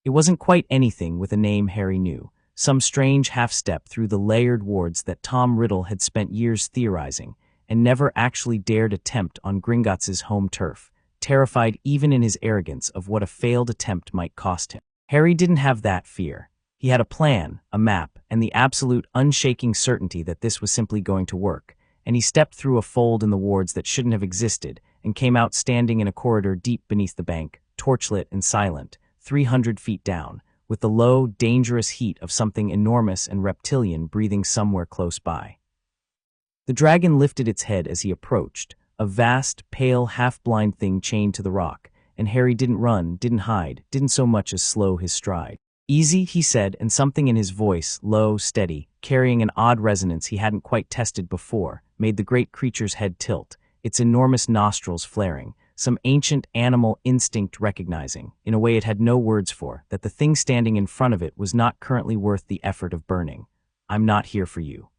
It wasn't quite anything with a name Harry knew, some strange half-step through the layered wards that Tom Riddle had spent years theorizing and never actually dared attempt on Gringotts' home turf, terrified even in his arrogance of what a failed attempt might cost him. Harry didn't have that fear. He had a plan, a map, and the absolute unshaking certainty that this was simply going to work, and he stepped through a fold in the wards that shouldn't have existed and came out standing in a corridor deep beneath the bank, torchlit and silent, 300 feet down, with the low, dangerous heat of something enormous and reptilian breathing somewhere close by. The dragon lifted its head as he approached, a vast, pale, half-blind thing chained to the rock, and Harry didn't run, didn't hide, didn't so much as slow his stride. "Easy," he said, and something in his voice, low, steady, carrying an odd resonance he hadn't quite tested before, made the great creature's head tilt, its enormous nostrils flaring, some ancient animal instinct recognizing, in a way it had no words for, that the thing standing in front of it was not currently worth the effort of burning. I'm not here for you.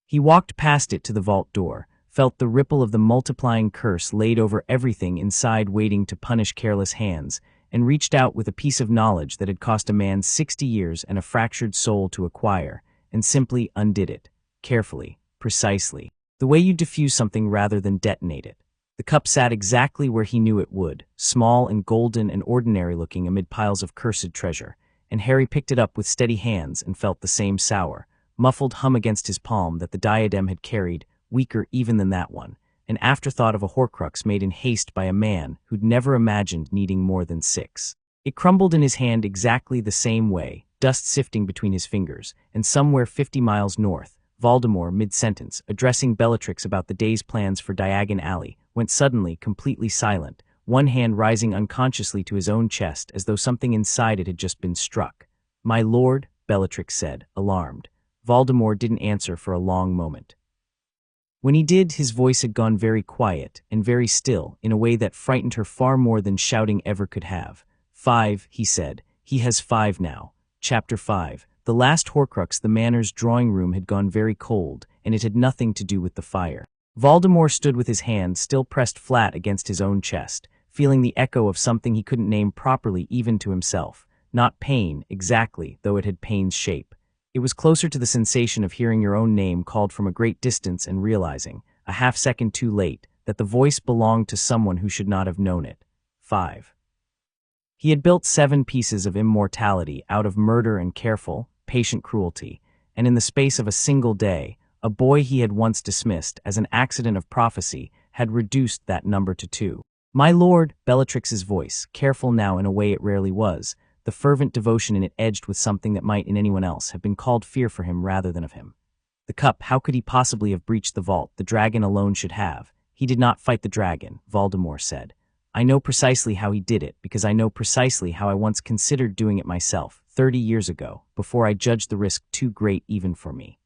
He walked past it to the vault door, felt the ripple of the multiplying curse laid over everything inside waiting to punish careless hands, and reached out with a piece of knowledge that had cost a man 60 years and a fractured soul to acquire, and simply undid it, carefully, precisely, the way you diffuse something rather than detonate it. The cup sat exactly where he knew it would, small and golden and ordinary-looking amid piles of cursed treasure, and Harry picked it up with steady hands and felt the same sour, muffled hum against his palm that the diadem had carried, weaker even than that one, an afterthought of a Horcrux made in haste by a man who'd never imagined needing more than 6. It crumbled in his hand exactly the same way, dust sifting between his fingers, and somewhere 50 miles north, Voldemort, mid-sentence, addressing Bellatrix about the day's plans for Diagon Alley, went suddenly completely silent, one hand rising unconsciously to his own chest as though something inside it had just been struck. "My lord," Bellatrix said, alarmed. Voldemort didn't answer for a long moment. When he did, his voice had gone very quiet and very still in a way that frightened her far more than shouting ever could have. 5, he said. He has 5 now. Chapter 5. The last Horcrux, the manor's drawing room, had gone very cold, and it had nothing to do with the fire. Voldemort stood with his hand still pressed flat against his own chest, feeling the echo of something he couldn't name properly even to himself. Not pain, exactly, though it had pain's shape. It was closer to the sensation of hearing your own name called from a great distance and realizing, a half-second too late, that the voice belonged to someone who should not have known it. 5. He had built 7 pieces of immortality out of murder and careful, patient cruelty, and in the space of a single day, a boy he had once dismissed as an accident of prophecy had reduced that number to 2. "My lord," Bellatrix's voice, careful now in a way it rarely was, the fervent devotion in it edged with something that might in anyone else have been called fear for him rather than of him. The cup, how could he possibly have breached the vault? The dragon alone should have. He did not fight the dragon, Voldemort said. I know precisely how he did it, because I know precisely how I once considered doing it myself, 30 years ago, before I judged the risk too great even for me.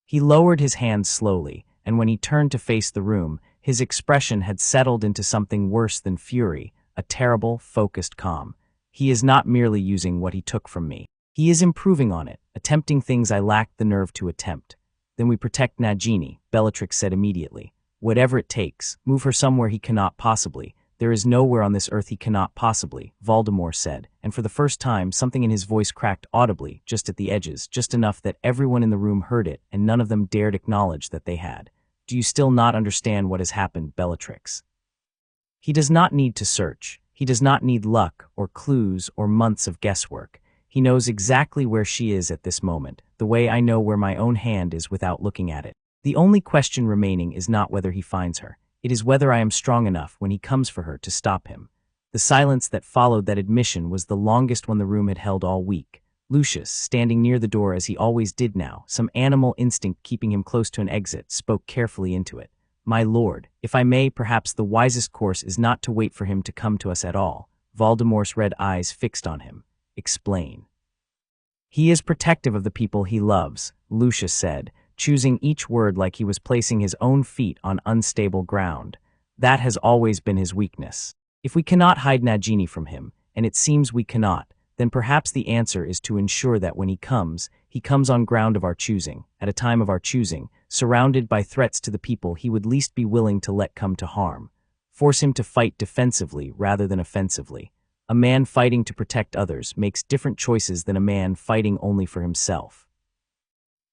He lowered his hands slowly, and when he turned to face the room, his expression had settled into something worse than fury, a terrible, focused calm. He is not merely using what he took from me. He is improving on it, attempting things I lacked the nerve to attempt. Then we protect Nagini, Bellatrix said immediately. Whatever it takes, move her somewhere he cannot possibly. There is nowhere on this earth he cannot possibly, Voldemort said, and for the first time something in his voice cracked audibly, just at the edges, just enough that everyone in the room heard it and none of them dared acknowledge that they had. Do you still not understand what has happened, Bellatrix? He does not need to search. He does not need luck or clues or months of guesswork. He knows exactly where she is at this moment, the way I know where my own hand is without looking at it. The only question remaining is not whether he finds her. It is whether I am strong enough when he comes for her to stop him. The silence that followed that admission was the longest one the room had held all week. Lucius, standing near the door as he always did now, some animal instinct keeping him close to an exit, spoke carefully into it. My lord, if I may, perhaps the wisest course is not to wait for him to come to us at all. Voldemort's red eyes fixed on him. Explain. He is protective of the people he loves, Lucius said, choosing each word like he was placing his own feet on unstable ground. That has always been his weakness. If we cannot hide Nagini from him, and it seems we cannot, then perhaps the answer is to ensure that when he comes on ground of our choosing, at a time of our choosing, surrounded by threats to the people he would least be willing to let come to harm. Force him to fight defensively rather than offensively. A man fighting to protect others makes different choices than a man fighting only for himself.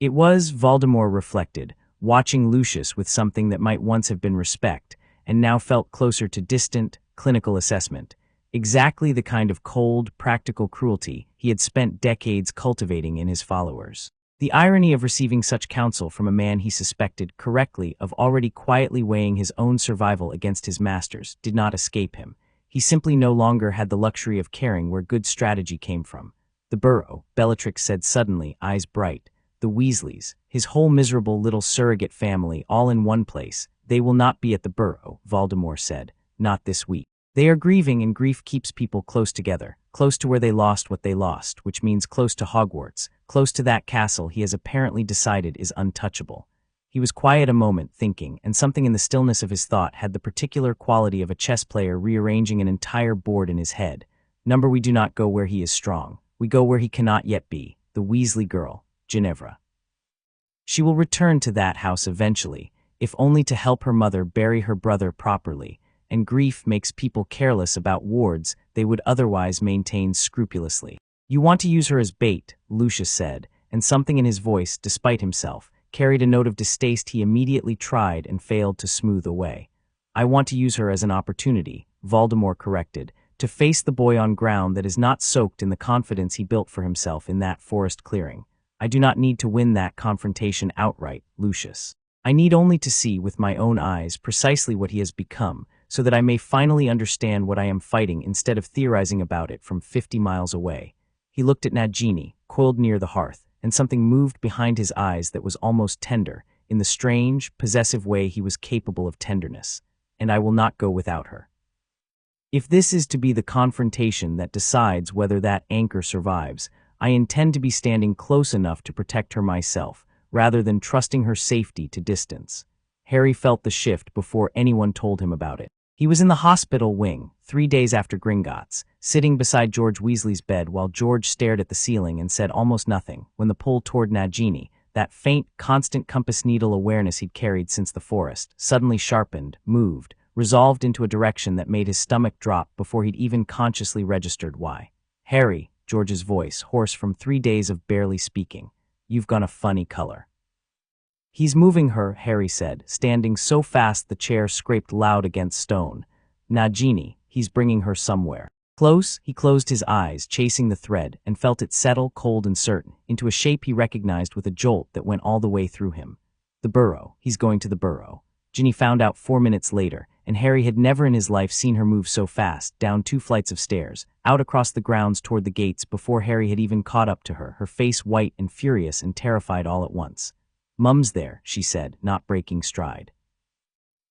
It was, Voldemort reflected, watching Lucius with something that might once have been respect, and now felt closer to distant, clinical assessment. Exactly the kind of cold, practical cruelty he had spent decades cultivating in his followers. The irony of receiving such counsel from a man he suspected correctly of already quietly weighing his own survival against his master's did not escape him. He simply no longer had the luxury of caring where good strategy came from. The Burrow, Bellatrix said suddenly, eyes bright. The Weasleys, his whole miserable little surrogate family, all in one place. They will not be at the Burrow, Voldemort said. Not this week. They are grieving, and grief keeps people close together, close to where they lost what they lost, which means close to Hogwarts, close to that castle he has apparently decided is untouchable. He was quiet a moment, thinking, and something in the stillness of his thought had the particular quality of a chess player rearranging an entire board in his head. Number: we do not go where he is strong. We go where he cannot yet be. The Weasley girl, Ginevra. She will return to that house eventually, if only to help her mother bury her brother properly, and grief makes people careless about wards they would otherwise maintain scrupulously. You want to use her as bait, Lucius said, and something in his voice, despite himself, carried a note of distaste he immediately tried and failed to smooth away. I want to use her as an opportunity, Voldemort corrected, to face the boy on ground that is not soaked in the confidence he built for himself in that forest clearing. I do not need to win that confrontation outright, Lucius. I need only to see with my own eyes precisely what he has become, so that I may finally understand what I am fighting instead of theorizing about it from 50 miles away. He looked at Nagini, coiled near the hearth, and something moved behind his eyes that was almost tender, in the strange, possessive way he was capable of tenderness. And I will not go without her. If this is to be the confrontation that decides whether that anchor survives, I intend to be standing close enough to protect her myself, rather than trusting her safety to distance. Harry felt the shift before anyone told him about it. He was in the hospital wing, 3 days after Gringotts, sitting beside George Weasley's bed while George stared at the ceiling and said almost nothing, when the pull toward Nagini, that faint, constant compass needle awareness he'd carried since the forest, suddenly sharpened, moved, resolved into a direction that made his stomach drop before he'd even consciously registered why. Harry, George's voice, hoarse from 3 days of barely speaking. You've gone a funny color. He's moving her, Harry said, standing so fast the chair scraped loud against stone. Nagini, he's bringing her somewhere. Close, he closed his eyes, chasing the thread, and felt it settle, cold and certain, into a shape he recognized with a jolt that went all the way through him. The burrow, he's going to the burrow. Ginny found out 4 minutes later, and Harry had never in his life seen her move so fast, down 2 flights of stairs, out across the grounds toward the gates before Harry had even caught up to her, her face white and furious and terrified all at once. Mum's there, she said, not breaking stride.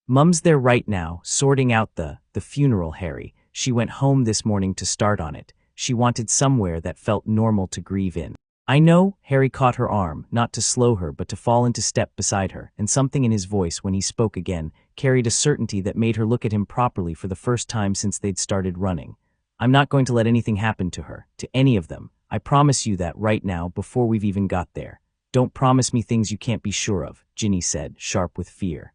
Mum's there right now, sorting out the funeral, Harry. She went home this morning to start on it. She wanted somewhere that felt normal to grieve in. I know, Harry caught her arm, not to slow her but to fall into step beside her, and something in his voice when he spoke again carried a certainty that made her look at him properly for the first time since they'd started running. I'm not going to let anything happen to her, to any of them. I promise you that right now before we've even got there. Don't promise me things you can't be sure of, Ginny said, sharp with fear.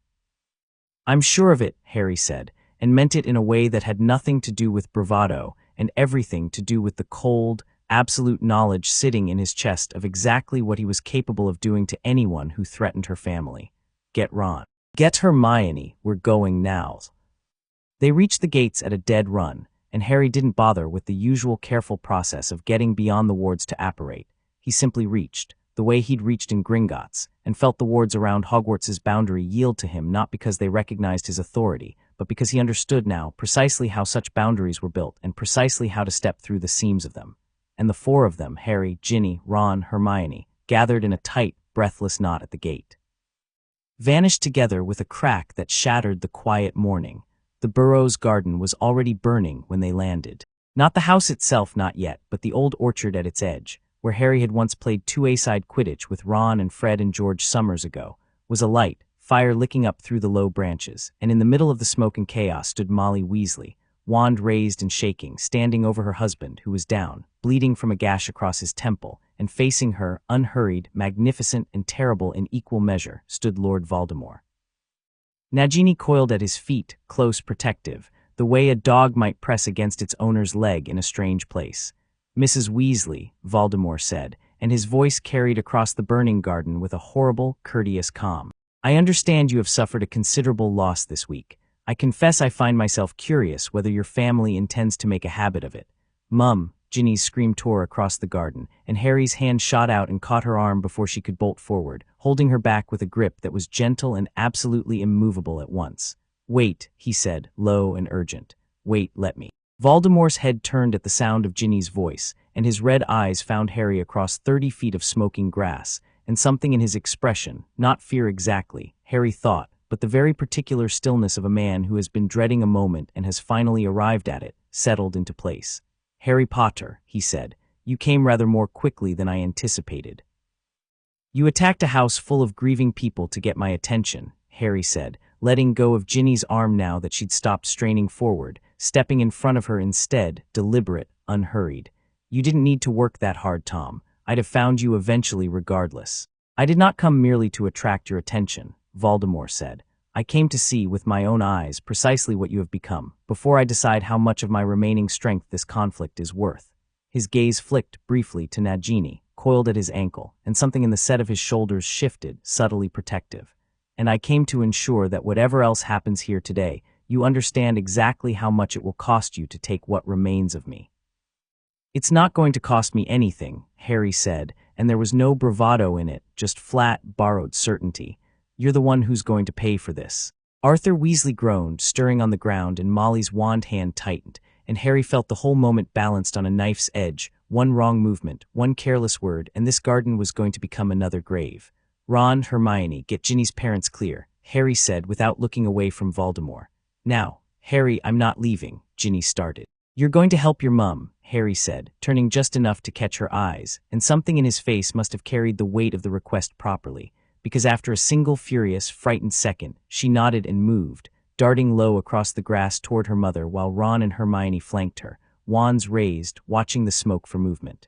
I'm sure of it, Harry said, and meant it in a way that had nothing to do with bravado and everything to do with the cold, absolute knowledge sitting in his chest of exactly what he was capable of doing to anyone who threatened her family. Get Ron. Get Hermione, we're going now. They reached the gates at a dead run, and Harry didn't bother with the usual careful process of getting beyond the wards to apparate. He simply reached, the way he'd reached in Gringotts, and felt the wards around Hogwarts's boundary yield to him not because they recognized his authority, but because he understood now precisely how such boundaries were built and precisely how to step through the seams of them. And the 4 of them, Harry, Ginny, Ron, Hermione, gathered in a tight, breathless knot at the gate. Vanished together with a crack that shattered the quiet morning. The Burrows' garden was already burning when they landed. Not the house itself, not yet, but the old orchard at its edge, where Harry had once played 2A-side Quidditch with Ron and Fred and George summers ago, was alight, fire licking up through the low branches, and in the middle of the smoke and chaos stood Molly Weasley, wand raised and shaking, standing over her husband, who was down, bleeding from a gash across his temple, and facing her, unhurried, magnificent, and terrible in equal measure, stood Lord Voldemort. Nagini coiled at his feet, close, protective, the way a dog might press against its owner's leg in a strange place. Mrs. Weasley, Voldemort said, and his voice carried across the burning garden with a horrible, courteous calm. I understand you have suffered a considerable loss this week. I confess I find myself curious whether your family intends to make a habit of it. Mum, Ginny's scream tore across the garden, and Harry's hand shot out and caught her arm before she could bolt forward, holding her back with a grip that was gentle and absolutely immovable at once. Wait, he said, low and urgent. Wait, let me. Voldemort's head turned at the sound of Ginny's voice, and his red eyes found Harry across 30 feet of smoking grass, and something in his expression, not fear exactly, Harry thought, but the very particular stillness of a man who has been dreading a moment and has finally arrived at it, settled into place. Harry Potter, he said, you came rather more quickly than I anticipated. You attacked a house full of grieving people to get my attention, Harry said, letting go of Ginny's arm now that she'd stopped straining forward, stepping in front of her instead, deliberate, unhurried. You didn't need to work that hard, Tom. I'd have found you eventually regardless. I did not come merely to attract your attention, Voldemort said. I came to see with my own eyes precisely what you have become, before I decide how much of my remaining strength this conflict is worth. His gaze flicked briefly to Nagini, coiled at his ankle, and something in the set of his shoulders shifted, subtly protective. And I came to ensure that whatever else happens here today, you understand exactly how much it will cost you to take what remains of me. It's not going to cost me anything, Harry said, and there was no bravado in it, just flat, borrowed certainty. You're the one who's going to pay for this. Arthur Weasley groaned, stirring on the ground, and Molly's wand hand tightened, and Harry felt the whole moment balanced on a knife's edge. One wrong movement, one careless word, and this garden was going to become another grave. Ron, Hermione, get Ginny's parents clear, Harry said without looking away from Voldemort. Now, Harry, I'm not leaving, Ginny started. You're going to help your mum, Harry said, turning just enough to catch her eyes, and something in his face must have carried the weight of the request properly, because after a single furious, frightened second, she nodded and moved, darting low across the grass toward her mother while Ron and Hermione flanked her, wands raised, watching the smoke for movement.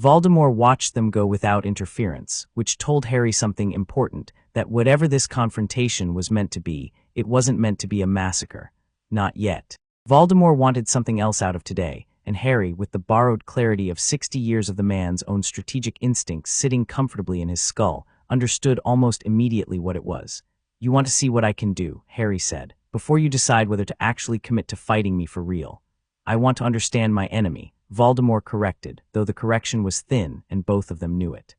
Voldemort watched them go without interference, which told Harry something important, that whatever this confrontation was meant to be, it wasn't meant to be a massacre. Not yet. Voldemort wanted something else out of today, and Harry, with the borrowed clarity of 60 years of the man's own strategic instincts sitting comfortably in his skull, understood almost immediately what it was. You want to see what I can do, Harry said, before you decide whether to actually commit to fighting me for real. I want to understand my enemy, Voldemort corrected, though the correction was thin and both of them knew it.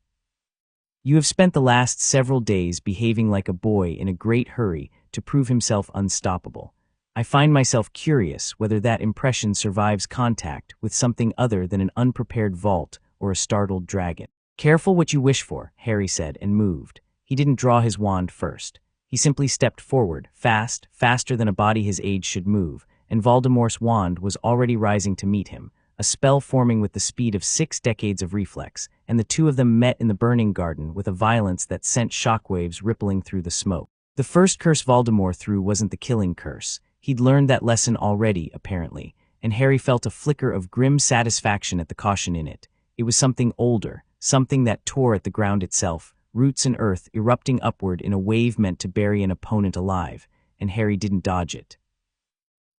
You have spent the last several days behaving like a boy in a great hurry to prove himself unstoppable. I find myself curious whether that impression survives contact with something other than an unprepared vault or a startled dragon. Careful what you wish for, Harry said and moved. He didn't draw his wand first. He simply stepped forward, faster than a body his age should move, and Voldemort's wand was already rising to meet him, a spell forming with the speed of 6 decades of reflex, and the two of them met in the burning garden with a violence that sent shockwaves rippling through the smoke. The first curse Voldemort threw wasn't the killing curse. He'd learned that lesson already, apparently, and Harry felt a flicker of grim satisfaction at the caution in it. It was something older, something that tore at the ground itself, roots and earth erupting upward in a wave meant to bury an opponent alive, and Harry didn't dodge it.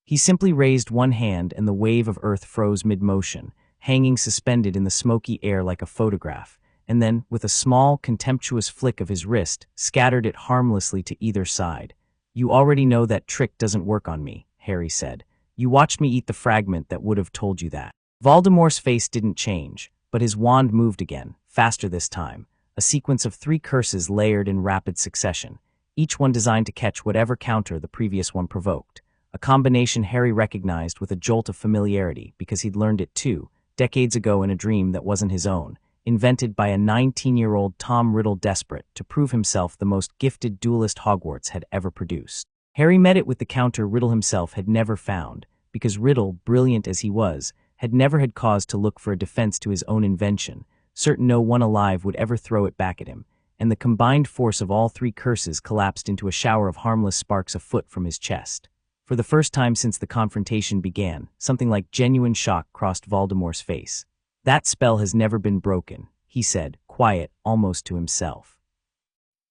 He simply raised one hand and the wave of earth froze mid-motion, hanging suspended in the smoky air like a photograph, and then, with a small, contemptuous flick of his wrist, scattered it harmlessly to either side. You already know that trick doesn't work on me, Harry said. You watched me eat the fragment that would have told you that. Voldemort's face didn't change, but his wand moved again, faster this time, a sequence of 3 curses layered in rapid succession, each one designed to catch whatever counter the previous one provoked. A combination Harry recognized with a jolt of familiarity because he'd learned it too, decades ago in a dream that wasn't his own, invented by a 19-year-old Tom Riddle desperate to prove himself the most gifted duelist Hogwarts had ever produced. Harry met it with the counter Riddle himself had never found, because Riddle, brilliant as he was, had never had cause to look for a defense to his own invention, certain no one alive would ever throw it back at him, and the combined force of all 3 curses collapsed into a shower of harmless sparks a foot from his chest. For the first time since the confrontation began, something like genuine shock crossed Voldemort's face. That spell has never been broken, he said, quiet, almost to himself.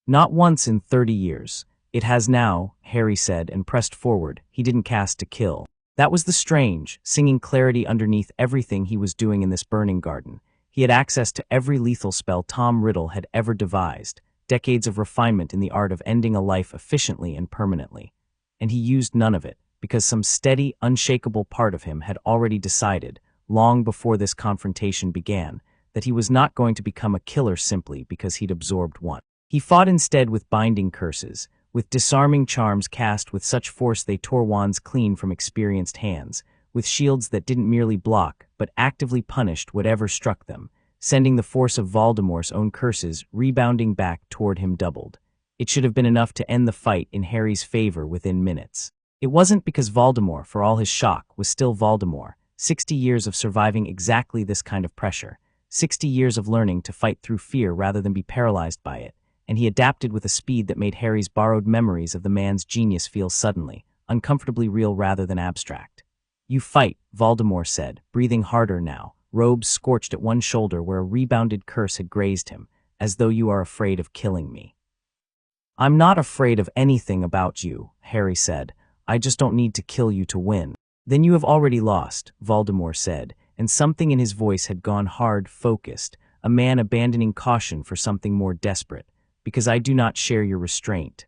Not once in 30 years. It has now, Harry said, and pressed forward. He didn't cast to kill. That was the strange, singing clarity underneath everything he was doing in this burning garden. He had access to every lethal spell Tom Riddle had ever devised, decades of refinement in the art of ending a life efficiently and permanently. And he used none of it, because some steady, unshakable part of him had already decided, long before this confrontation began, that he was not going to become a killer simply because he'd absorbed one. He fought instead with binding curses, with disarming charms cast with such force they tore wands clean from experienced hands, with shields that didn't merely block, but actively punished whatever struck them, sending the force of Voldemort's own curses rebounding back toward him doubled. It should have been enough to end the fight in Harry's favor within minutes. It wasn't because Voldemort, for all his shock, was still Voldemort, 60 years of surviving exactly this kind of pressure, 60 years of learning to fight through fear rather than be paralyzed by it, and he adapted with a speed that made Harry's borrowed memories of the man's genius feel suddenly, uncomfortably real rather than abstract. "You fight," Voldemort said, breathing harder now, robes scorched at one shoulder where a rebounded curse had grazed him, "as though you are afraid of killing me." "I'm not afraid of anything about you," Harry said. "I just don't need to kill you to win." "Then you have already lost," Voldemort said, and something in his voice had gone hard, focused, a man abandoning caution for something more desperate, "because I do not share your restraint."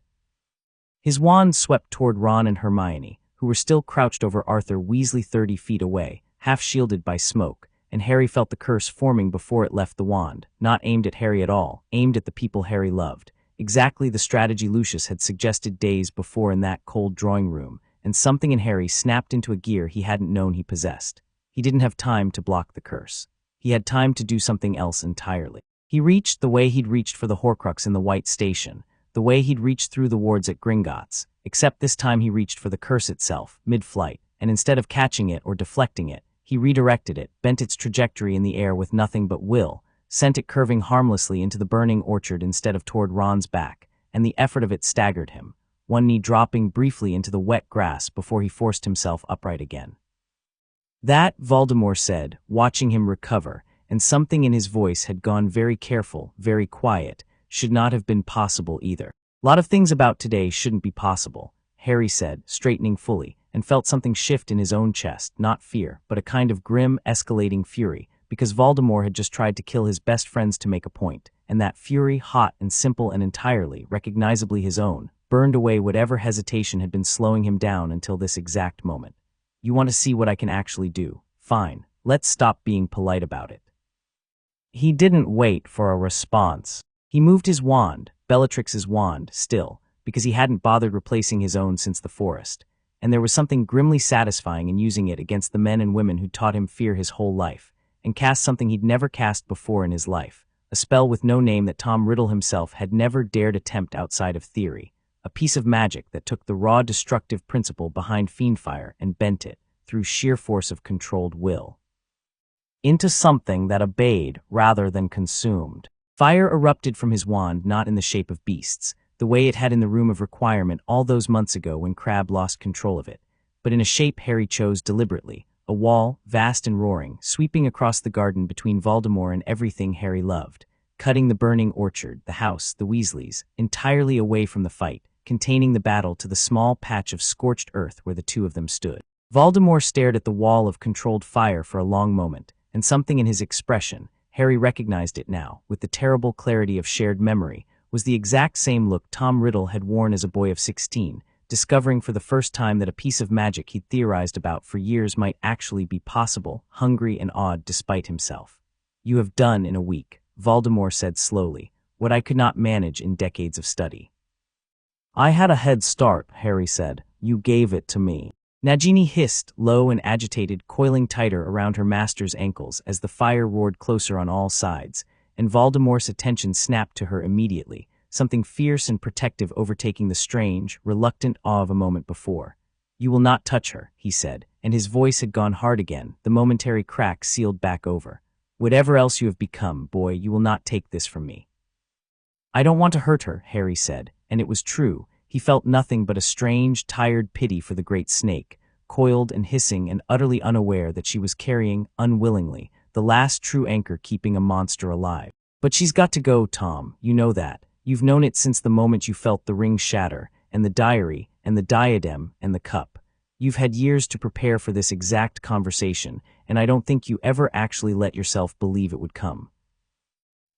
His wand swept toward Ron and Hermione, who were still crouched over Arthur Weasley 30 feet away, half shielded by smoke, and Harry felt the curse forming before it left the wand, not aimed at Harry at all, aimed at the people Harry loved. Exactly the strategy Lucius had suggested days before in that cold drawing room, and something in Harry snapped into a gear he hadn't known he possessed. He didn't have time to block the curse. He had time to do something else entirely. He reached the way he'd reached for the Horcrux in the White Station, the way he'd reached through the wards at Gringotts, except this time he reached for the curse itself, mid-flight, and instead of catching it or deflecting it, he redirected it, bent its trajectory in the air with nothing but will, sent it curving harmlessly into the burning orchard instead of toward Ron's back, and the effort of it staggered him, one knee dropping briefly into the wet grass before he forced himself upright again. "That," Voldemort said, watching him recover, and something in his voice had gone very careful, very quiet, "should not have been possible either." "A lot of things about today shouldn't be possible," Harry said, straightening fully, and felt something shift in his own chest, not fear, but a kind of grim, escalating fury, because Voldemort had just tried to kill his best friends to make a point, and that fury, hot and simple and entirely, recognizably his own, burned away whatever hesitation had been slowing him down until this exact moment. "You want to see what I can actually do? Fine, let's stop being polite about it." He didn't wait for a response. He moved his wand, Bellatrix's wand, still, because he hadn't bothered replacing his own since the forest, and there was something grimly satisfying in using it against the men and women who'd taught him fear his whole life, and cast something he'd never cast before in his life, a spell with no name that Tom Riddle himself had never dared attempt outside of theory, a piece of magic that took the raw destructive principle behind fiendfire and bent it, through sheer force of controlled will, into something that obeyed rather than consumed. Fire erupted from his wand, not in the shape of beasts, the way it had in the Room of Requirement all those months ago when Crabbe lost control of it, but in a shape Harry chose deliberately, a wall, vast and roaring, sweeping across the garden between Voldemort and everything Harry loved, cutting the burning orchard, the house, the Weasleys, entirely away from the fight, containing the battle to the small patch of scorched earth where the two of them stood. Voldemort stared at the wall of controlled fire for a long moment, and something in his expression, Harry recognized it now, with the terrible clarity of shared memory, was the exact same look Tom Riddle had worn as a boy of 16, discovering for the first time that a piece of magic he'd theorized about for years might actually be possible, hungry and awed despite himself. "You have done in a week," Voldemort said slowly, "what I could not manage in decades of study." "I had a head start," Harry said. "You gave it to me." Nagini hissed, low and agitated, coiling tighter around her master's ankles as the fire roared closer on all sides, and Voldemort's attention snapped to her immediately, something fierce and protective overtaking the strange, reluctant awe of a moment before. "You will not touch her," he said, and his voice had gone hard again, the momentary crack sealed back over. "Whatever else you have become, boy, you will not take this from me." "I don't want to hurt her," Harry said, and it was true. He felt nothing but a strange, tired pity for the great snake, coiled and hissing and utterly unaware that she was carrying, unwillingly, the last true anchor keeping a monster alive. "But she's got to go, Tom, you know that. You've known it since the moment you felt the ring shatter, and the diary, and the diadem, and the cup. You've had years to prepare for this exact conversation, and I don't think you ever actually let yourself believe it would come."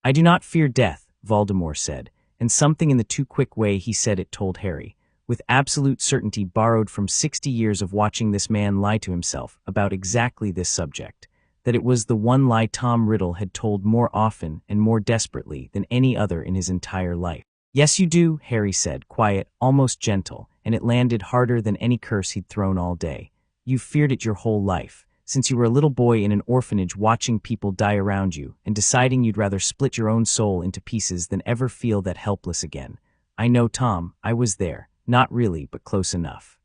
"I do not fear death," Voldemort said, and something in the too quick way he said it told Harry, with absolute certainty borrowed from 60 years of watching this man lie to himself about exactly this subject, that it was the one lie Tom Riddle had told more often and more desperately than any other in his entire life. "Yes, you do," Harry said, quiet, almost gentle, and it landed harder than any curse he'd thrown all day. "You've feared it your whole life, since you were a little boy in an orphanage watching people die around you and deciding you'd rather split your own soul into pieces than ever feel that helpless again. I know, Tom, I was there, not really, but close enough.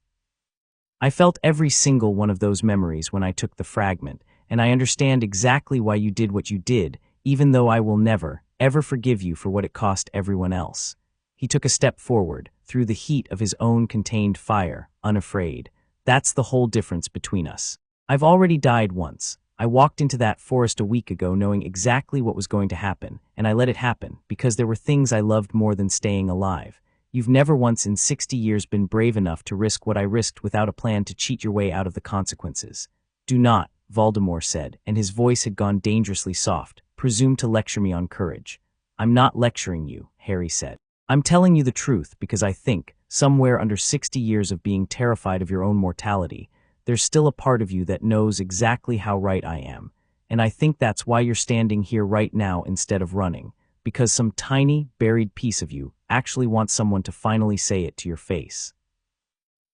I felt every single one of those memories when I took the fragment, and I understand exactly why you did what you did, even though I will never, ever forgive you for what it cost everyone else. He took a step forward, through the heat of his own contained fire, unafraid. That's the whole difference between us. I've already died once. I walked into that forest a week ago knowing exactly what was going to happen, and I let it happen because there were things I loved more than staying alive. You've never once in 60 years been brave enough to risk what I risked without a plan to cheat your way out of the consequences. Do not, Voldemort said, and his voice had gone dangerously soft, presume to lecture me on courage. I'm not lecturing you, Harry said. I'm telling you the truth because I think, somewhere under 60 years of being terrified of your own mortality, there's still a part of you that knows exactly how right I am. And I think that's why you're standing here right now instead of running, because some tiny, buried piece of you actually wants someone to finally say it to your face.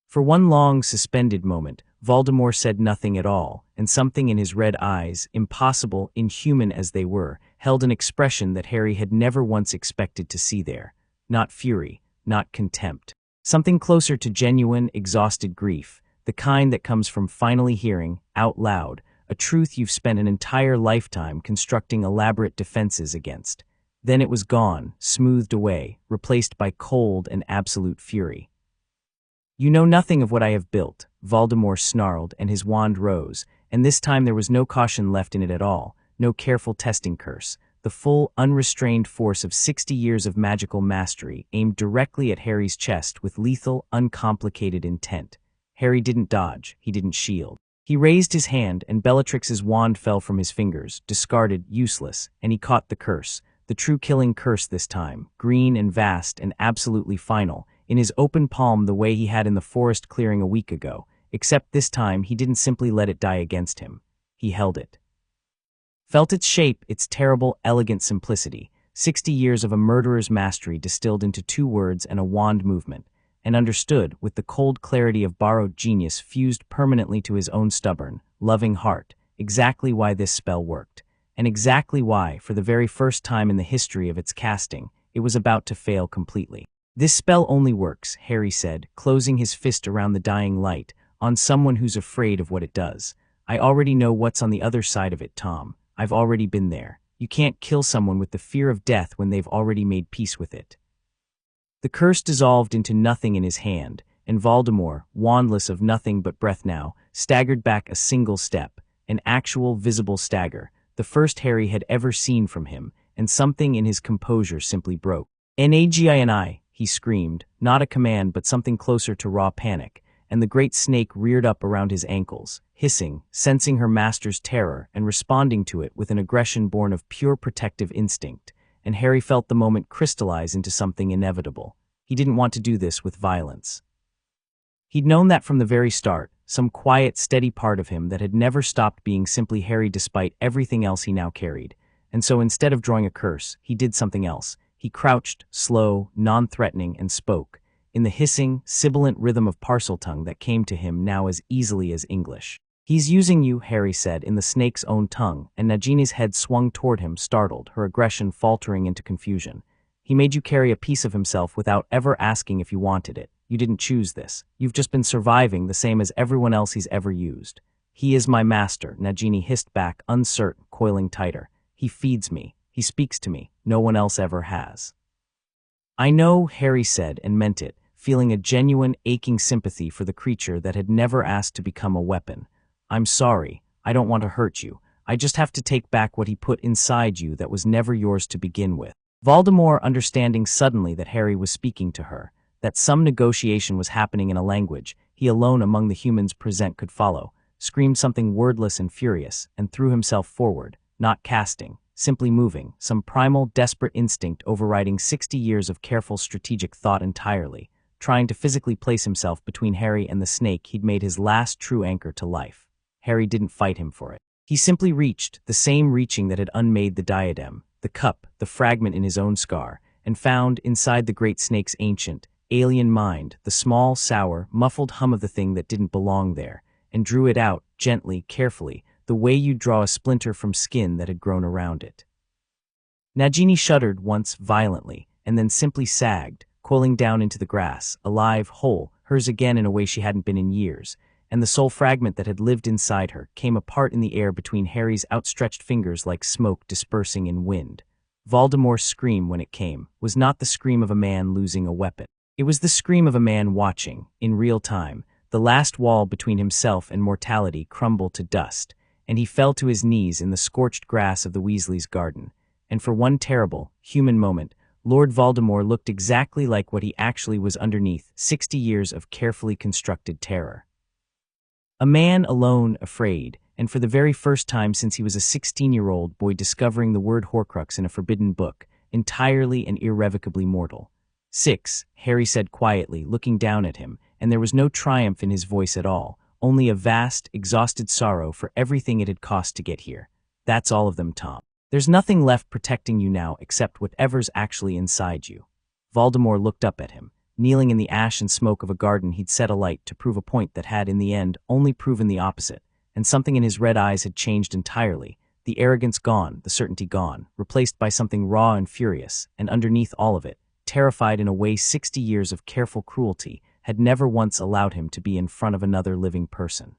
For one long, suspended moment, Voldemort said nothing at all, and something in his red eyes, impossible, inhuman as they were, held an expression that Harry had never once expected to see there. Not fury, not contempt. Something closer to genuine, exhausted grief, the kind that comes from finally hearing, out loud, a truth you've spent an entire lifetime constructing elaborate defenses against. Then it was gone, smoothed away, replaced by cold and absolute fury. You know nothing of what I have built, Voldemort snarled, and his wand rose, and this time there was no caution left in it at all, no careful testing curse. The full, unrestrained force of 60 years of magical mastery aimed directly at Harry's chest with lethal, uncomplicated intent. Harry didn't dodge, he didn't shield. He raised his hand, and Bellatrix's wand fell from his fingers, discarded, useless, and he caught the curse, the true killing curse this time, green and vast and absolutely final, in his open palm the way he had in the forest clearing a week ago, except this time he didn't simply let it die against him. He held it. Felt its shape, its terrible, elegant simplicity, 60 years of a murderer's mastery distilled into 2 words and a wand movement, and understood, with the cold clarity of borrowed genius fused permanently to his own stubborn, loving heart, exactly why this spell worked, and exactly why, for the very first time in the history of its casting, it was about to fail completely. This spell only works, Harry said, closing his fist around the dying light, on someone who's afraid of what it does. I already know what's on the other side of it, Tom. I've already been there. You can't kill someone with the fear of death when they've already made peace with it. The curse dissolved into nothing in his hand, and Voldemort, wandless of nothing but breath now, staggered back a single step, an actual visible stagger, the first Harry had ever seen from him, and something in his composure simply broke. "Nagini," he screamed, not a command but something closer to raw panic, and the great snake reared up around his ankles, hissing, sensing her master's terror and responding to it with an aggression born of pure protective instinct, and Harry felt the moment crystallize into something inevitable. He didn't want to do this with violence. He'd known that from the very start, some quiet, steady part of him that had never stopped being simply Harry despite everything else he now carried, and so instead of drawing a curse, he did something else. He crouched, slow, non-threatening, and spoke, in the hissing, sibilant rhythm of Parseltongue that came to him now as easily as English. "He's using you," Harry said, in the snake's own tongue, and Nagini's head swung toward him, startled, her aggression faltering into confusion. "He made you carry a piece of himself without ever asking if you wanted it. You didn't choose this. You've just been surviving the same as everyone else he's ever used." "He is my master," Nagini hissed back, uncertain, coiling tighter. "He feeds me. He speaks to me. No one else ever has." "I know," Harry said, and meant it, feeling a genuine, aching sympathy for the creature that had never asked to become a weapon. "I'm sorry. I don't want to hurt you. I just have to take back what he put inside you that was never yours to begin with." Voldemort, understanding suddenly that Harry was speaking to her, that some negotiation was happening in a language he alone among the humans present could follow, screamed something wordless and furious, and threw himself forward, not casting, simply moving, some primal, desperate instinct overriding 60 years of careful strategic thought entirely, trying to physically place himself between Harry and the snake he'd made his last true anchor to life. Harry didn't fight him for it. He simply reached, the same reaching that had unmade the diadem, the cup, the fragment in his own scar, and found, inside the great snake's ancient, alien mind, the small, sour, muffled hum of the thing that didn't belong there, and drew it out, gently, carefully, the way you'd draw a splinter from skin that had grown around it. Nagini shuddered once violently, and then simply sagged, coiling down into the grass, alive, whole, hers again in a way she hadn't been in years, and the soul fragment that had lived inside her came apart in the air between Harry's outstretched fingers like smoke dispersing in wind. Voldemort's scream, when it came, was not the scream of a man losing a weapon. It was the scream of a man watching, in real time, the last wall between himself and mortality crumble to dust, and he fell to his knees in the scorched grass of the Weasleys' garden. And for one terrible, human moment, Lord Voldemort looked exactly like what he actually was underneath 60 years of carefully constructed terror. A man alone, afraid, and for the very first time since he was a 16-year-old boy discovering the word Horcrux in a forbidden book, entirely and irrevocably mortal. 6, Harry said quietly, looking down at him, and there was no triumph in his voice at all, only a vast, exhausted sorrow for everything it had cost to get here. That's all of them, Tom. There's nothing left protecting you now except whatever's actually inside you. Voldemort looked up at him, kneeling in the ash and smoke of a garden he'd set alight to prove a point that had, in the end, only proven the opposite, and something in his red eyes had changed entirely, the arrogance gone, the certainty gone, replaced by something raw and furious, and underneath all of it, terrified in a way 60 years of careful cruelty had never once allowed him to be in front of another living person.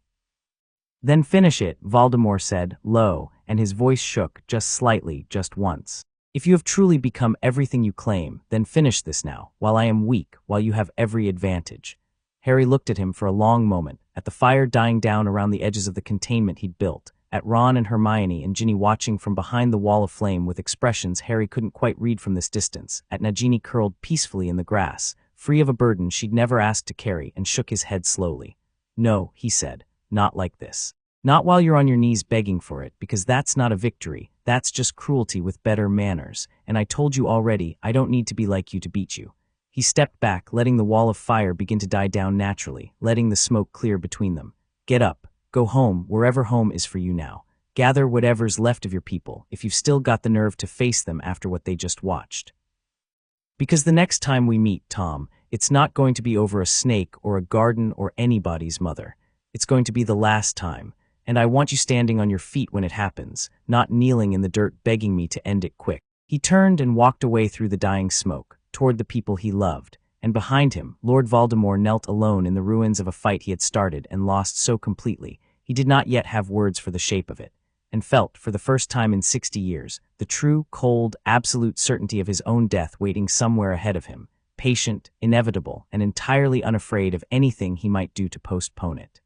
Then finish it, Voldemort said, low, and his voice shook, just slightly, just once. If you have truly become everything you claim, then finish this now, while I am weak, while you have every advantage. Harry looked at him for a long moment, at the fire dying down around the edges of the containment he'd built, at Ron and Hermione and Ginny watching from behind the wall of flame with expressions Harry couldn't quite read from this distance, at Nagini curled peacefully in the grass, free of a burden she'd never asked to carry, and shook his head slowly. No, he said, not like this. Not while you're on your knees begging for it, because that's not a victory, that's just cruelty with better manners, and I told you already, I don't need to be like you to beat you. He stepped back, letting the wall of fire begin to die down naturally, letting the smoke clear between them. Get up. Go home, wherever home is for you now. Gather whatever's left of your people, if you've still got the nerve to face them after what they just watched. Because the next time we meet, Tom, it's not going to be over a snake or a garden or anybody's mother. It's going to be the last time, and I want you standing on your feet when it happens, not kneeling in the dirt begging me to end it quick. He turned and walked away through the dying smoke, toward the people he loved, and behind him, Lord Voldemort knelt alone in the ruins of a fight he had started and lost so completely, he did not yet have words for the shape of it, and felt, for the first time in 60 years, the true, cold, absolute certainty of his own death waiting somewhere ahead of him, patient, inevitable, and entirely unafraid of anything he might do to postpone it.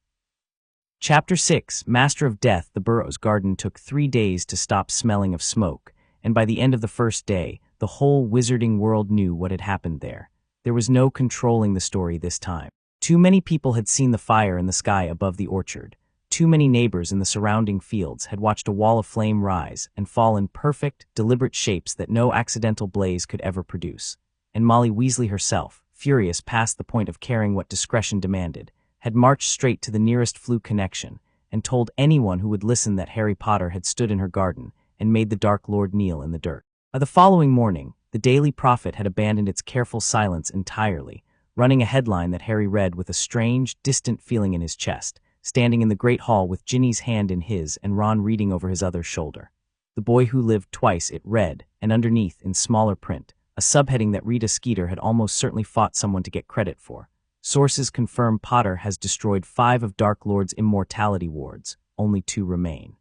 Chapter 6, Master of Death. The Burrow's garden took 3 days to stop smelling of smoke, and by the end of the first day, the whole wizarding world knew what had happened there. There was no controlling the story this time. Too many people had seen the fire in the sky above the orchard. Too many neighbors in the surrounding fields had watched a wall of flame rise and fall in perfect, deliberate shapes that no accidental blaze could ever produce. And Molly Weasley herself, furious past the point of caring what discretion demanded, had marched straight to the nearest flu connection and told anyone who would listen that Harry Potter had stood in her garden and made the Dark Lord kneel in the dirt. By the following morning, the Daily Prophet had abandoned its careful silence entirely, running a headline that Harry read with a strange, distant feeling in his chest, standing in the great hall with Ginny's hand in his and Ron reading over his other shoulder. The Boy Who Lived Twice, it read, and underneath, in smaller print, a subheading that Rita Skeeter had almost certainly fought someone to get credit for. Sources confirm Potter has destroyed 5 of Dark Lord's immortality wards. Only 2 remain.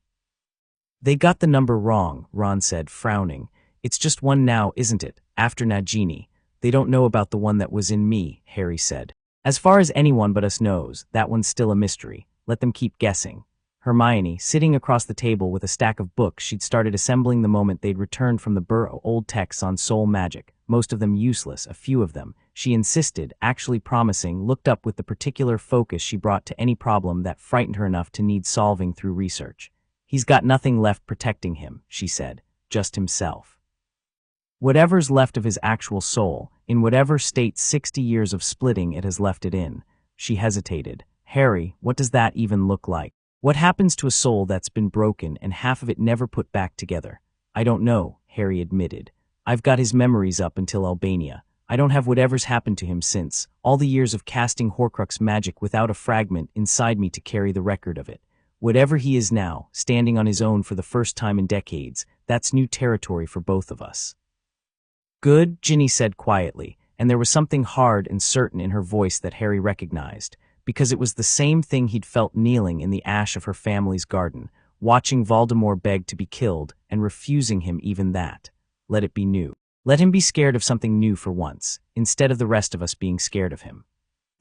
They got the number wrong, Ron said, frowning. It's just 1 now, isn't it? After Nagini. They don't know about the one that was in me, Harry said. As far as anyone but us knows, that one's still a mystery. Let them keep guessing. Hermione, sitting across the table with a stack of books she'd started assembling the moment they'd returned from the Burrow, old texts on soul magic, most of them useless, a few of them, she insisted, actually promising, looked up with the particular focus she brought to any problem that frightened her enough to need solving through research. He's got nothing left protecting him, she said, just himself. Whatever's left of his actual soul, in whatever state 60 years of splitting it has left it in. She hesitated. Harry, what does that even look like? What happens to a soul that's been broken and half of it never put back together? I don't know, Harry admitted. I've got his memories up until Albania. I don't have whatever's happened to him since, all the years of casting Horcrux magic without a fragment inside me to carry the record of it. Whatever he is now, standing on his own for the first time in decades, that's new territory for both of us. Good, Ginny said quietly, and there was something hard and certain in her voice that Harry recognized. because it was the same thing he'd felt kneeling in the ash of her family's garden, watching Voldemort beg to be killed and refusing him even that. Let it be new. Let him be scared of something new for once, instead of the rest of us being scared of him.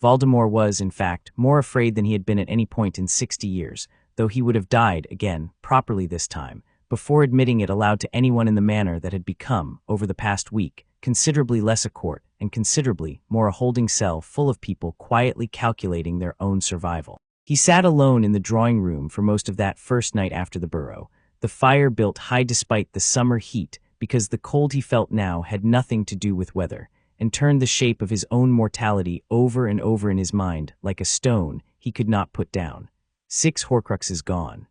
Voldemort was, in fact, more afraid than he had been at any point in 60 years, though he would have died, again, properly this time, before admitting it aloud to anyone in the manner that had become, over the past week, considerably less a court and considerably more a holding cell full of people quietly calculating their own survival. He sat alone in the drawing room for most of that first night after the burrow, the fire built high despite the summer heat because the cold he felt now had nothing to do with weather, and turned the shape of his own mortality over and over in his mind like a stone he could not put down. 6 Horcruxes gone.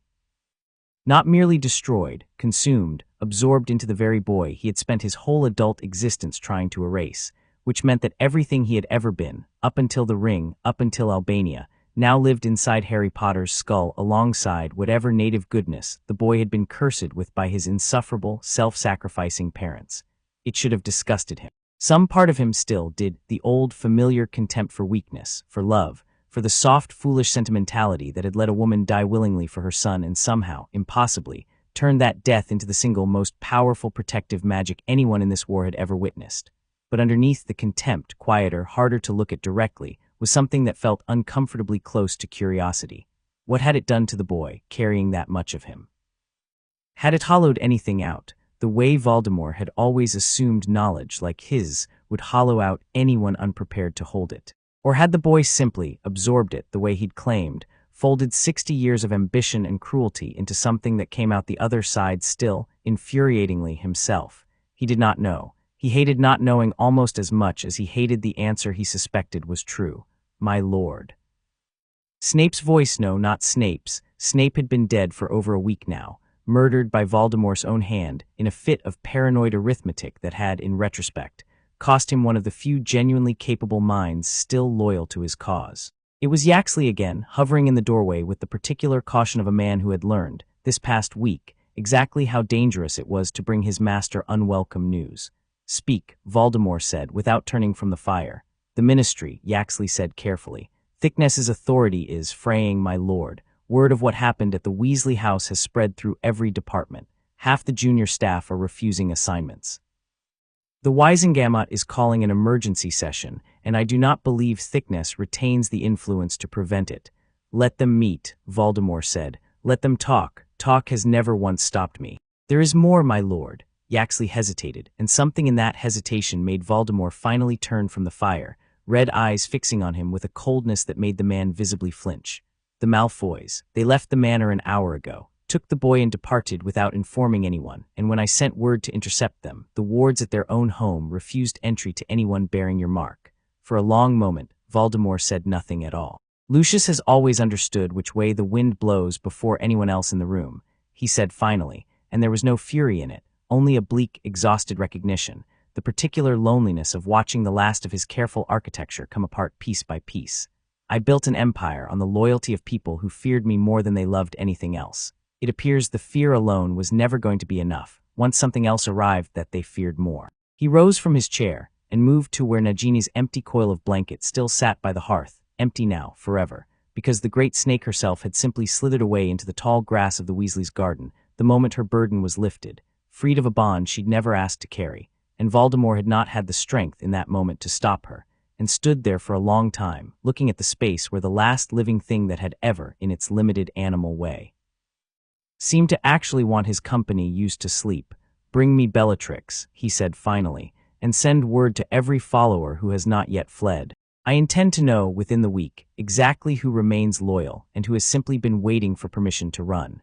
Not merely destroyed, consumed, absorbed into the very boy he had spent his whole adult existence trying to erase, which meant that everything he had ever been, up until the ring, up until Albania, now lived inside Harry Potter's skull alongside whatever native goodness the boy had been cursed with by his insufferable, self-sacrificing parents. It should have disgusted him. Some part of him still did, the old, familiar contempt for weakness, for love, for the soft, foolish sentimentality that had let a woman die willingly for her son and somehow, impossibly, turned that death into the single most powerful protective magic anyone in this war had ever witnessed. But underneath the contempt, quieter, harder to look at directly, was something that felt uncomfortably close to curiosity. What had it done to the boy, carrying that much of him? Had it hollowed anything out, the way Voldemort had always assumed knowledge like his would hollow out anyone unprepared to hold it? Or had the boy simply absorbed it the way he'd claimed, folded 60 years of ambition and cruelty into something that came out the other side still, infuriatingly himself? He did not know. He hated not knowing almost as much as he hated the answer he suspected was true. My lord. Snape's voice, no, not Snape's. Snape had been dead for over a week now, murdered by Voldemort's own hand in a fit of paranoid arithmetic that had, in retrospect, cost him one of the few genuinely capable minds still loyal to his cause. It was Yaxley again, hovering in the doorway with the particular caution of a man who had learned, this past week, exactly how dangerous it was to bring his master unwelcome news. Speak, Voldemort said, without turning from the fire. The ministry, Yaxley said carefully. Thickness's authority is fraying, my lord. Word of what happened at the Weasley house has spread through every department. Half the junior staff are refusing assignments. The Wizengamot is calling an emergency session, and I do not believe Thickness retains the influence to prevent it. Let them meet, Voldemort said. Let them talk. Talk has never once stopped me. There is more, my lord. Yaxley hesitated, and something in that hesitation made Voldemort finally turn from the fire, red eyes fixing on him with a coldness that made the man visibly flinch. The Malfoys. They left the manor an hour ago, took the boy and departed without informing anyone, and when I sent word to intercept them, the wards at their own home refused entry to anyone bearing your mark. For a long moment, Voldemort said nothing at all. Lucius has always understood which way the wind blows before anyone else in the room, he said finally, and there was no fury in it, only a bleak, exhausted recognition, the particular loneliness of watching the last of his careful architecture come apart piece by piece. I built an empire on the loyalty of people who feared me more than they loved anything else. It appears the fear alone was never going to be enough, once something else arrived that they feared more. He rose from his chair and moved to where Nagini's empty coil of blanket still sat by the hearth, empty now, forever, because the great snake herself had simply slithered away into the tall grass of the Weasley's garden the moment her burden was lifted, freed of a bond she'd never asked to carry, and Voldemort had not had the strength in that moment to stop her, and stood there for a long time, looking at the space where the last living thing that had ever, in its limited animal way, seemed to actually want his company used to sleep. Bring me Bellatrix, he said finally, and send word to every follower who has not yet fled. I intend to know, within the week, exactly who remains loyal and who has simply been waiting for permission to run.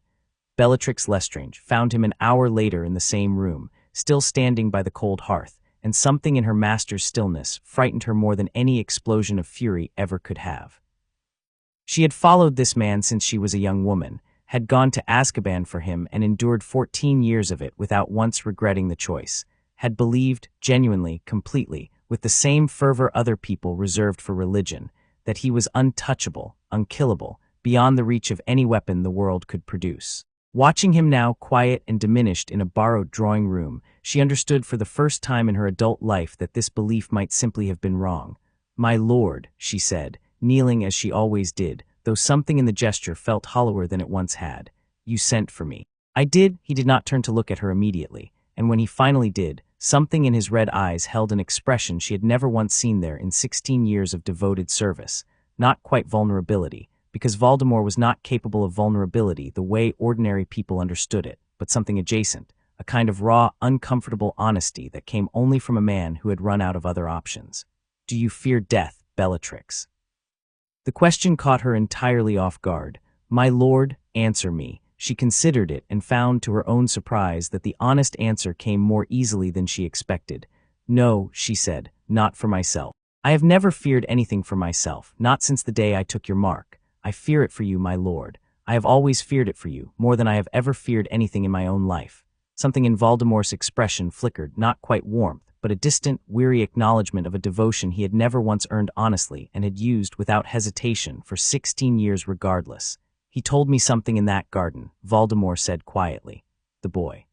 Bellatrix Lestrange found him an hour later in the same room, still standing by the cold hearth, and something in her master's stillness frightened her more than any explosion of fury ever could have. She had followed this man since she was a young woman, had gone to Azkaban for him and endured 14 years of it without once regretting the choice, had believed, genuinely, completely, with the same fervor other people reserved for religion, that he was untouchable, unkillable, beyond the reach of any weapon the world could produce. Watching him now quiet and diminished in a borrowed drawing room, she understood for the first time in her adult life that this belief might simply have been wrong. My lord, she said, kneeling as she always did, though something in the gesture felt hollower than it once had. "You sent for me." "I did." He did not turn to look at her immediately, and when he finally did, something in his red eyes held an expression she had never once seen there in 16 years of devoted service. Not quite vulnerability, because Voldemort was not capable of vulnerability the way ordinary people understood it, but something adjacent, a kind of raw, uncomfortable honesty that came only from a man who had run out of other options. "Do you fear death, Bellatrix?" The question caught her entirely off guard. "My lord, answer me." She considered it and found to her own surprise that the honest answer came more easily than she expected. "No," she said, "not for myself. I have never feared anything for myself, not since the day I took your mark. I fear it for you, my lord. I have always feared it for you, more than I have ever feared anything in my own life." Something in Voldemort's expression flickered, not quite warmth, but a distant, weary acknowledgement of a devotion he had never once earned honestly and had used without hesitation for 16 years regardless. "He told me something in that garden," Voldemort said quietly. The boy.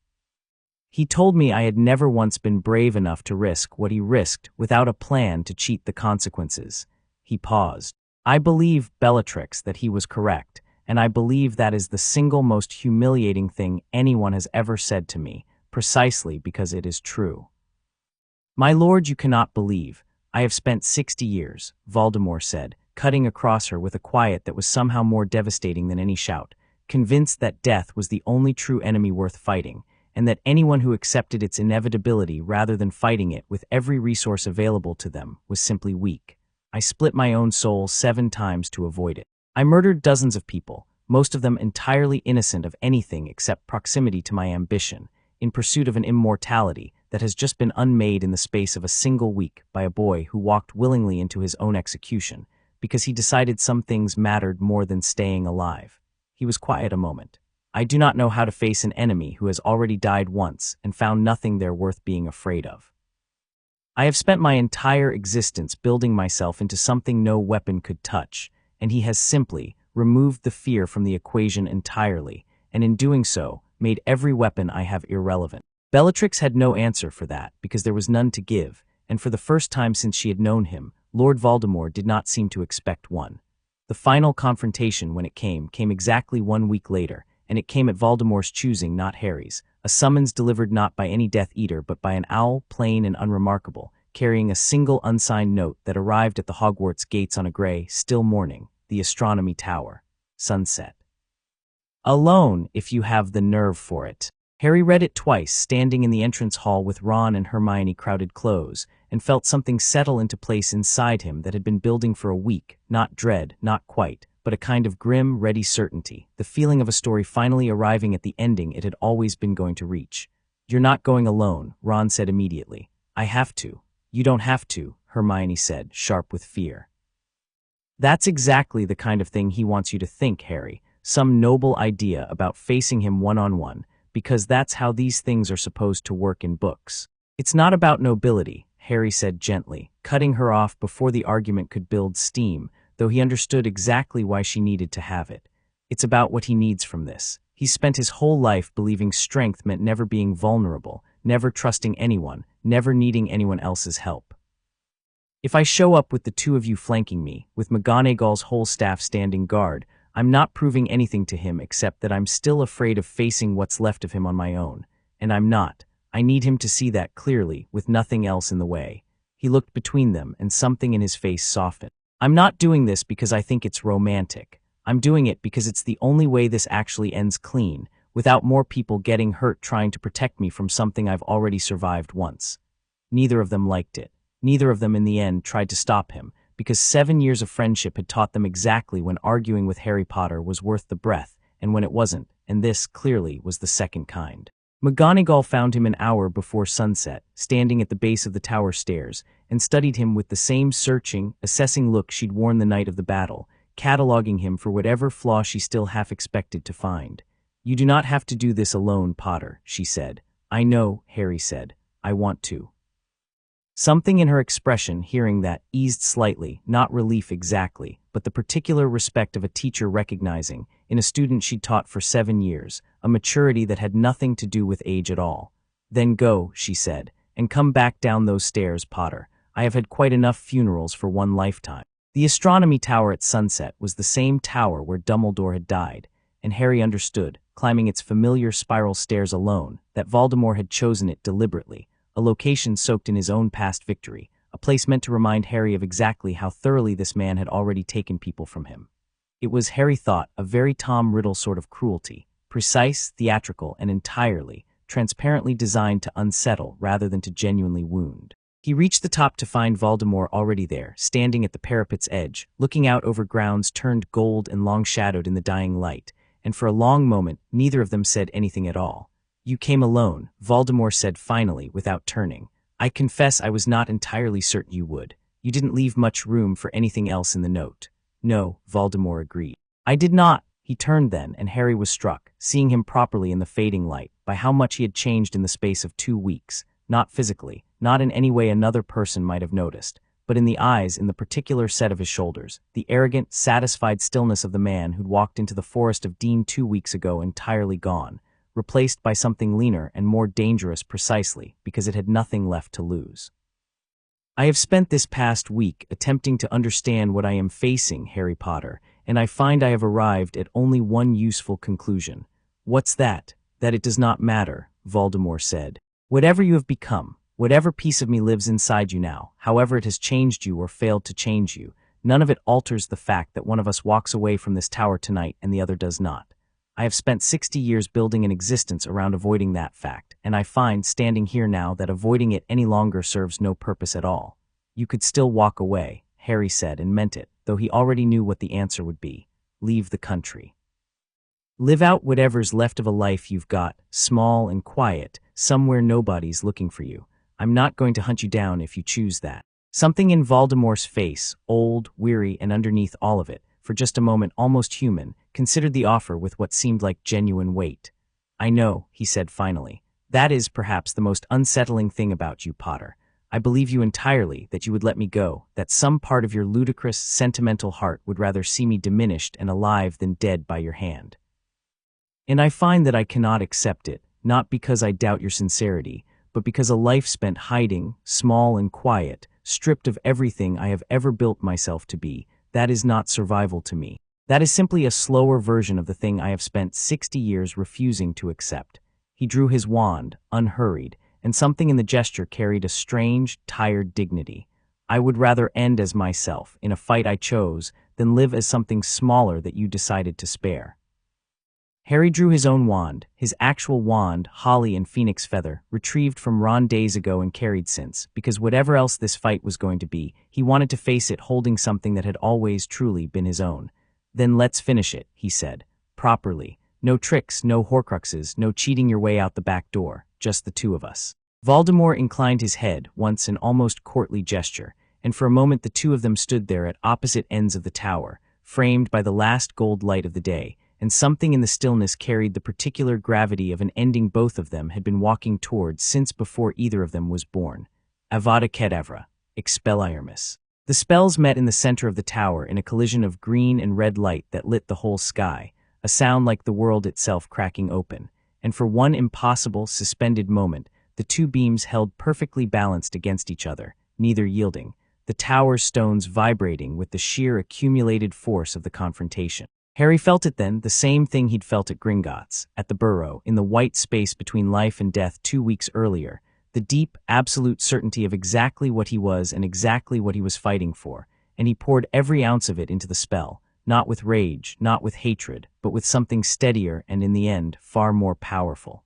"He told me I had never once been brave enough to risk what he risked without a plan to cheat the consequences." He paused. "I believe, Bellatrix, that he was correct, and I believe that is the single most humiliating thing anyone has ever said to me, precisely because it is true." "My lord, you cannot believe. I have spent 60 years, Voldemort said, cutting across her with a quiet that was somehow more devastating than any shout, convinced that death was the only true enemy worth fighting, and that anyone who accepted its inevitability rather than fighting it with every resource available to them was simply weak. I split my own soul 7 times to avoid it. I murdered dozens of people, most of them entirely innocent of anything except proximity to my ambition, in pursuit of an immortality that has just been unmade in the space of a single week by a boy who walked willingly into his own execution, because he decided some things mattered more than staying alive." He was quiet a moment. "I do not know how to face an enemy who has already died once and found nothing there worth being afraid of. I have spent my entire existence building myself into something no weapon could touch, and he has simply removed the fear from the equation entirely, and in doing so, made every weapon I have irrelevant." Bellatrix had no answer for that, because there was none to give, and for the first time since she had known him, Lord Voldemort did not seem to expect one. The final confrontation, when it came exactly 1 week later, and it came at Voldemort's choosing, not Harry's, a summons delivered not by any Death Eater but by an owl, plain and unremarkable, carrying a single unsigned note that arrived at the Hogwarts gates on a gray, still morning, the Astronomy Tower. Sunset. "Alone, if you have the nerve for it." Harry read it twice, standing in the entrance hall with Ron and Hermione crowded close, and felt something settle into place inside him that had been building for a week, not dread, not quite, but a kind of grim, ready certainty, the feeling of a story finally arriving at the ending it had always been going to reach. "You're not going alone," Ron said immediately. "I have to." "You don't have to," Hermione said, sharp with fear. "That's exactly the kind of thing he wants you to think, Harry, some noble idea about facing him one-on-one, because that's how these things are supposed to work in books." "It's not about nobility," Harry said gently, cutting her off before the argument could build steam, though he understood exactly why she needed to have it. "It's about what he needs from this. He's spent his whole life believing strength meant never being vulnerable, never trusting anyone, never needing anyone else's help. If I show up with the 2 of you flanking me, with McGonagall's whole staff standing guard, I'm not proving anything to him except that I'm still afraid of facing what's left of him on my own. And I'm not. I need him to see that clearly, with nothing else in the way." He looked between them, and something in his face softened. "I'm not doing this because I think it's romantic. I'm doing it because it's the only way this actually ends clean, without more people getting hurt trying to protect me from something I've already survived once." Neither of them liked it. Neither of them in the end tried to stop him, because 7 years of friendship had taught them exactly when arguing with Harry Potter was worth the breath, and when it wasn't, and this, clearly, was the second kind. McGonagall found him an hour before sunset, standing at the base of the tower stairs, and studied him with the same searching, assessing look she'd worn the night of the battle, cataloging him for whatever flaw she still half expected to find. "You do not have to do this alone, Potter," she said. "I know," Harry said. "I want to." Something in her expression, hearing that, eased slightly, not relief exactly, but the particular respect of a teacher recognizing, in a student she'd taught for 7 years, a maturity that had nothing to do with age at all. "Then go," she said, "and come back down those stairs, Potter. I have had quite enough funerals for one lifetime." The astronomy tower at sunset was the same tower where Dumbledore had died, and Harry understood, climbing its familiar spiral stairs alone, that Voldemort had chosen it deliberately, a location soaked in his own past victory, a place meant to remind Harry of exactly how thoroughly this man had already taken people from him. It was, Harry thought, a very Tom Riddle sort of cruelty, precise, theatrical, and entirely, transparently designed to unsettle rather than to genuinely wound. He reached the top to find Voldemort already there, standing at the parapet's edge, looking out over grounds turned gold and long-shadowed in the dying light, and for a long moment neither of them said anything at all. "You came alone," Voldemort said finally, without turning. "I confess I was not entirely certain you would. You didn't leave much room for anything else in the note." "No," Voldemort agreed. "I did not." He turned then, and Harry was struck, seeing him properly in the fading light, by how much he had changed in the space of 2 weeks, not physically, not in any way another person might have noticed, but in the eyes, in the particular set of his shoulders, the arrogant, satisfied stillness of the man who'd walked into the Forest of Dean 2 weeks ago entirely gone, replaced by something leaner and more dangerous precisely because it had nothing left to lose. "I have spent this past week attempting to understand what I am facing, Harry Potter, and I find I have arrived at only one useful conclusion." "What's that?" "That it does not matter," Voldemort said. "Whatever you have become, whatever piece of me lives inside you now, however it has changed you or failed to change you, none of it alters the fact that one of us walks away from this tower tonight and the other does not. I have spent 60 years building an existence around avoiding that fact, and I find, standing here now, that avoiding it any longer serves no purpose at all." "You could still walk away," Harry said, and meant it, though he already knew what the answer would be. "Leave the country. Live out whatever's left of a life you've got, small and quiet, somewhere nobody's looking for you. I'm not going to hunt you down if you choose that." Something in Voldemort's face, old, weary, and underneath all of it, for just a moment almost human, considered the offer with what seemed like genuine weight. "I know," he said finally. "That is, perhaps, the most unsettling thing about you, Potter. I believe you entirely that you would let me go, that some part of your ludicrous, sentimental heart would rather see me diminished and alive than dead by your hand. And I find that I cannot accept it, not because I doubt your sincerity, but because a life spent hiding, small and quiet, stripped of everything I have ever built myself to be, that is not survival to me. That is simply a slower version of the thing I have spent 60 years refusing to accept." He drew his wand, unhurried, and something in the gesture carried a strange, tired dignity. "I would rather end as myself, in a fight I chose, than live as something smaller that you decided to spare." Harry drew his own wand, his actual wand, holly and phoenix feather, retrieved from Ron days ago and carried since, because whatever else this fight was going to be, he wanted to face it holding something that had always truly been his own. "Then let's finish it," he said. "Properly. No tricks, no Horcruxes, no cheating your way out the back door, just the two of us." Voldemort inclined his head, once an almost courtly gesture, and for a moment the two of them stood there at opposite ends of the tower, framed by the last gold light of the day, and something in the stillness carried the particular gravity of an ending both of them had been walking towards since before either of them was born. Avada Kedavra, Expelliarmus. The spells met in the center of the tower in a collision of green and red light that lit the whole sky, a sound like the world itself cracking open, and for one impossible, suspended moment, the two beams held perfectly balanced against each other, neither yielding, the tower's stones vibrating with the sheer accumulated force of the confrontation. Harry felt it then, the same thing he'd felt at Gringotts, at the Burrow, in the white space between life and death 2 weeks earlier, the deep, absolute certainty of exactly what he was and exactly what he was fighting for, and he poured every ounce of it into the spell, not with rage, not with hatred, but with something steadier and, in the end, far more powerful.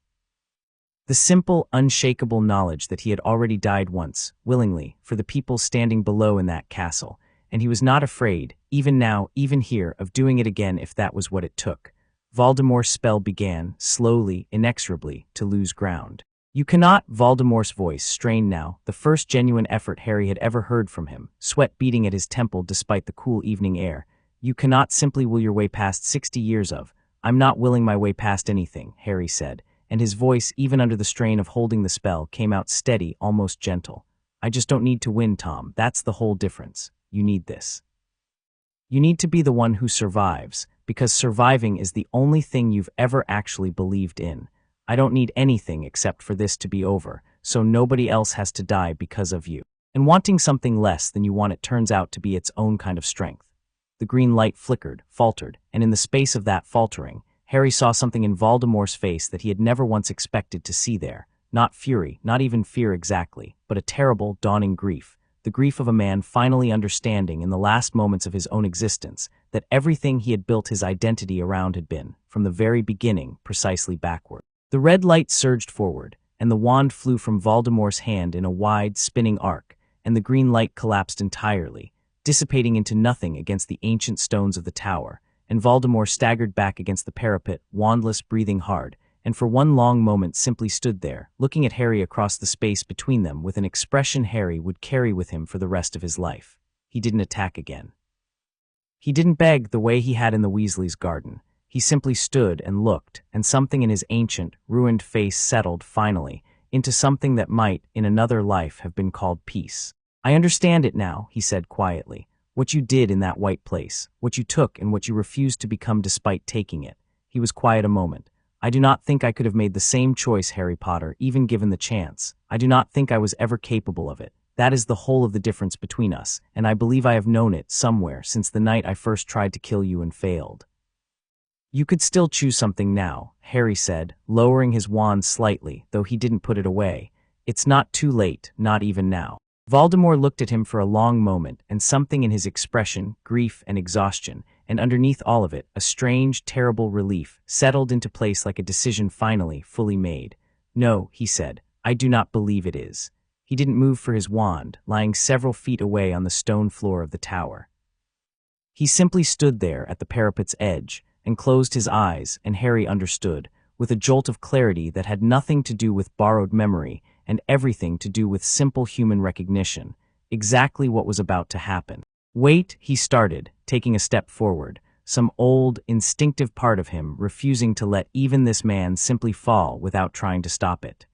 The simple, unshakable knowledge that he had already died once, willingly, for the people standing below in that castle, and he was not afraid, even now, even here, of doing it again if that was what it took. Voldemort's spell began, slowly, inexorably, to lose ground. "You cannot," Voldemort's voice, strained now, the first genuine effort Harry had ever heard from him, sweat beating at his temple despite the cool evening air. "You cannot simply will your way past 60 years of—" "I'm not willing my way past anything," Harry said, and his voice, even under the strain of holding the spell, came out steady, almost gentle. "I just don't need to win, Tom. That's the whole difference. You need this. You need to be the one who survives, because surviving is the only thing you've ever actually believed in. I don't need anything except for this to be over, so nobody else has to die because of you." And wanting something less than you want it turns out to be its own kind of strength. The green light flickered, faltered, and in the space of that faltering, Harry saw something in Voldemort's face that he had never once expected to see there. Not fury, not even fear exactly, but a terrible, dawning grief. The grief of a man finally understanding in the last moments of his own existence that everything he had built his identity around had been, from the very beginning, precisely backward. The red light surged forward, and the wand flew from Voldemort's hand in a wide, spinning arc, and the green light collapsed entirely, dissipating into nothing against the ancient stones of the tower, and Voldemort staggered back against the parapet, wandless, breathing hard, and for one long moment simply stood there, looking at Harry across the space between them with an expression Harry would carry with him for the rest of his life. He didn't attack again. He didn't beg the way he had in the Weasley's garden. He simply stood and looked, and something in his ancient, ruined face settled, finally, into something that might, in another life, have been called peace. "I understand it now," he said quietly. "What you did in that white place, what you took and what you refused to become despite taking it." He was quiet a moment. "I do not think I could have made the same choice, Harry Potter, even given the chance. I do not think I was ever capable of it. That is the whole of the difference between us, and I believe I have known it, somewhere, since the night I first tried to kill you and failed." "You could still choose something now," Harry said, lowering his wand slightly, though he didn't put it away. "It's not too late, not even now." Voldemort looked at him for a long moment, and something in his expression, grief and exhaustion, and underneath all of it, a strange, terrible relief, settled into place like a decision finally, fully made. "No," he said, "I do not believe it is." He didn't move for his wand, lying several feet away on the stone floor of the tower. He simply stood there at the parapet's edge, and closed his eyes, and Harry understood, with a jolt of clarity that had nothing to do with borrowed memory, and everything to do with simple human recognition, exactly what was about to happen. "Wait," he started, taking a step forward, some old, instinctive part of him refusing to let even this man simply fall without trying to stop it.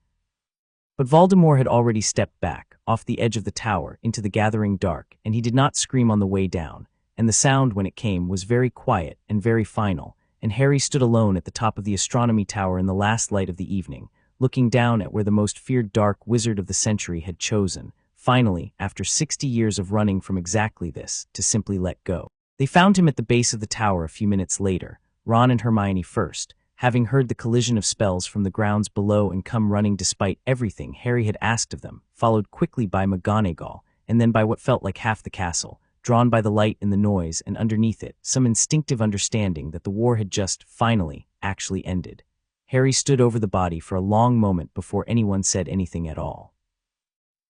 But Voldemort had already stepped back, off the edge of the tower, into the gathering dark, and he did not scream on the way down, and the sound when it came was very quiet and very final, and Harry stood alone at the top of the astronomy tower in the last light of the evening, looking down at where the most feared dark wizard of the century had chosen, finally, after 60 years of running from exactly this, to simply let go. They found him at the base of the tower a few minutes later, Ron and Hermione first, having heard the collision of spells from the grounds below and come running despite everything Harry had asked of them, followed quickly by McGonagall, and then by what felt like half the castle, drawn by the light and the noise, and underneath it, some instinctive understanding that the war had just, finally, actually ended. Harry stood over the body for a long moment before anyone said anything at all.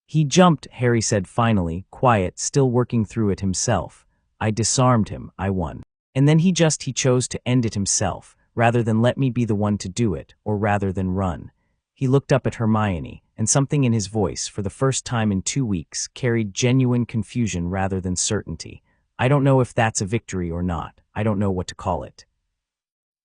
"He jumped," Harry said finally, quiet, still working through it himself. "I disarmed him, I won. And then he chose to end it himself, rather than let me be the one to do it, or rather than run." He looked up at Hermione, and something in his voice, for the first time in 2 weeks, carried genuine confusion rather than certainty. "I don't know if that's a victory or not. I don't know what to call it."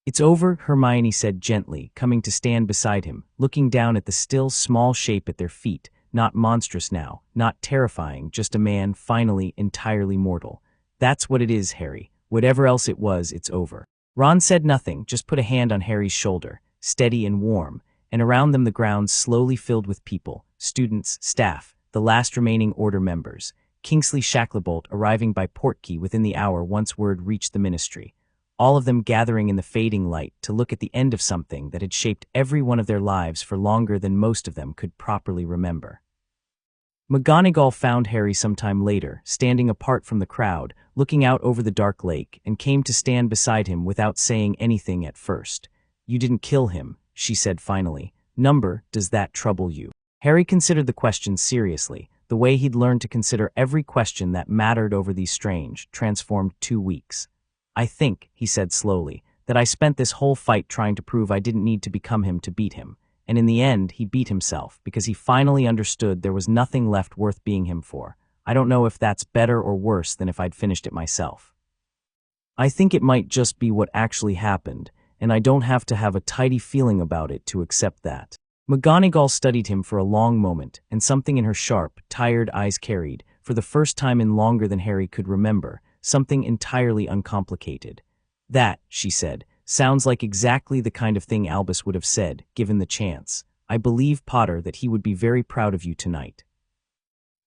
"It's over," Hermione said gently, coming to stand beside him, looking down at the still small shape at their feet, not monstrous now, not terrifying, just a man, finally, entirely mortal. "That's what it is, Harry. Whatever else it was, it's over." Ron said nothing, just put a hand on Harry's shoulder, steady and warm, and around them the grounds slowly filled with people, students, staff, the last remaining Order members, Kingsley Shacklebolt arriving by portkey within the hour once word reached the Ministry, all of them gathering in the fading light to look at the end of something that had shaped every one of their lives for longer than most of them could properly remember. McGonagall found Harry sometime later, standing apart from the crowd, looking out over the dark lake, and came to stand beside him without saying anything at first. "You didn't kill him," she said finally. "Number, does that trouble you?" Harry considered the question seriously, the way he'd learned to consider every question that mattered over these strange, transformed 2 weeks. "I think," he said slowly, "that I spent this whole fight trying to prove I didn't need to become him to beat him. And in the end, he beat himself, because he finally understood there was nothing left worth being him for. I don't know if that's better or worse than if I'd finished it myself. I think it might just be what actually happened, and I don't have to have a tidy feeling about it to accept that." McGonagall studied him for a long moment, and something in her sharp, tired eyes carried, for the first time in longer than Harry could remember, something entirely uncomplicated. "That," she said, "sounds like exactly the kind of thing Albus would have said, given the chance. I believe, Potter, that he would be very proud of you tonight."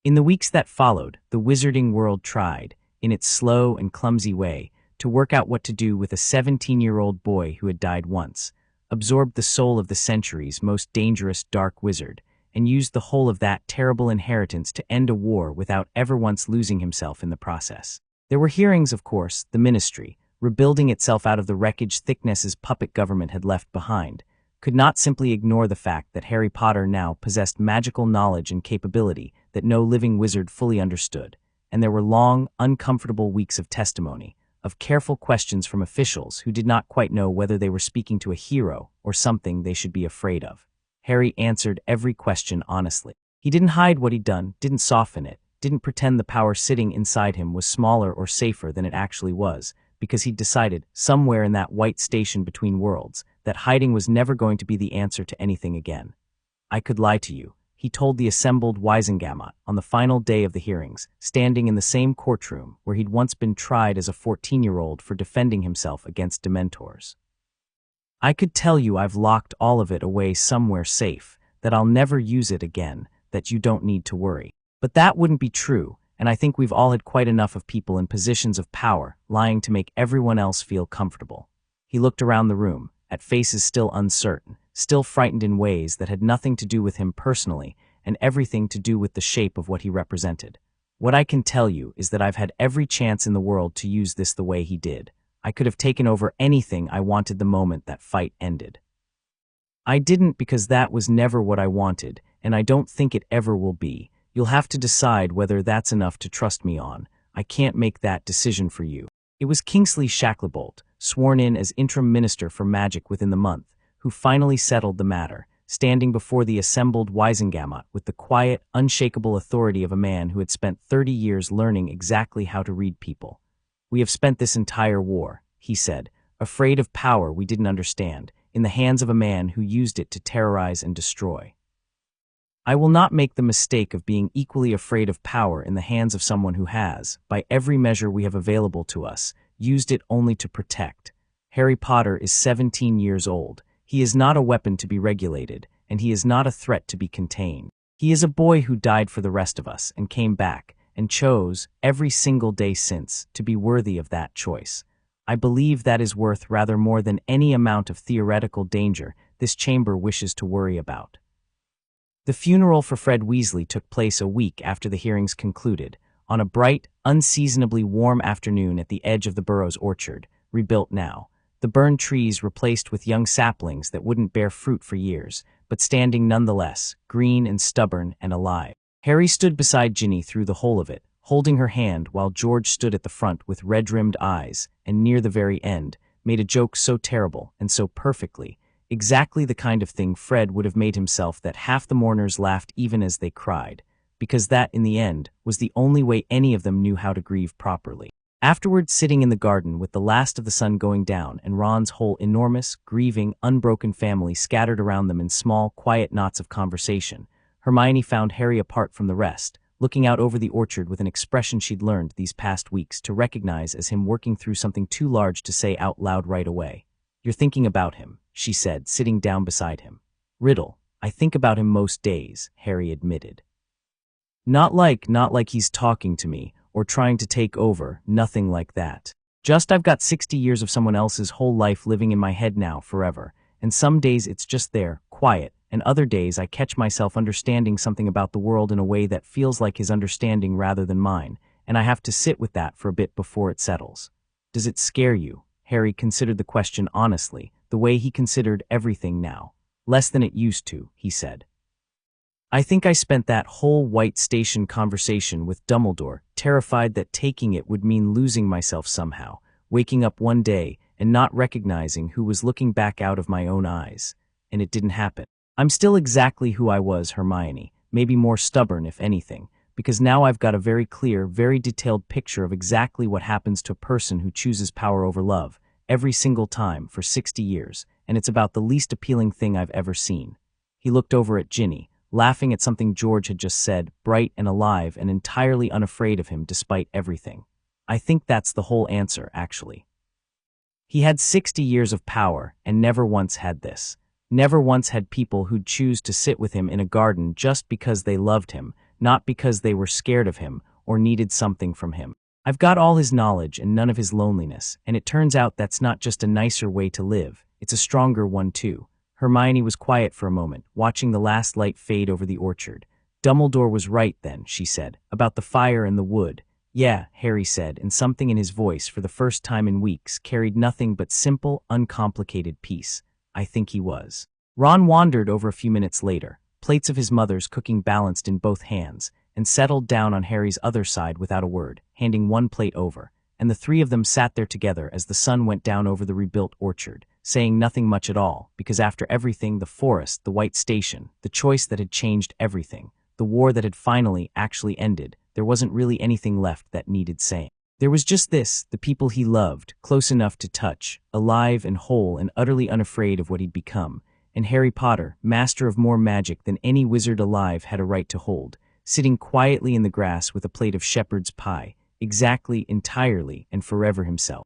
In the weeks that followed, the wizarding world tried, in its slow and clumsy way, to work out what to do with a 17-year-old boy who had died once, absorbed the soul of the century's most dangerous dark wizard, and used the whole of that terrible inheritance to end a war without ever once losing himself in the process. There were hearings, of course, the ministry, rebuilding itself out of the wreckage Thickness's puppet government had left behind, could not simply ignore the fact that Harry Potter now possessed magical knowledge and capability that no living wizard fully understood, and there were long, uncomfortable weeks of testimony, of careful questions from officials who did not quite know whether they were speaking to a hero or something they should be afraid of. Harry answered every question honestly. He didn't hide what he'd done, didn't soften it, didn't pretend the power sitting inside him was smaller or safer than it actually was, because he'd decided, somewhere in that white station between worlds, that hiding was never going to be the answer to anything again. "I could lie to you," he told the assembled Wisengamot on the final day of the hearings, standing in the same courtroom where he'd once been tried as a 14-year-old for defending himself against Dementors. "I could tell you I've locked all of it away somewhere safe, that I'll never use it again, that you don't need to worry. But that wouldn't be true, and I think we've all had quite enough of people in positions of power lying to make everyone else feel comfortable." He looked around the room, at faces still uncertain, still frightened in ways that had nothing to do with him personally and everything to do with the shape of what he represented. "What I can tell you is that I've had every chance in the world to use this the way he did. I could have taken over anything I wanted the moment that fight ended. I didn't because that was never what I wanted, and I don't think it ever will be. You'll have to decide whether that's enough to trust me on. I can't make that decision for you." It was Kingsley Shacklebolt, sworn in as interim minister for magic within the month, who finally settled the matter, standing before the assembled Wisengamot with the quiet, unshakable authority of a man who had spent 30 years learning exactly how to read people. "We have spent this entire war," he said, "afraid of power we didn't understand, in the hands of a man who used it to terrorize and destroy. I will not make the mistake of being equally afraid of power in the hands of someone who has, by every measure we have available to us, used it only to protect. Harry Potter is 17 years old. He is not a weapon to be regulated, and he is not a threat to be contained. He is a boy who died for the rest of us and came back, and chose, every single day since, to be worthy of that choice. I believe that is worth rather more than any amount of theoretical danger this chamber wishes to worry about." The funeral for Fred Weasley took place a week after the hearings concluded, on a bright, unseasonably warm afternoon at the edge of the Burrow's orchard, rebuilt now, the burned trees replaced with young saplings that wouldn't bear fruit for years, but standing nonetheless, green and stubborn and alive. Harry stood beside Ginny through the whole of it, holding her hand while George stood at the front with red-rimmed eyes, and near the very end, made a joke so terrible and so perfectly, exactly the kind of thing Fred would have made himself, that half the mourners laughed even as they cried, because that, in the end, was the only way any of them knew how to grieve properly. Afterward, sitting in the garden with the last of the sun going down and Ron's whole enormous, grieving, unbroken family scattered around them in small, quiet knots of conversation, Hermione found Harry apart from the rest, looking out over the orchard with an expression she'd learned these past weeks to recognize as him working through something too large to say out loud right away. "You're thinking about him," she said, sitting down beside him. "Riddle, I think about him most days," Harry admitted. Not like he's talking to me, or trying to take over, nothing like that. Just I've got 60 years of someone else's whole life living in my head now forever, and some days it's just there, quiet, and other days I catch myself understanding something about the world in a way that feels like his understanding rather than mine, and I have to sit with that for a bit before it settles." "Does it scare you?" Harry considered the question honestly, the way he considered everything now. "Less than it used to," he said. "I think I spent that whole White Station conversation with Dumbledore terrified that taking it would mean losing myself somehow, waking up one day and not recognizing who was looking back out of my own eyes. And it didn't happen. I'm still exactly who I was, Hermione, maybe more stubborn if anything, because now I've got a very clear, very detailed picture of exactly what happens to a person who chooses power over love, every single time for 60 years, and it's about the least appealing thing I've ever seen." He looked over at Ginny, laughing at something George had just said, bright and alive and entirely unafraid of him despite everything. "I think that's the whole answer, actually. He had 60 years of power and never once had this. Never once had people who'd choose to sit with him in a garden just because they loved him, not because they were scared of him or needed something from him. I've got all his knowledge and none of his loneliness, and it turns out that's not just a nicer way to live, it's a stronger one too. Hermione was quiet for a moment, watching the last light fade over the orchard. Dumbledore was right then, she said, about the fire and the wood. Yeah, Harry said, and something in his voice, for the first time in weeks, carried nothing but simple, uncomplicated peace. I think he was. Ron wandered over a few minutes later, plates of his mother's cooking balanced in both hands, and settled down on Harry's other side without a word, handing one plate over, and the three of them sat there together as the sun went down over the rebuilt orchard, saying nothing much at all, because after everything, the forest, the White Station, the choice that had changed everything, the war that had finally actually ended, there wasn't really anything left that needed saying. There was just this, the people he loved, close enough to touch, alive and whole and utterly unafraid of what he'd become, and Harry Potter, master of more magic than any wizard alive had a right to hold, sitting quietly in the grass with a plate of shepherd's pie, exactly, entirely, and forever himself.